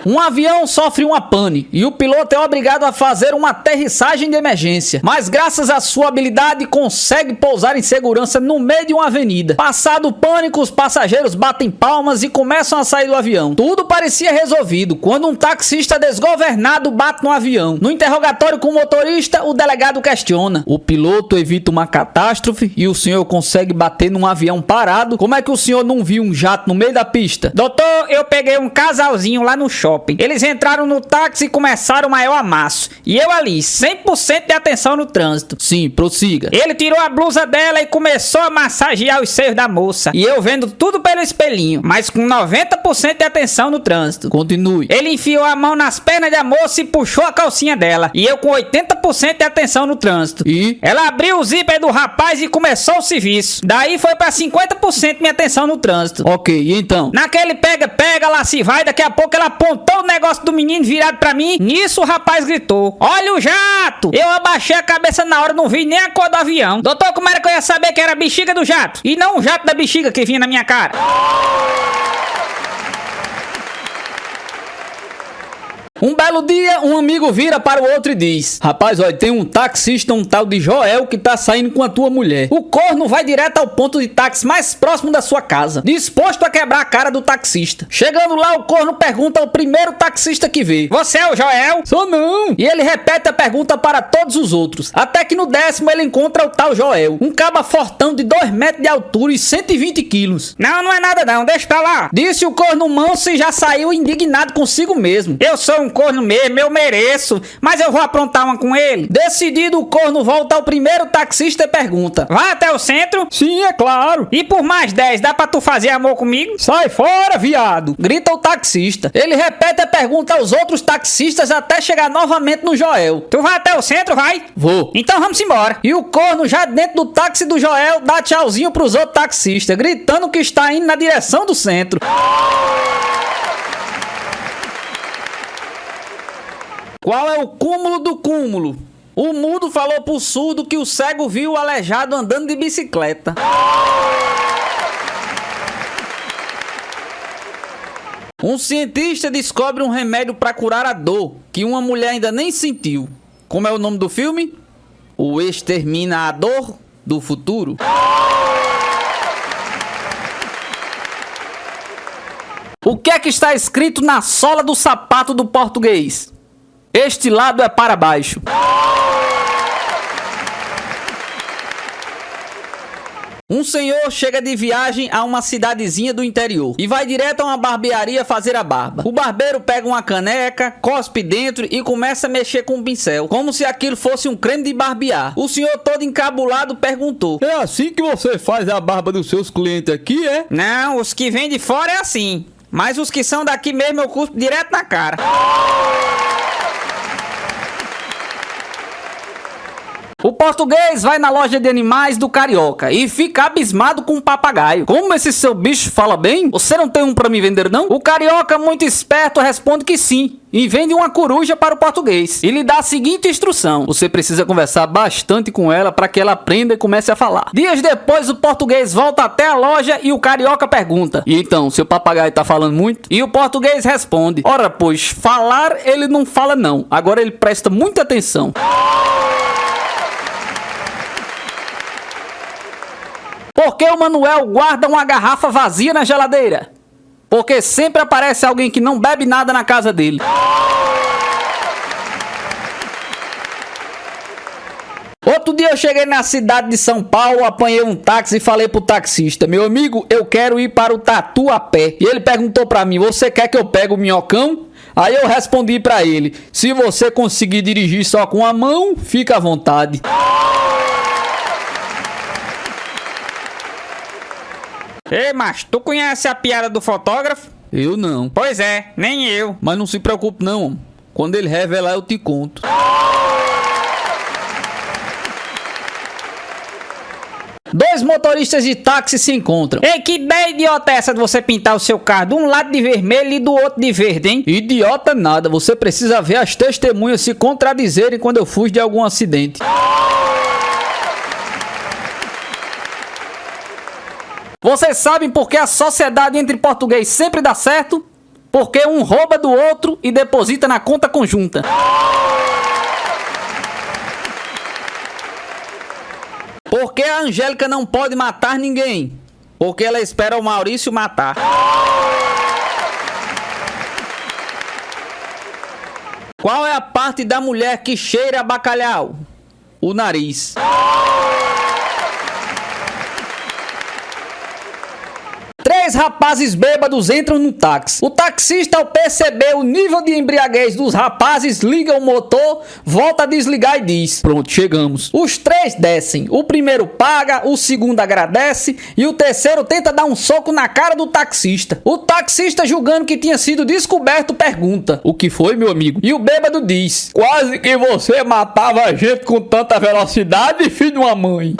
Um avião sofre uma pane e o piloto é obrigado a fazer uma aterrissagem de emergência, mas graças à sua habilidade consegue pousar em segurança no meio de uma avenida. Passado o pânico, os passageiros batem palmas e começam a sair do avião. Tudo parecia resolvido quando um taxista desgovernado bate no avião. No interrogatório com o motorista, o delegado questiona: o piloto evita uma catástrofe e o senhor consegue bater num avião parado? Como é que o senhor não viu um jato no meio da pista? Doutor, eu peguei um casalzinho lá no shopping. Eles entraram no táxi e começaram o maior amasso. E eu ali, 100% de atenção no trânsito. Sim, prossiga. Ele tirou a blusa dela e começou a massagear os seios da moça. E eu vendo tudo pelo espelhinho, mas com 90% de atenção no trânsito. Continue. Ele enfiou a mão nas pernas da moça e puxou a calcinha dela. E eu com 80% de atenção no trânsito. E? Ela abriu o zíper do rapaz e começou o serviço. Daí foi pra 50% minha atenção no trânsito. Ok, e então? Naquele pega-pega, lá se vai, daqui a pouco ela apontou o negócio do menino virado pra mim. Nisso o rapaz gritou: olha o jato! Eu abaixei a cabeça na hora, não vi nem a cor do avião. Doutor, como era que eu ia saber que era a bexiga do jato? E não o jato da bexiga que vinha na minha cara. Um belo dia, um amigo vira para o outro e diz: rapaz, olha, tem um taxista, um tal de Joel, que tá saindo com a tua mulher. O corno vai direto ao ponto de táxi mais próximo da sua casa, disposto a quebrar a cara do taxista. Chegando lá, o corno pergunta ao primeiro taxista que vê: você é o Joel? Sou não! E ele repete a pergunta para todos os outros, até que no 10º ele encontra o tal Joel, um caba fortão de 2 metros de altura e 120 quilos. Não é nada não, deixa pra lá. Disse o corno manso e já saiu indignado consigo mesmo. Eu sou um corno mesmo, eu mereço, mas eu vou aprontar uma com ele. Decidido, o corno volta ao primeiro taxista e pergunta: vai até o centro? Sim, é claro. E por mais 10, dá pra tu fazer amor comigo? Sai fora, viado! Grita o taxista. Ele repete a pergunta aos outros taxistas até chegar novamente no Joel. Tu vai até o centro, vai? Vou. Então vamos embora. E o corno, já dentro do táxi do Joel, dá tchauzinho pros outros taxistas, gritando que está indo na direção do centro. Qual é o cúmulo do cúmulo? O mudo falou pro surdo que o cego viu o aleijado andando de bicicleta. Um cientista descobre um remédio para curar a dor que uma mulher ainda nem sentiu. Como é o nome do filme? O Exterminador do Futuro. O que é que está escrito na sola do sapato do português? Este lado é para baixo. Um senhor chega de viagem a uma cidadezinha do interior e vai direto a uma barbearia fazer a barba. O barbeiro pega uma caneca, cospe dentro e começa a mexer com um pincel, como se aquilo fosse um creme de barbear. O senhor, todo encabulado, perguntou: é assim que você faz a barba dos seus clientes aqui, é? Não, os que vêm de fora é assim, mas os que são daqui mesmo eu cuspo direto na cara. O português vai na loja de animais do carioca e fica abismado com um papagaio. Como esse seu bicho fala bem? Você não tem um pra me vender, não? O carioca, muito esperto, responde que sim e vende uma coruja para o português. E lhe dá a seguinte instrução: você precisa conversar bastante com ela para que ela aprenda e comece a falar. Dias depois, o português volta até a loja e o carioca pergunta: e então, seu papagaio tá falando muito? E o português responde: ora, pois, falar ele não fala não. Agora ele presta muita atenção. Por que o Manuel guarda uma garrafa vazia na geladeira? Porque sempre aparece alguém que não bebe nada na casa dele. Outro dia eu cheguei na cidade de São Paulo, apanhei um táxi e falei pro taxista: meu amigo, eu quero ir para o Tatuapé. E ele perguntou pra mim: você quer que eu pegue o minhocão? Aí eu respondi pra ele: se você conseguir dirigir só com a mão, fica à vontade. Ei, macho, tu conhece a piada do fotógrafo? Eu não. Pois é, nem eu. Mas não se preocupe não, quando ele revelar eu te conto. Dois motoristas de táxi se encontram. Ei, que ideia idiota é essa de você pintar o seu carro de um lado de vermelho e do outro de verde, hein? Idiota nada, você precisa ver as testemunhas se contradizerem quando eu fujo de algum acidente. Vocês sabem por que a sociedade entre português sempre dá certo? Porque um rouba do outro e deposita na conta conjunta. Por que a Angélica não pode matar ninguém? Porque ela espera o Maurício matar. Qual é a parte da mulher que cheira a bacalhau? O nariz. Três rapazes bêbados entram no táxi. O taxista, ao perceber o nível de embriaguez dos rapazes, liga o motor, volta a desligar e diz: pronto, chegamos. Os três descem. O primeiro paga, o segundo agradece e o terceiro tenta dar um soco na cara do taxista. O taxista, julgando que tinha sido descoberto, pergunta: o que foi, meu amigo? E o bêbado diz: Quase que você matava a gente com tanta velocidade, filho de uma mãe.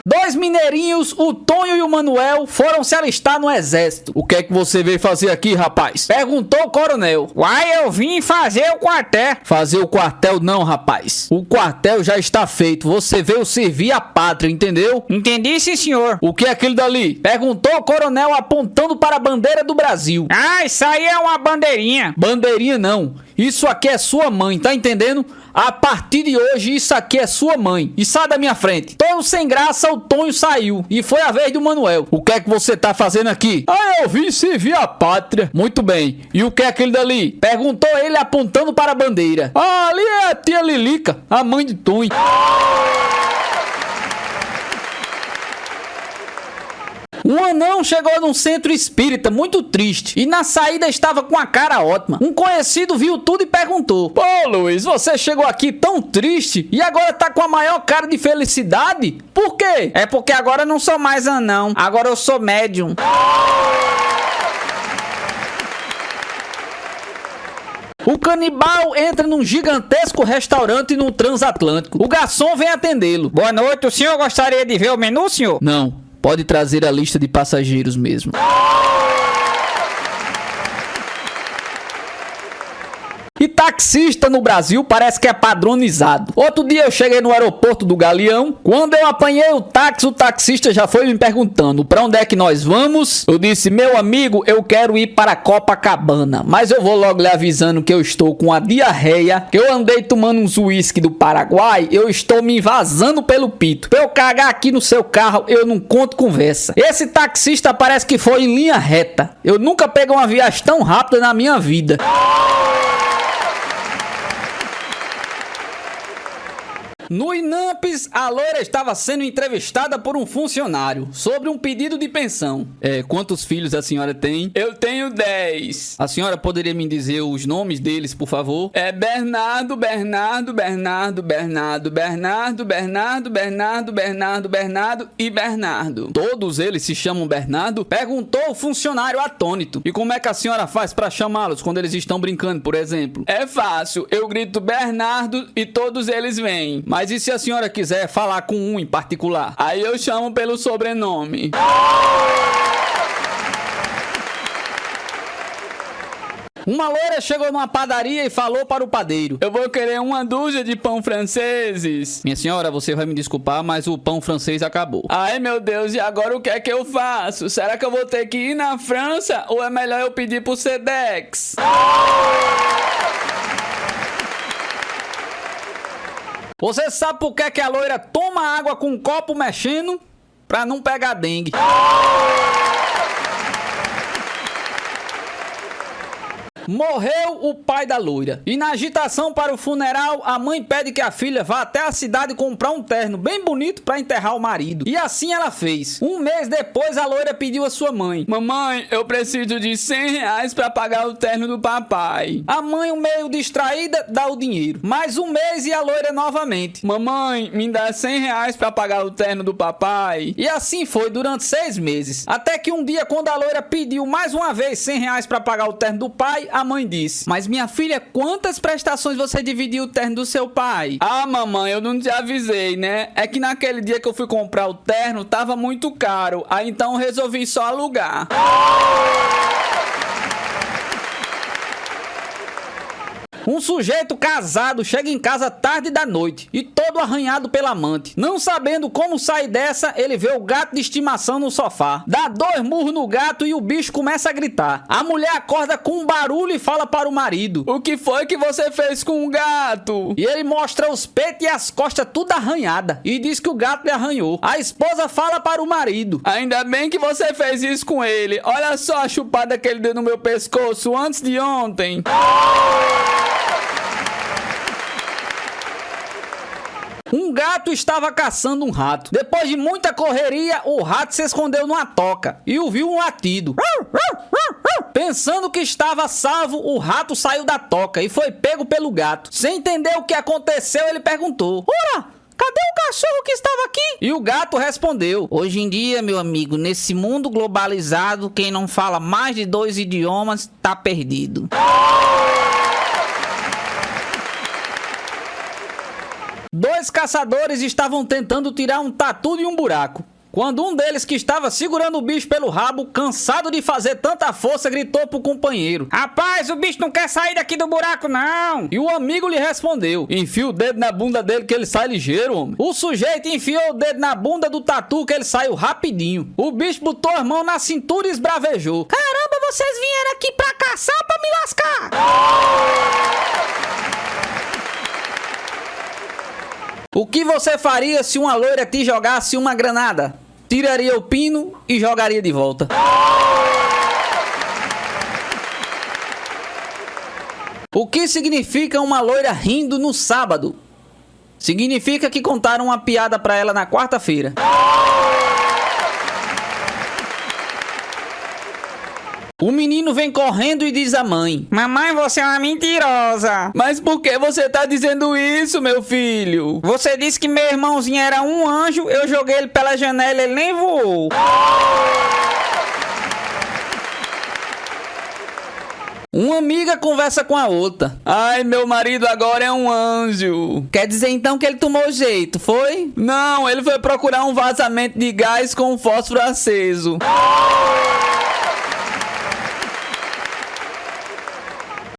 Dois mineirinhos, o Tonho e o Manuel, foram se alistar no exército. O que é que você veio fazer aqui, rapaz? Perguntou o coronel. Uai, eu vim fazer o quartel. Fazer o quartel não, rapaz. O quartel já está feito. Você veio servir a pátria, entendeu? Entendi, sim, senhor. O que é aquilo dali? Perguntou o coronel apontando para a bandeira do Brasil. Ah, isso aí é uma bandeirinha. Bandeirinha não. Isso aqui é sua mãe, tá entendendo? A partir de hoje, isso aqui é sua mãe. E sai da minha frente. Todo sem graça, o Tonho saiu. E foi a vez do Manuel. O que é que você tá fazendo aqui? Ah, eu vim servir a pátria. Muito bem. E o que é aquele dali? Perguntou ele apontando para a bandeira. Ah, ali é a tia Lilica, a mãe de Tonho. Um anão chegou num centro espírita muito triste e na saída estava com a cara ótima. Um conhecido viu tudo e perguntou: pô, Luiz, você chegou aqui tão triste e agora tá com a maior cara de felicidade? Por quê? É porque agora eu não sou mais anão, agora eu sou médium. O canibal entra num gigantesco restaurante no transatlântico. O garçom vem atendê-lo. Boa noite, o senhor gostaria de ver o menu, senhor? Não. Pode trazer a lista de passageiros mesmo. E taxista no Brasil parece que é padronizado. Outro dia eu cheguei no aeroporto do Galeão. Quando eu apanhei o taxista já foi me perguntando: pra onde é que nós vamos? Eu disse: meu amigo, eu quero ir para Copacabana, mas eu vou logo lhe avisando que eu estou com a diarreia, que eu andei tomando uns uísque do Paraguai, eu estou me vazando pelo pito. Pra eu cagar aqui no seu carro, eu não conto conversa. Esse taxista parece que foi em linha reta. Eu nunca peguei uma viagem tão rápida na minha vida. No INAMPS, a loira estava sendo entrevistada por um funcionário sobre um pedido de pensão. Quantos filhos a senhora tem? Eu tenho 10. A senhora poderia me dizer os nomes deles, por favor? É Bernardo, Bernardo, Bernardo, Bernardo, Bernardo, Bernardo, Bernardo, Bernardo, Bernardo e Bernardo. Todos eles se chamam Bernardo? Perguntou o funcionário atônito. E como é que a senhora faz para chamá-los quando eles estão brincando, por exemplo? É fácil, eu grito Bernardo e todos eles vêm. Mas e se a senhora quiser falar com um em particular? Aí eu chamo pelo sobrenome. Uma loira chegou numa padaria e falou para o padeiro: eu vou querer uma dúzia de pão franceses. Minha senhora, você vai me desculpar, mas o pão francês acabou. Ai, meu Deus, e agora o que é que eu faço? Será que eu vou ter que ir na França ou é melhor eu pedir pro Sedex? Você sabe por que a loira toma água com um copo mexendo? Pra não pegar dengue. Morreu o pai da loira. E na agitação para o funeral, a mãe pede que a filha vá até a cidade comprar um terno bem bonito para enterrar o marido. E assim ela fez. Um mês depois, a loira pediu a sua mãe: mamãe, eu preciso de R$100 para pagar o terno do papai. A mãe, meio distraída, dá o dinheiro. Mais um mês e a loira novamente: mamãe, me dá R$100 para pagar o terno do papai. E assim foi durante 6 meses. Até que um dia, quando a loira pediu mais uma vez R$100 para pagar o terno do pai, a mãe disse: mas minha filha, quantas prestações você dividiu o terno do seu pai? Ah, mamãe, eu não te avisei, né? É que naquele dia que eu fui comprar o terno, tava muito caro. Aí então eu resolvi só alugar. Um sujeito casado chega em casa tarde da noite e todo arranhado pela amante. Não sabendo como sair dessa, ele vê o gato de estimação no sofá. Dá 2 murros no gato e o bicho começa a gritar. A mulher acorda com um barulho e fala para o marido: O que foi que você fez com o gato? E ele mostra os peitos e as costas tudo arranhada e diz que o gato lhe arranhou. A esposa fala para o marido: Ainda bem que você fez isso com ele. Olha só a chupada que ele deu no meu pescoço antes de ontem. Um gato estava caçando um rato. Depois de muita correria, o rato se escondeu numa toca e ouviu um latido. Pensando que estava salvo, o rato saiu da toca e foi pego pelo gato. Sem entender o que aconteceu, ele perguntou: Ora, cadê o cachorro que estava aqui? E o gato respondeu: Hoje em dia, meu amigo, nesse mundo globalizado, quem não fala mais de 2 idiomas tá perdido. Dois caçadores estavam tentando tirar um tatu de um buraco, quando um deles, que estava segurando o bicho pelo rabo, cansado de fazer tanta força, gritou pro companheiro: Rapaz, o bicho não quer sair daqui do buraco, não. E o amigo lhe respondeu: Enfia o dedo na bunda dele que ele sai ligeiro, homem. O sujeito enfiou o dedo na bunda do tatu que ele saiu rapidinho. O bicho botou as mãos na cintura e esbravejou: Caramba, vocês vieram aqui pra caçar ou pra me lascar? O que você faria se uma loira te jogasse uma granada? Tiraria o pino e jogaria de volta. O que significa uma loira rindo no sábado? Significa que contaram uma piada pra ela na quarta-feira. O menino vem correndo e diz à mãe: Mamãe, você é uma mentirosa. Mas por que você tá dizendo isso, meu filho? Você disse que meu irmãozinho era um anjo, eu joguei ele pela janela, ele nem voou. Uma amiga conversa com a outra: Ai, meu marido agora é um anjo. Quer dizer então que ele tomou jeito, foi? Não, ele foi procurar um vazamento de gás com um fósforo aceso.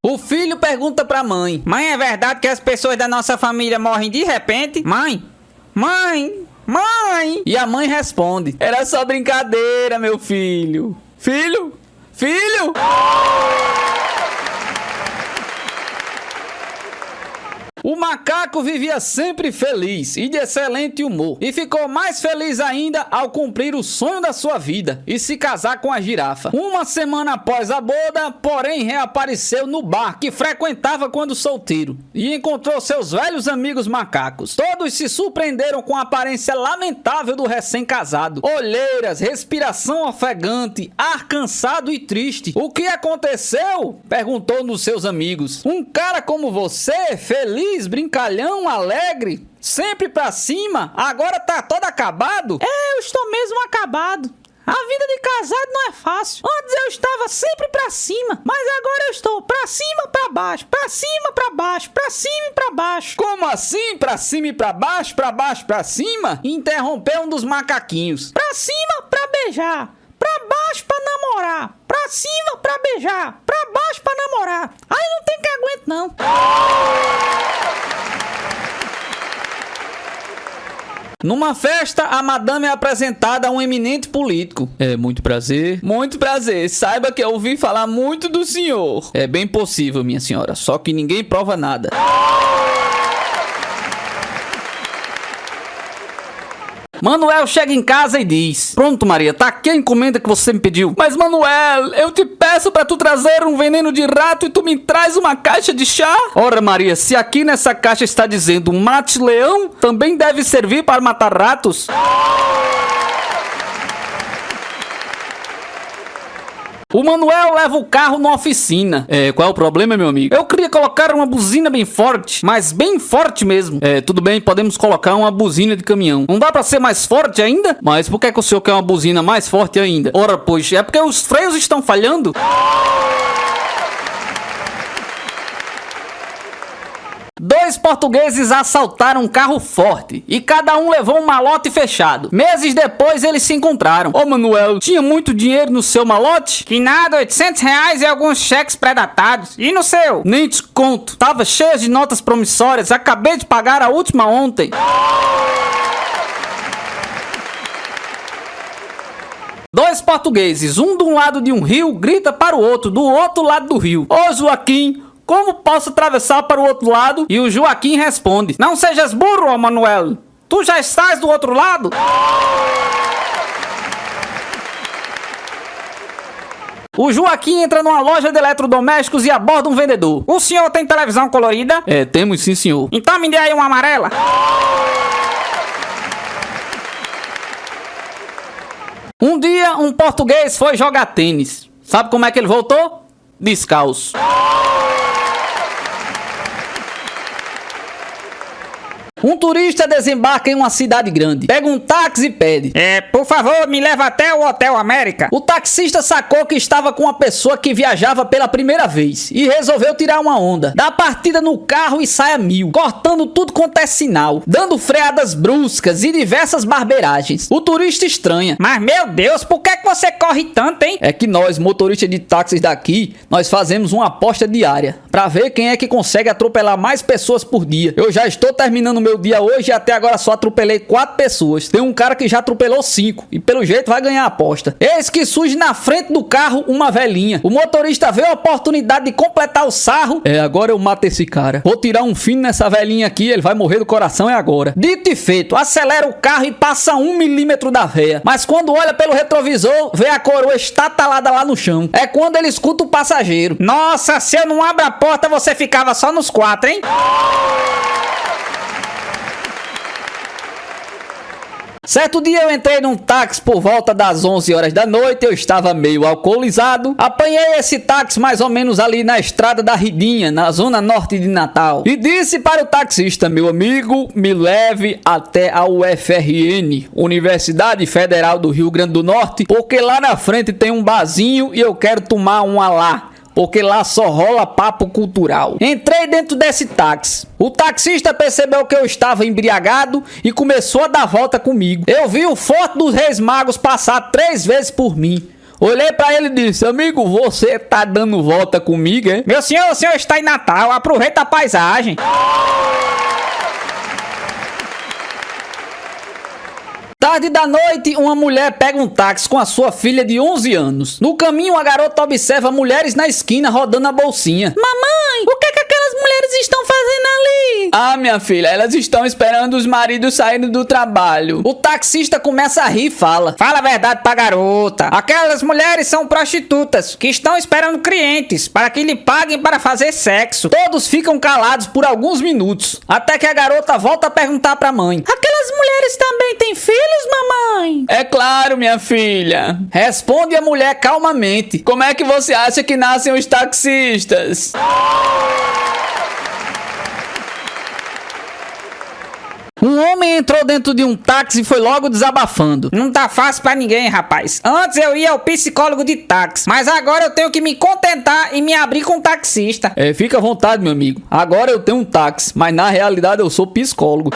O filho pergunta pra mãe: Mãe, é verdade que as pessoas da nossa família morrem de repente? Mãe, mãe, mãe. E a mãe responde: Era só brincadeira, meu filho. Filho? Filho? O macaco vivia sempre feliz e de excelente humor, e ficou mais feliz ainda ao cumprir o sonho da sua vida e se casar com a girafa. Uma semana após a boda, porém, reapareceu no bar que frequentava quando solteiro e encontrou seus velhos amigos macacos. Todos se surpreenderam com a aparência lamentável do recém-casado: olheiras, respiração ofegante, ar cansado e triste. O que aconteceu? Perguntou nos seus amigos. Um cara como você, feliz, brincalhão, alegre, sempre pra cima, agora tá todo acabado? Eu estou mesmo acabado. A vida de casado não é fácil. Antes eu estava sempre pra cima, mas agora eu estou pra cima, pra baixo, pra cima, pra baixo, pra cima e pra baixo. Como assim? Pra cima e pra baixo, pra baixo, pra cima? Interrompeu um dos macaquinhos. Pra cima, pra beijar. Pra baixo, pra namorar. Pra cima, pra beijar. Pra baixo, pra namorar. Aí não tem que aguento, não. Numa festa, a madame é apresentada a um eminente político. Muito prazer. Muito prazer. Saiba que eu ouvi falar muito do senhor. É bem possível, minha senhora, só que ninguém prova nada. Manuel chega em casa e diz: Pronto, Maria, tá aqui a encomenda que você me pediu. Mas, Manuel, eu te peço pra tu trazer um veneno de rato e tu me traz uma caixa de chá? Ora, Maria, se aqui nessa caixa está dizendo mate leão, também deve servir para matar ratos? O Manuel leva o carro na oficina. Qual é o problema, meu amigo? Eu queria colocar uma buzina bem forte, mas bem forte mesmo. Tudo bem, podemos colocar uma buzina de caminhão. Não dá pra ser mais forte ainda? Mas por que o senhor quer uma buzina mais forte ainda? Ora, pois, é porque os freios estão falhando. Dois portugueses assaltaram um carro forte e cada um levou um malote fechado. Meses depois eles se encontraram. Ô Manuel, tinha muito dinheiro no seu malote? Que nada, R$ 800 e alguns cheques pré-datados. E no seu? Nem te conto, tava cheio de notas promissórias, acabei de pagar a última ontem. Dois portugueses, um de um lado de um rio, grita para o outro do outro lado do rio: Ô Joaquim, como posso atravessar para o outro lado? E o Joaquim responde: Não sejas burro, ó Manuel, tu já estás do outro lado? O Joaquim entra numa loja de eletrodomésticos e aborda um vendedor. O senhor tem televisão colorida? É, temos sim, senhor. Então me dê aí uma amarela. Um dia, um português foi jogar tênis. Sabe como é que ele voltou? Descalço. Um turista desembarca em uma cidade grande, pega um táxi e pede: Por favor, me leva até o Hotel América. O taxista sacou que estava com uma pessoa que viajava pela primeira vez e resolveu tirar uma onda. Dá partida no carro e sai a mil, cortando tudo quanto é sinal, dando freadas bruscas e diversas barbeiragens. O turista estranha. Mas meu Deus, por que você corre tanto, hein? É que nós, motoristas de táxis daqui, nós fazemos uma aposta diária pra ver quem é que consegue atropelar mais pessoas por dia. Eu já estou terminando meu dia hoje e até agora só atropelei 4 pessoas. Tem um cara que já atropelou 5 e pelo jeito vai ganhar a aposta. Eis que surge na frente do carro uma velhinha. O motorista vê a oportunidade de completar o sarro. Agora eu mato esse cara. Vou tirar um fino nessa velhinha aqui, ele vai morrer do coração, é agora. Dito e feito, acelera o carro e passa 1 milímetro da véia. Mas quando olha pelo retrovisor, vê a coroa estatalada lá no chão. É quando ele escuta o passageiro: Nossa, se eu não abro a porta, você ficava só nos 4, hein? Certo dia eu entrei num táxi por volta das 11 horas da noite, eu estava meio alcoolizado. Apanhei esse táxi mais ou menos ali na estrada da Ridinha, na zona norte de Natal. E disse para o taxista: meu amigo, me leve até a UFRN, Universidade Federal do Rio Grande do Norte, porque lá na frente tem um barzinho e eu quero tomar uma lá, porque lá só rola papo cultural. Entrei dentro desse táxi. O taxista percebeu que eu estava embriagado e começou a dar volta comigo. Eu vi o Forte dos Reis Magos passar 3 vezes por mim. Olhei pra ele e disse: amigo, você tá dando volta comigo, é? Meu senhor, o senhor está em Natal, aproveita a paisagem. Tarde da noite, uma mulher pega um táxi com a sua filha de 11 anos. No caminho, a garota observa mulheres na esquina rodando a bolsinha. Mamãe, o que é que aquelas mulheres estão fazendo ali? Ah, minha filha, elas estão esperando os maridos saindo do trabalho. O taxista começa a rir e fala: Fala a verdade pra garota. Aquelas mulheres são prostitutas que estão esperando clientes para que lhe paguem para fazer sexo. Todos ficam calados por alguns minutos, até que a garota volta a perguntar pra mãe: Aquelas mulheres também têm filhos, mamãe? É claro, minha filha. Responde a mulher calmamente: Como é que você acha que nascem os taxistas? Um homem entrou dentro de um táxi e foi logo desabafando. Não tá fácil pra ninguém, rapaz. Antes eu ia ao psicólogo de táxi, mas agora eu tenho que me contentar e me abrir com um taxista. Fica à vontade, meu amigo. Agora eu tenho um táxi, mas na realidade eu sou psicólogo.